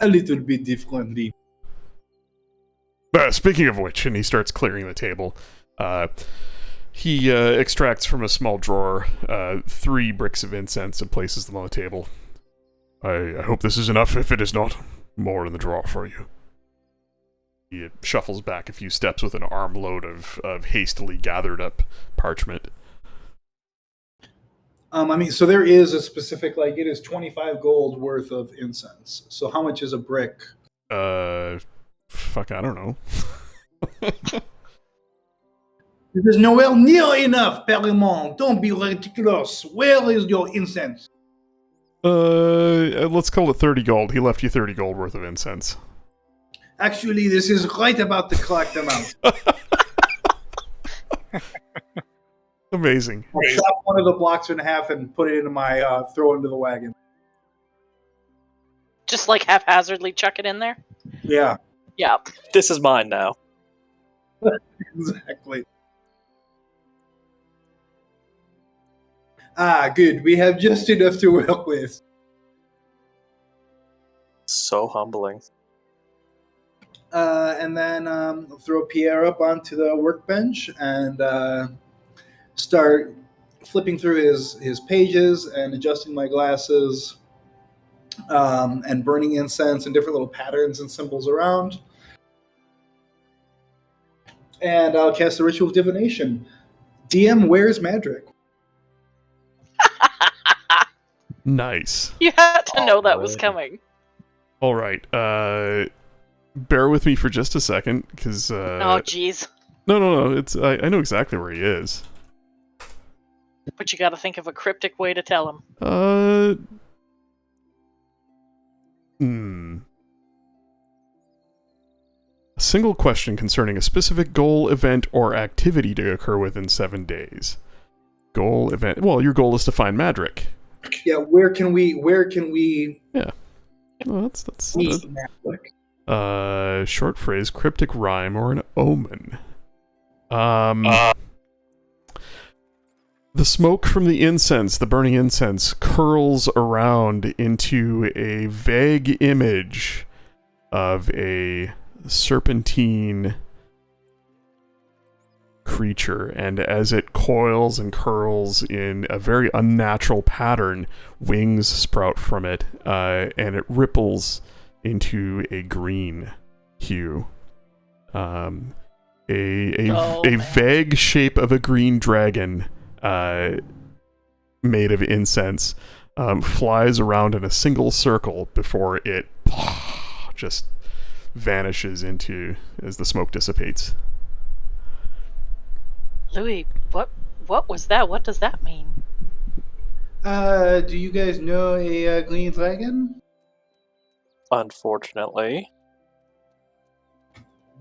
a little bit differently. Speaking of which, and he starts clearing the table, he extracts from a small drawer 3 bricks of incense and places them on the table. I hope this is enough. If it is not, more in the drawer for you. He shuffles back a few steps with an armload of hastily gathered up parchment. So there is a specific, like, it is 25 gold worth of incense. So how much is a brick? Fuck, I don't know. It is nowhere near enough, Perimon. Don't be ridiculous. Where is your incense? Let's call it 30 gold. He left you 30 gold worth of incense. Actually, this is right about the correct amount. Amazing. I'll chop one of the blocks in half and put it into my, throw it into the wagon. Just like haphazardly chuck it in there? Yeah, Yeah. This is mine now. exactly. Good. We have just enough to work with. So humbling. And then throw Pierre up onto the workbench and start flipping through his pages and adjusting my glasses and burning incense and different little patterns and symbols around. And I'll cast the Ritual of Divination. DM, where's Madrick? Nice. You had to know that was Alrighty. coming. All right. Bear with me for just a second, because Oh, jeez. no. It's I know exactly where he is. But you gotta think of a cryptic way to tell him. A single question concerning a specific goal, event, or activity to occur within 7 days. Goal, event. Well, your goal is to find Madrick. Yeah, where can we Well, that's meet Madrick? short phrase, cryptic rhyme, or an omen. The smoke from the incense, the burning incense, curls around into a vague image of a serpentine creature, and as it coils and curls in a very unnatural pattern, wings sprout from it, and it ripples into a green hue. A man. vague shape of a green dragon made of incense flies around in a single circle before it just vanishes into as the smoke dissipates. Louis, what was that? What does that mean? Do you guys know a green dragon? Unfortunately.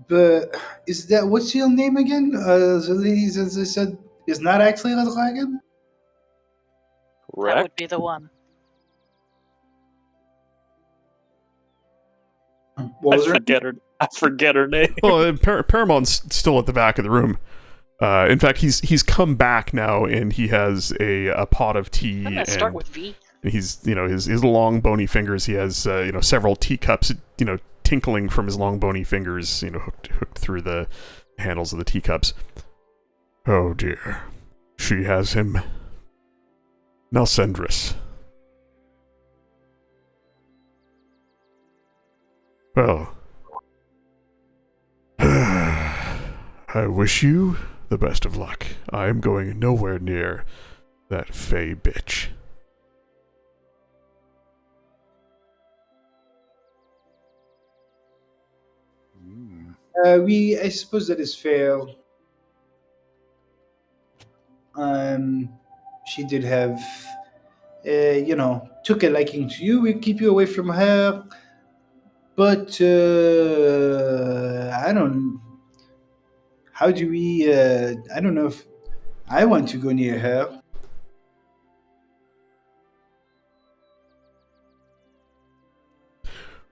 But is that what's your name again? The lady, as I said, is not actually a dragon. That Correct. would be the one. What was her? I forget her name. Well, Paramon's still at the back of the room. In fact, he's come back now, and he has a pot of tea. Doesn't that And start with V? he's, his long bony fingers. He has, several teacups, tinkling from his long bony fingers, hooked through the handles of the teacups. Oh dear, she has him. Nalcendris. Well, I wish you the best of luck. I am going nowhere near that fey bitch. I suppose that is fair. She did have took a liking to you, we'll keep you away from her. But I don't. How do we? I don't know if I want to go near her.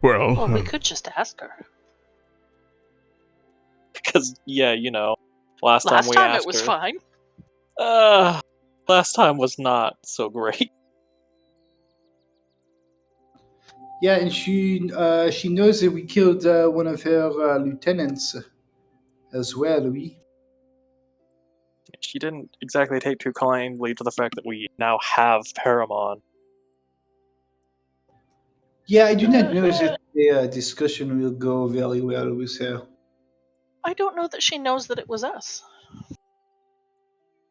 Well, we could just ask her. Because, yeah, last time we asked it was her, fine. last time was not so great. Yeah, and she knows that we killed one of her lieutenants as well, oui. She didn't exactly take too kindly to the fact that we now have Paramon. Yeah, I do not know that the discussion will go very well with her. I don't know that she knows that it was us.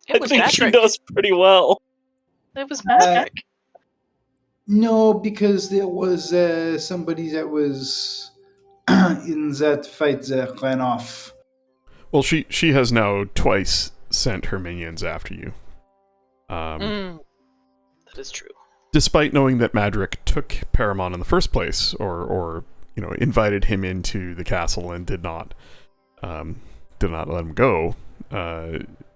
I think she knows pretty well. It was Madrick. No, because there was somebody that was in that fight that ran off. Well, she has now twice sent her minions after you. That is true. Despite knowing that Madrick took Paramon in the first place, or invited him into the castle and did not let him go,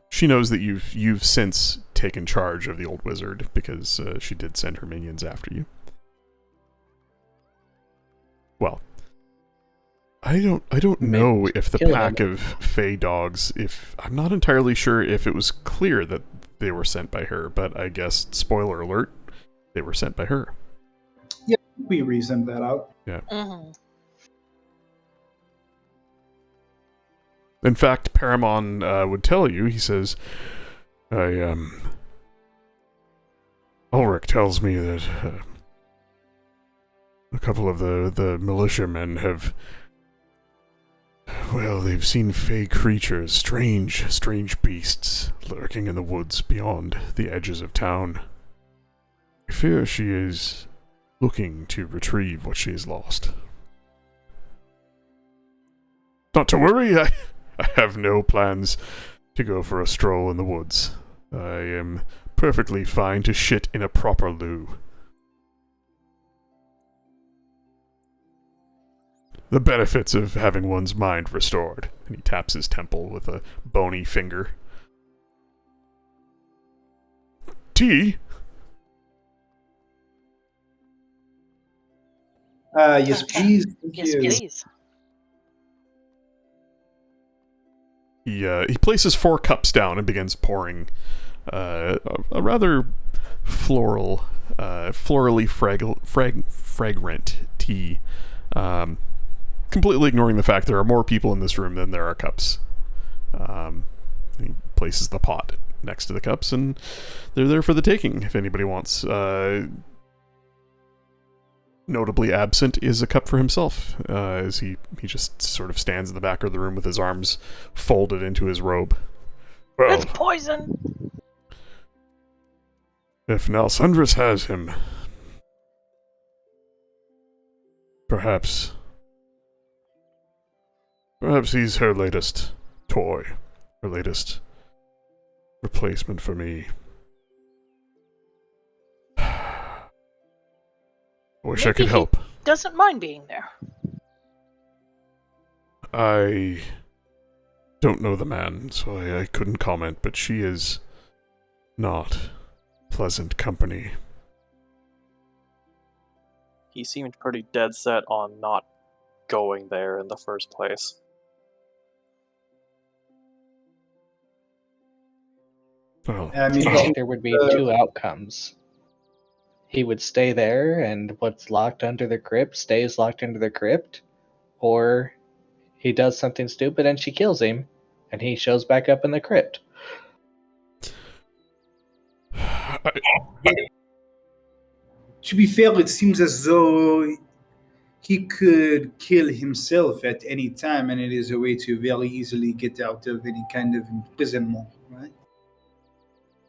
she knows that you've since taken charge of the old wizard because she did send her minions after you. Well, I don't know if the pack of Fey dogs, I'm not entirely sure if it was clear that they were sent by her, but I guess, spoiler alert, they were sent by her. Yeah, we reasoned that out. Yeah. Mm-hmm. In fact, Paramon would tell you, he says, Ulrich tells me that a couple of the militiamen have, well, they've seen fey creatures, strange beasts, lurking in the woods beyond the edges of town. I fear she is looking to retrieve what she has lost. Not to worry, I have no plans to go for a stroll in the woods. I am perfectly fine to shit in a proper loo. The benefits of having one's mind restored. And he taps his temple with a bony finger. Tea? Yes, please. Thank Yes, you. please. He places 4 cups down and begins pouring a rather florally fragrant tea. Completely ignoring the fact there are more people in this room than there are cups. He places the pot next to the cups, and they're there for the taking if anybody wants. Notably absent is a cup for himself, as he just sort of stands in the back of the room with his arms folded into his robe. Well, It's poison! if Nalsundris has him, perhaps he's her latest toy, her latest replacement for me. I wish I could help. Doesn't mind being there. I don't know the man, so I couldn't comment, but she is not pleasant company. He seemed pretty dead set on not going there in the first place. Well, I mean, I think there would be 2 outcomes. He would stay there, and what's locked under the crypt stays locked under the crypt, or he does something stupid and she kills him, and he shows back up in the crypt. to be fair, it seems as though he could kill himself at any time, and it is a way to very easily get out of any kind of imprisonment, right?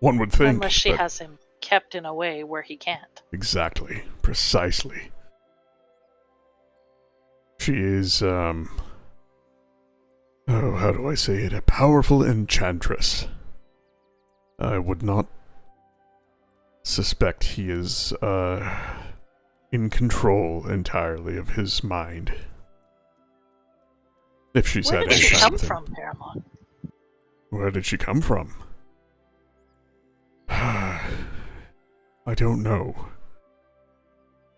One would think. Unless she but has him kept in a way where he can't. Exactly. Precisely. She is, how do I say it? A powerful enchantress. I would not suspect he is, in control entirely of his mind. If she's Where had did any she time come with him. from, Paramount? Where did she come from? I don't know.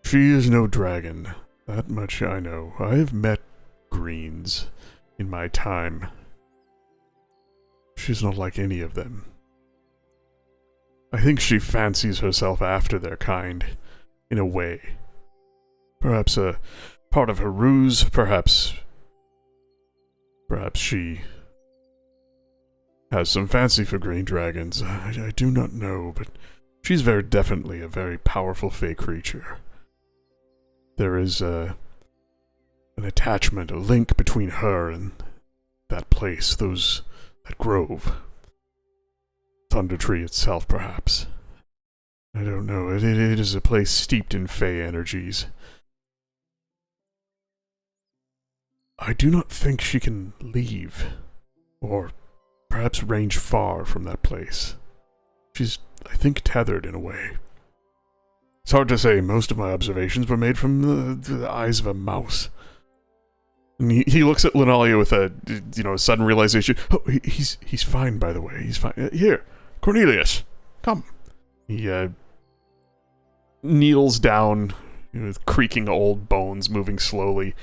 She is no dragon. That much I know. I have met greens in my time. She's not like any of them. I think she fancies herself after their kind, in a way. Perhaps a part of her ruse, perhaps she has some fancy for green dragons. I do not know, but she's very definitely a very powerful fey creature. There is an attachment, a link between her and that place, that grove. Thunder Tree itself, perhaps. I don't know. It is a place steeped in fey energies. I do not think she can leave, or perhaps range far from that place. She's, I think, tethered in a way. It's hard to say. Most of my observations were made from the eyes of a mouse. And he looks at Linalia with a sudden realization. Oh, he's fine, by the way. He's fine. Here, Cornelius, come. He kneels down, with creaking old bones, moving slowly.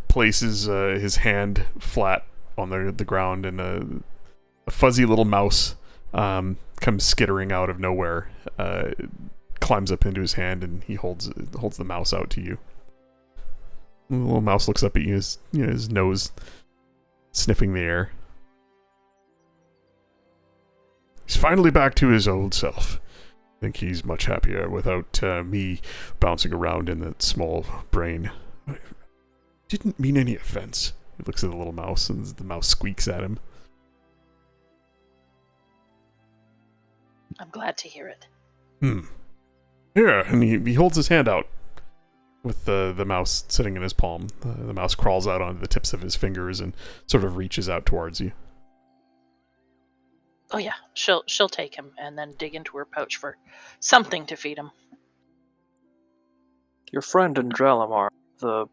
Places his hand flat on the ground, and a fuzzy little mouse comes skittering out of nowhere, climbs up into his hand, and he holds the mouse out to you. The little mouse looks up at you, his nose sniffing the air. He's finally back to his old self. I think he's much happier without me bouncing around in that small brain. I didn't mean any offense. He looks at the little mouse, and the mouse squeaks at him. I'm glad to hear it. Here, and he holds his hand out with the mouse sitting in his palm. The mouse crawls out onto the tips of his fingers and sort of reaches out towards you. Oh yeah, she'll take him and then dig into her pouch for something to feed him. Your friend in Dralamar, the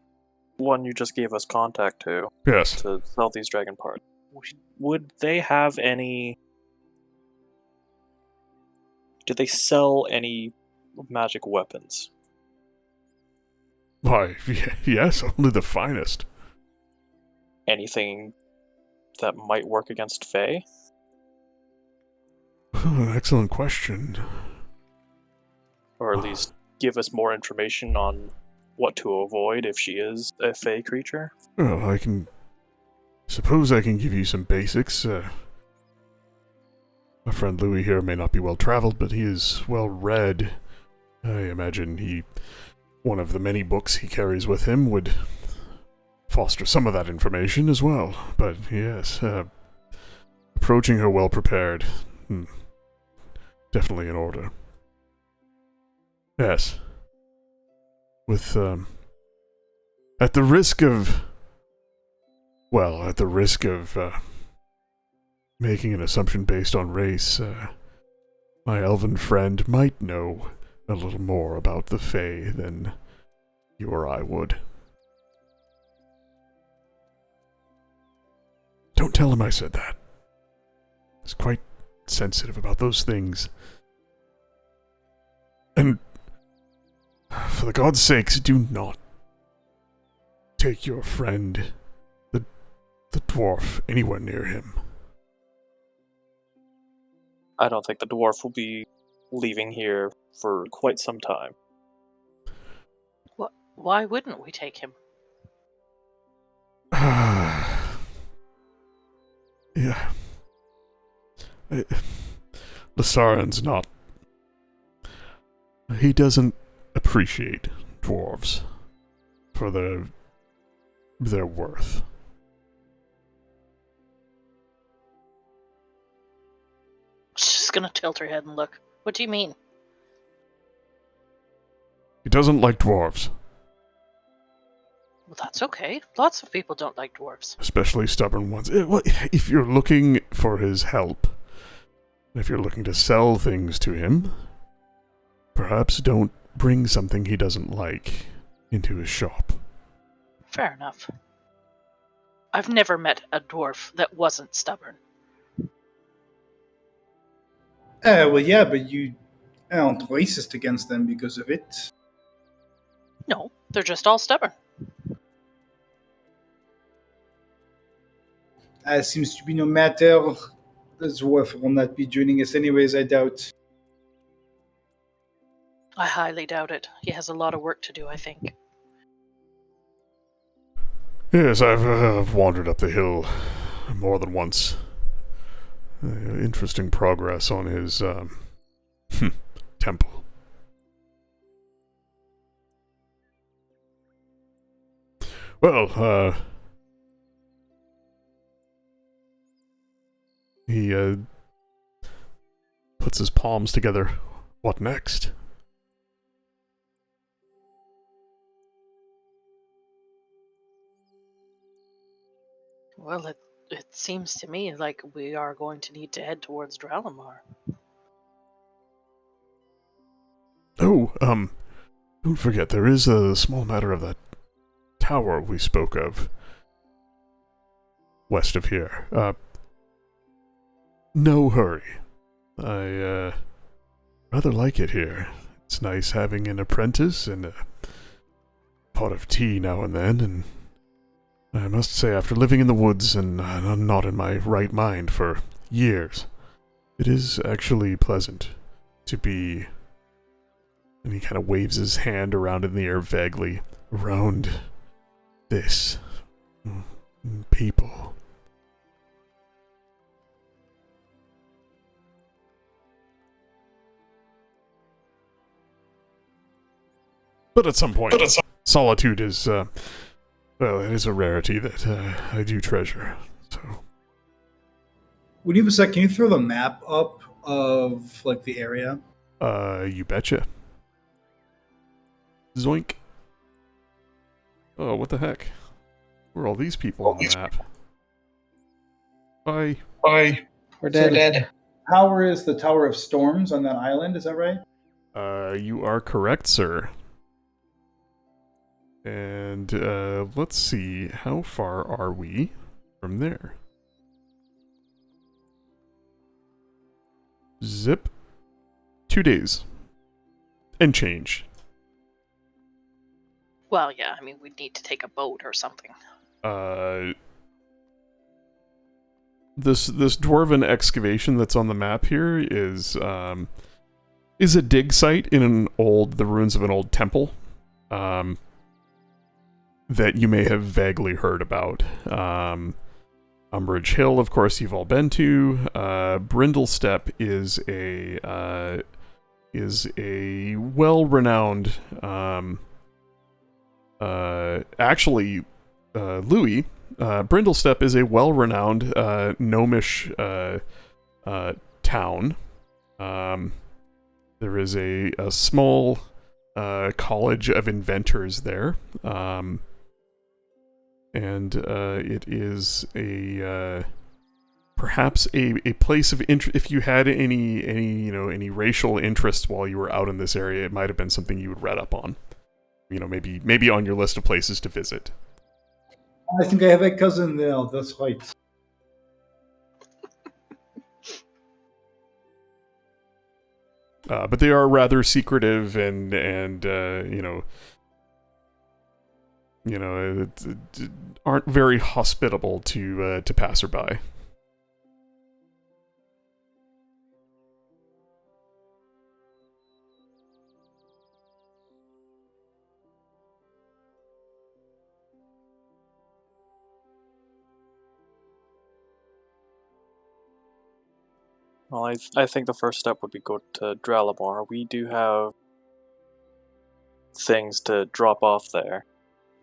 one you just gave us contact to Yes. sell these dragon parts, would they have any... Do they sell any magic weapons? Why, yes, only the finest. Anything that might work against Fae? An excellent question. Or at least give us more information on what to avoid if she is a Fae creature? Well, suppose I can give you some basics. My friend Louis here may not be well-traveled, but he is well-read. I imagine one of the many books he carries with him would foster some of that information as well. But yes, approaching her well-prepared, definitely in order. Yes. With, at the risk of making an assumption based on race, my elven friend might know a little more about the Fae than you or I would. Don't tell him I said that. He's quite sensitive about those things. And for the gods' sakes, do not take your friend, the dwarf, anywhere near him. I don't think the dwarf will be leaving here for quite some time. Why wouldn't we take him? Yeah. Lasaran's not... He doesn't appreciate dwarves for their worth. She's gonna tilt her head and look. What do you mean? He doesn't like dwarves. Well, that's okay. Lots of people don't like dwarves. Especially stubborn ones. Well, if you're looking for his help, if you're looking to sell things to him, perhaps don't bring something he doesn't like into his shop. Fair enough. I've never met a dwarf that wasn't stubborn. Well, yeah, but you aren't racist against them because of it. No, they're just all stubborn. Seems to be no matter. The dwarf will not be joining us anyways, I doubt. I highly doubt it. He has a lot of work to do, I think. Yes, I've wandered up the hill more than once. Interesting progress on his temple. Well, he puts his palms together. What next? Well, it seems to me like we are going to need to head towards Dralamar. Oh, don't forget, there is a small matter of that tower we spoke of. West of here. No hurry. I, rather like it here. It's nice having an apprentice and a pot of tea now and then, and I must say, after living in the woods and not in my right mind for years, it is actually pleasant to be... And he kind of waves his hand around in the air vaguely, around this people. But at some point, solitude is, well, it is a rarity that I do treasure, so... Would you have a sec? Can you throw the map up of, like, the area? You betcha. Zoink. Oh, what the heck? Where are all these people on the map? Bye. We're dead. Tower is the Tower of Storms on that island, is that right? You are correct, sir. And, let's see, how far are we from there? Zip. 2 days. And change. Well, yeah, I mean, we'd need to take a boat or something. This dwarven excavation that's on the map here is a dig site in the ruins of an old temple. That you may have vaguely heard about. Umbrage Hill, of course, you've all been to. Brindlestep is a well-renowned, actually, Louis, Brindlestep is a well-renowned gnomish town. There is a small college of inventors there. And it is perhaps a place of interest. If you had any racial interests while you were out in this area, it might have been something you would read up on. Maybe on your list of places to visit. I think I have a cousin there, that's right. But they are rather secretive and aren't very hospitable to passerby. Well, I think the first step would be go to Dralamar. We do have things to drop off there.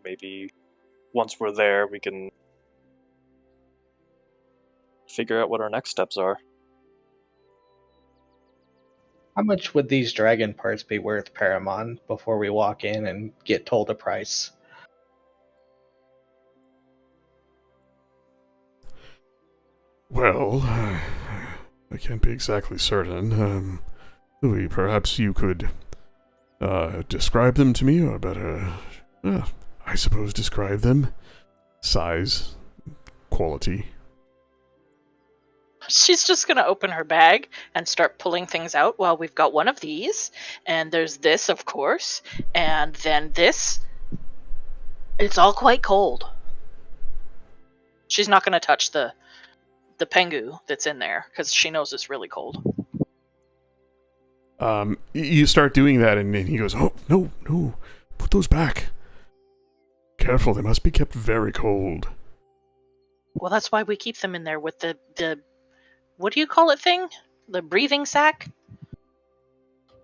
Maybe once we're there, we can figure out what our next steps are. How much would these dragon parts be worth, Paramon, before we walk in and get told a price? Well, I can't be exactly certain. Louis, perhaps you could Describe them to me, or better, I suppose describe them. Size, quality. She's just going to open her bag and start pulling things out. Well, we've got one of these, and there's this, of course, and then this. It's all quite cold. She's not going to touch the pengu that's in there because she knows it's really cold. You start doing that, and he goes, "Oh, no, put those back. Careful, they must be kept very cold." Well, that's why we keep them in there with the what do you call it thing? The breathing sac?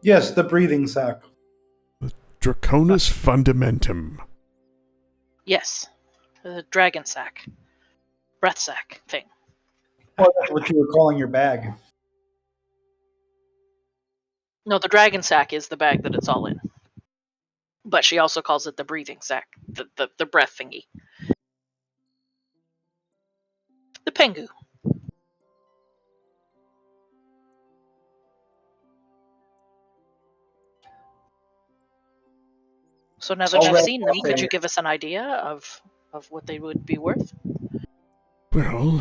Yes, the breathing sac. Draconis fundamentum. Yes, the dragon sac, breath sac thing. Oh, that's what you were calling your bag. No, the dragon sac is the bag that it's all in. But she also calls it the breathing sac, the breath thingy. The pengu. So now that All you've right, seen them, could okay. you give us an idea of what they would be worth? Well,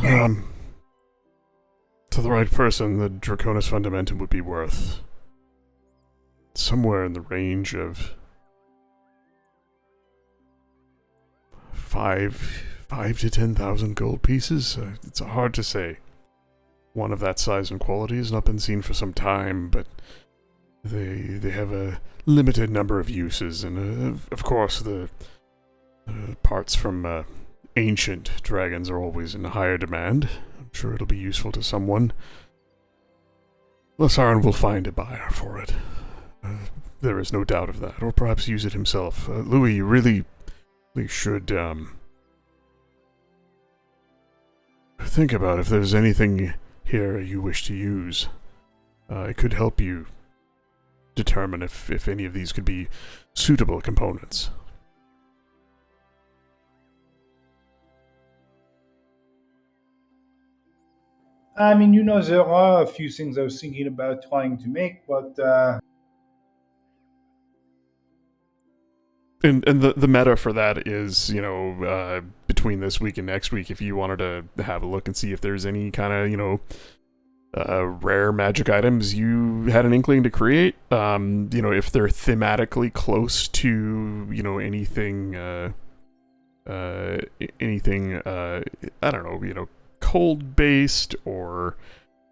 to the right person, the Draconis fundamentum would be worth somewhere in the range of five to 10,000 gold pieces. It's hard to say. One of that size and quality has not been seen for some time, but they have a limited number of uses, and of course the parts from ancient dragons are always in higher demand. I'm sure it'll be useful to someone. Lasaran will find a buyer for it. There is no doubt of that, or perhaps use it himself. Louis, you really should think about if there's anything here you wish to use. It could help you determine if any of these could be suitable components. I mean, there are a few things I was thinking about trying to make, but And the meta for that is, between this week and next week, if you wanted to have a look and see if there's any kind of, rare magic items you had an inkling to create, if they're thematically close to, anything, I don't know, cold-based or,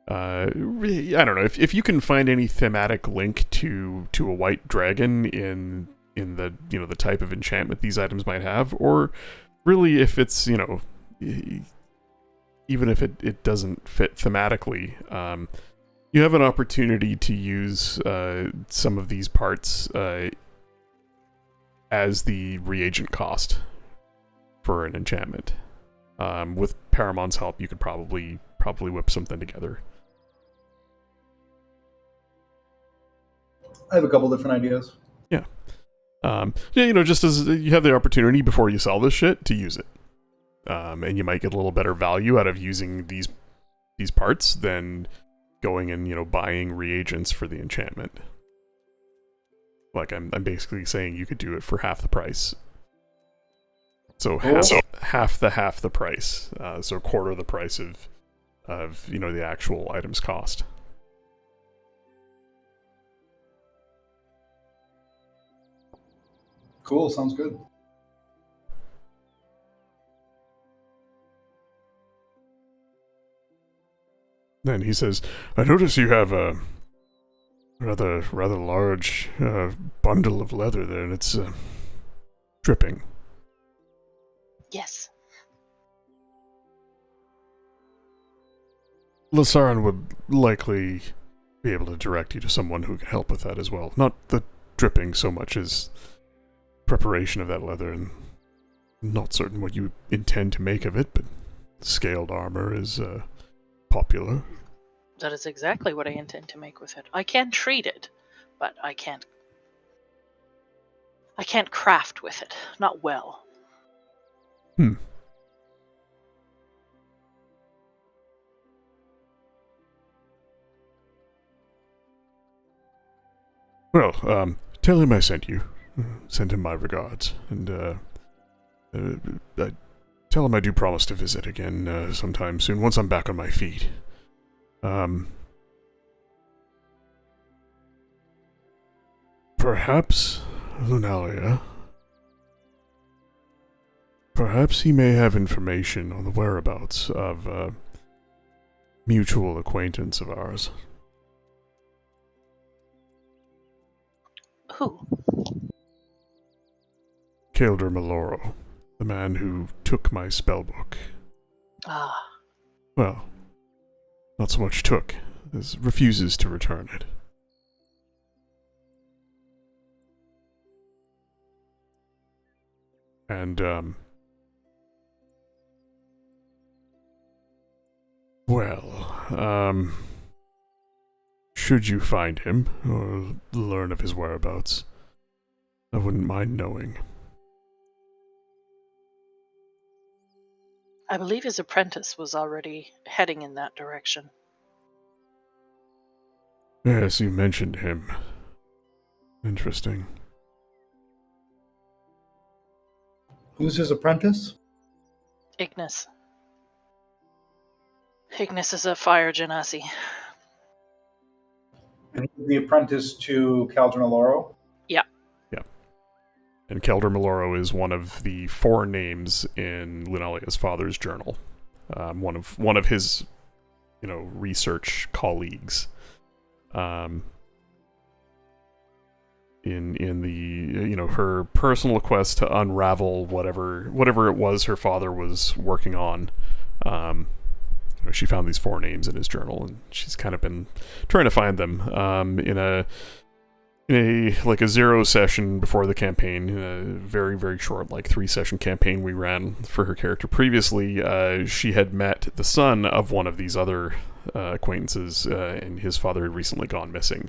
I don't know, if you can find any thematic link to a white dragon in the, the type of enchantment these items might have, or really if it's, even if it doesn't fit thematically, you have an opportunity to use some of these parts as the reagent cost for an enchantment. With Paramon's help, you could probably whip something together. I have a couple different ideas. Yeah. Just as you have the opportunity before you sell this shit to use it. And you might get a little better value out of using these parts than going and, buying reagents for the enchantment. Like, I'm basically saying you could do it for half the price. So half the price. So a quarter of the price of the actual item's cost. Cool, sounds good. Then he says, "I notice you have a rather large bundle of leather there, and it's dripping." Yes. Lasaran would likely be able to direct you to someone who can help with that as well. Not the dripping so much as preparation of that leather, and not certain what you intend to make of it, but scaled armor is popular. That is exactly what I intend to make with it. I can treat it, but I can't craft with it. Not well. Well, tell him I sent you. Send him my regards. And, tell him I do promise to visit again sometime soon, once I'm back on my feet. Perhaps, Lunalia, perhaps he may have information on the whereabouts of a mutual acquaintance of ours. Who? Kaeldr Maloro, the man who took my spellbook. Ah, Well, not so much took, as refuses to return it. And, should you find him, or learn of his whereabouts, I wouldn't mind knowing. I believe his apprentice was already heading in that direction. Yes, you mentioned him. Interesting. Who's his apprentice? Ignis. Ignis is a fire genasi. And he's the apprentice to Kaeldr Maloro? And Kaeldr Maloro is one of the 4 names in Lunalia's father's journal. One of his, research colleagues. In the her personal quest to unravel whatever it was her father was working on. She found these 4 names in his journal, and she's kind of been trying to find them. In a 0 session before the campaign, a very, very short, 3-session campaign we ran for her character previously, she had met the son of one of these other acquaintances, and his father had recently gone missing.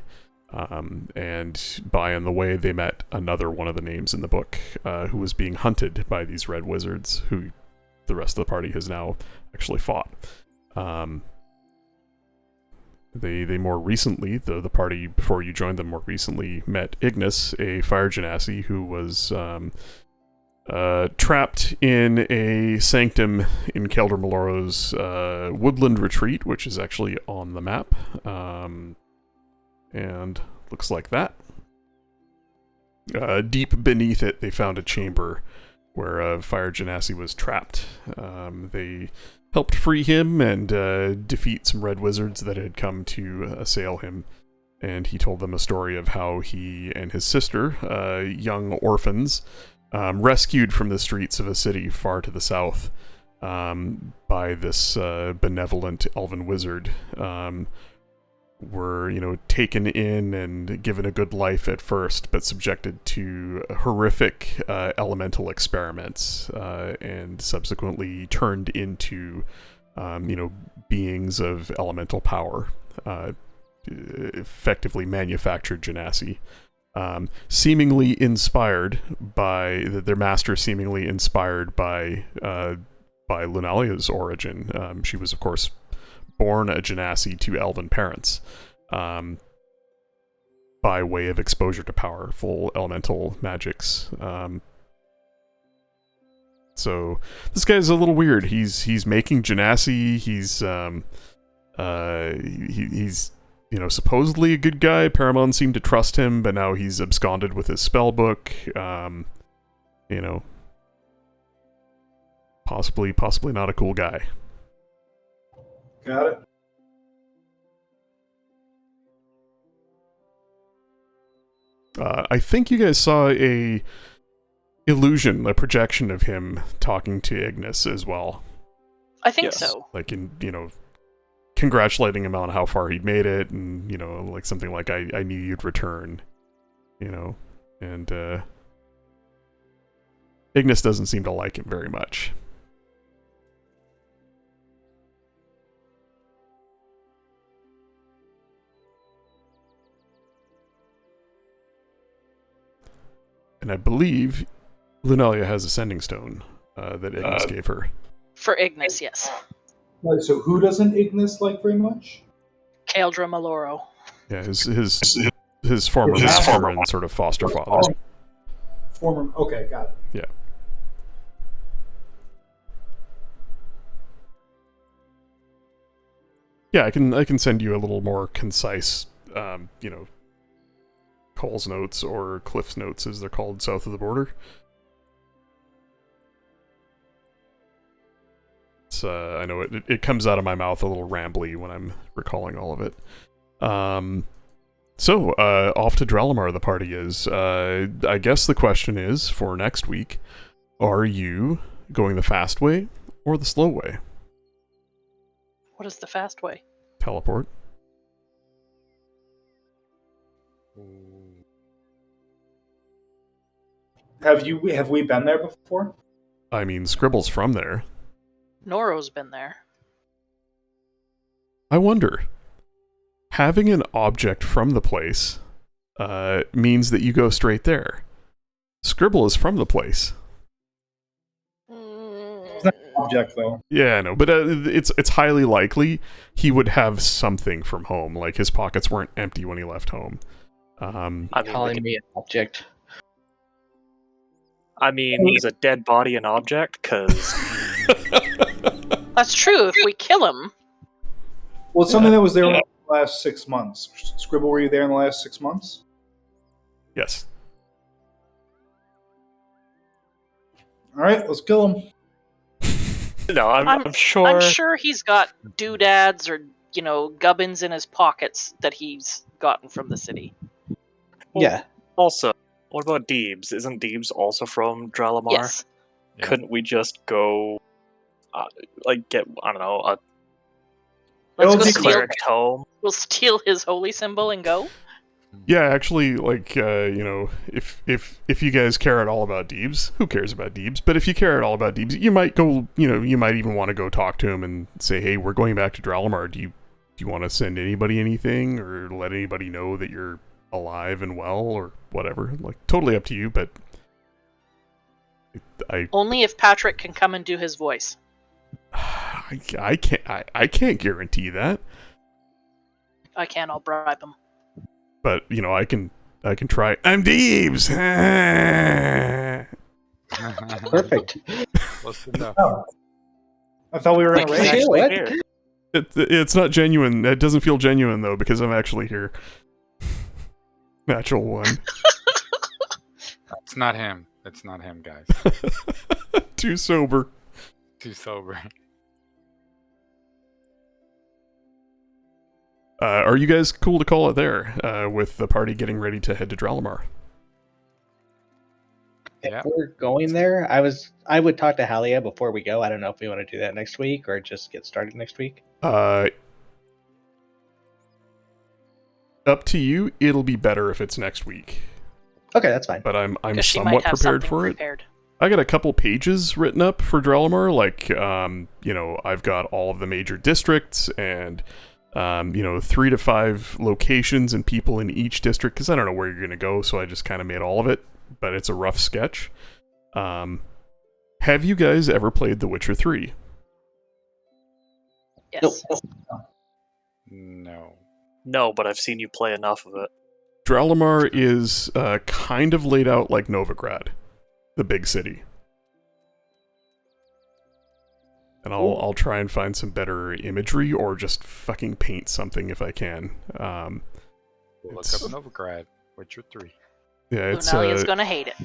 And by on the way, they met another one of the names in the book, who was being hunted by these red wizards, who the rest of the party has now actually fought. They more recently, the party before you joined them more recently, met Ignis, a fire genasi who was trapped in a sanctum in Kaeldr Maloro's woodland retreat, which is actually on the map. And looks like that. Deep beneath it, they found a chamber where a fire genasi was trapped. They helped free him and defeat some red wizards that had come to assail him. And he told them a story of how he and his sister, young orphans, rescued from the streets of a city far to the south by this benevolent elven wizard, were, taken in and given a good life at first, but subjected to horrific elemental experiments, and subsequently turned into, beings of elemental power, effectively manufactured genasi, seemingly inspired by their master, seemingly inspired by Lunalia's origin. She was, of course, born a genasi to elven parents, by way of exposure to powerful elemental magics. So this guy's a little weird. He's making genasi. He's supposedly a good guy. Paramount seemed to trust him, but now he's absconded with his spellbook. Possibly not a cool guy. Got it. I think you guys saw a projection of him talking to Ignis as well. I think Yes. so. Congratulating him on how far he'd made it, and, something like, I knew you'd return, and, Ignis doesn't seem to like him very much. And I believe Lunalia has a sending stone that Ignis gave her. For Ignis, yes. Right, so who doesn't Ignis like very much? Kaeldr Maloro. Yeah, his His former His master former and sort of foster father. Former. Okay, got it. Yeah. Yeah, I can send you a little more concise, Cole's notes or Cliff's notes, as they're called, south of the border. It's, I know it comes out of my mouth a little rambly when I'm recalling all of it. So, off to Drelimar the party is. I guess the question is, for next week, are you going the fast way or the slow way? What is the fast way? Teleport. Have we been there before? I mean, Scribble's from there. Noro's been there. I wonder, having an object from the place means that you go straight there. Scribble is from the place. It's not an object though. Yeah, I know, but it's highly likely he would have something from home. Like his pockets weren't empty when he left home. I mean, we Calling could- me an object. is a dead body an object? Because That's true. If we kill him, Well, it's something that was there in the last 6 months. Scribble, were you there in the last 6 months? Yes. All right, let's kill him. no, I'm sure. I'm sure he's got doodads or gubbins in his pockets that he's gotten from the city. Yeah. Also, what about Deebs? Isn't Deebs also from Drelimar? Yes. Yeah. Couldn't we just go, get I don't know, Let's It'll go be steal. cleric tome? We'll steal his holy symbol and go. Yeah, actually, like, if you guys care at all about Deebs, who cares about Deebs? But if you care at all about Deebs, you might go, you might even want to go talk to him and say, hey, we're going back to Drelimar. Do you want to send anybody anything or let anybody know that you're alive and well or whatever? Like, totally up to you, but Only if Patrick can come and do his voice. I can't guarantee that. I can. I'll bribe him. But I can try. I'm Deebs. Perfect. Close enough. Oh. I thought we were in a He's race. actually what? here. It's not genuine. It doesn't feel genuine though because I'm actually here. Natural one. It's not him. It's not him, guys. Too sober. Too sober. Are you guys cool to call it there? With the party getting ready to head to Drelimar. Yeah. If we're going there, I would talk to Halia before we go. I don't know if we want to do that next week or just get started next week. Up to you. It'll be better if it's next week. Okay, that's fine. But I'm 'Cause she somewhat might have prepared something for it. prepared. I got a couple pages written up for Drelimar, like, I've got all of the major districts and, 3 to 5 locations and people in each district, because I don't know where you're going to go, so I just kind of made all of it, but it's a rough sketch. Have you guys ever played The Witcher 3? Yes. No. No, but I've seen you play enough of it. Drelimar is kind of laid out like Novigrad, the big city. And I'll try and find some better imagery or just fucking paint something if I can. Look It's- up Novigrad. Witcher 3. Yeah, it's Lunalia's gonna hate it.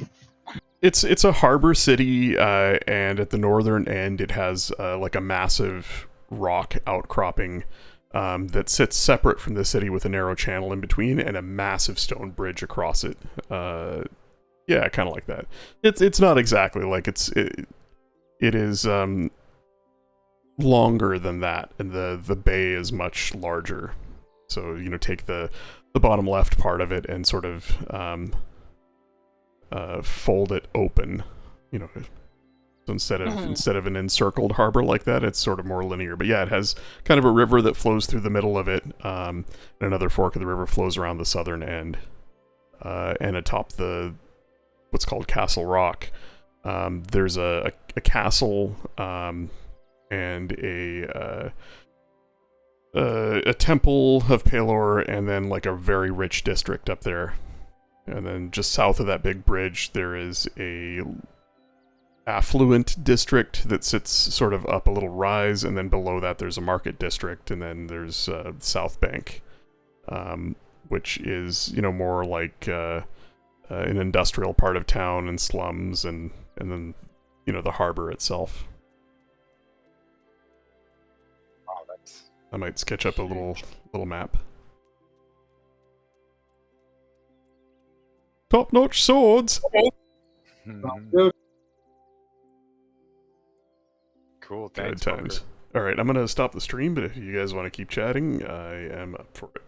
it's a harbor city, and at the northern end it has like a massive rock outcropping that sits separate from the city with a narrow channel in between and a massive stone bridge across it. Yeah, kind of like that. It's not exactly like it is longer than that, and the bay is much larger. So take the bottom left part of it and sort of fold it open. So instead of an encircled harbor like that, it's sort of more linear. But yeah, it has kind of a river that flows through the middle of it, and another fork of the river flows around the southern end, and atop what's called Castle Rock. There's a castle and a a temple of Pelor, and then like a very rich district up there. And then just south of that big bridge, there is a affluent district that sits sort of up a little rise, and then below that there's a market district, and then there's South Bank, which is, you know, more like an industrial part of town and slums, and then, you know, the harbor itself. Wow, that's I might sketch up a little map. Top-notch swords! Mhm. Cool. Good Thanks. times. Alright, I'm gonna stop the stream, but if you guys want to keep chatting, I am up for it.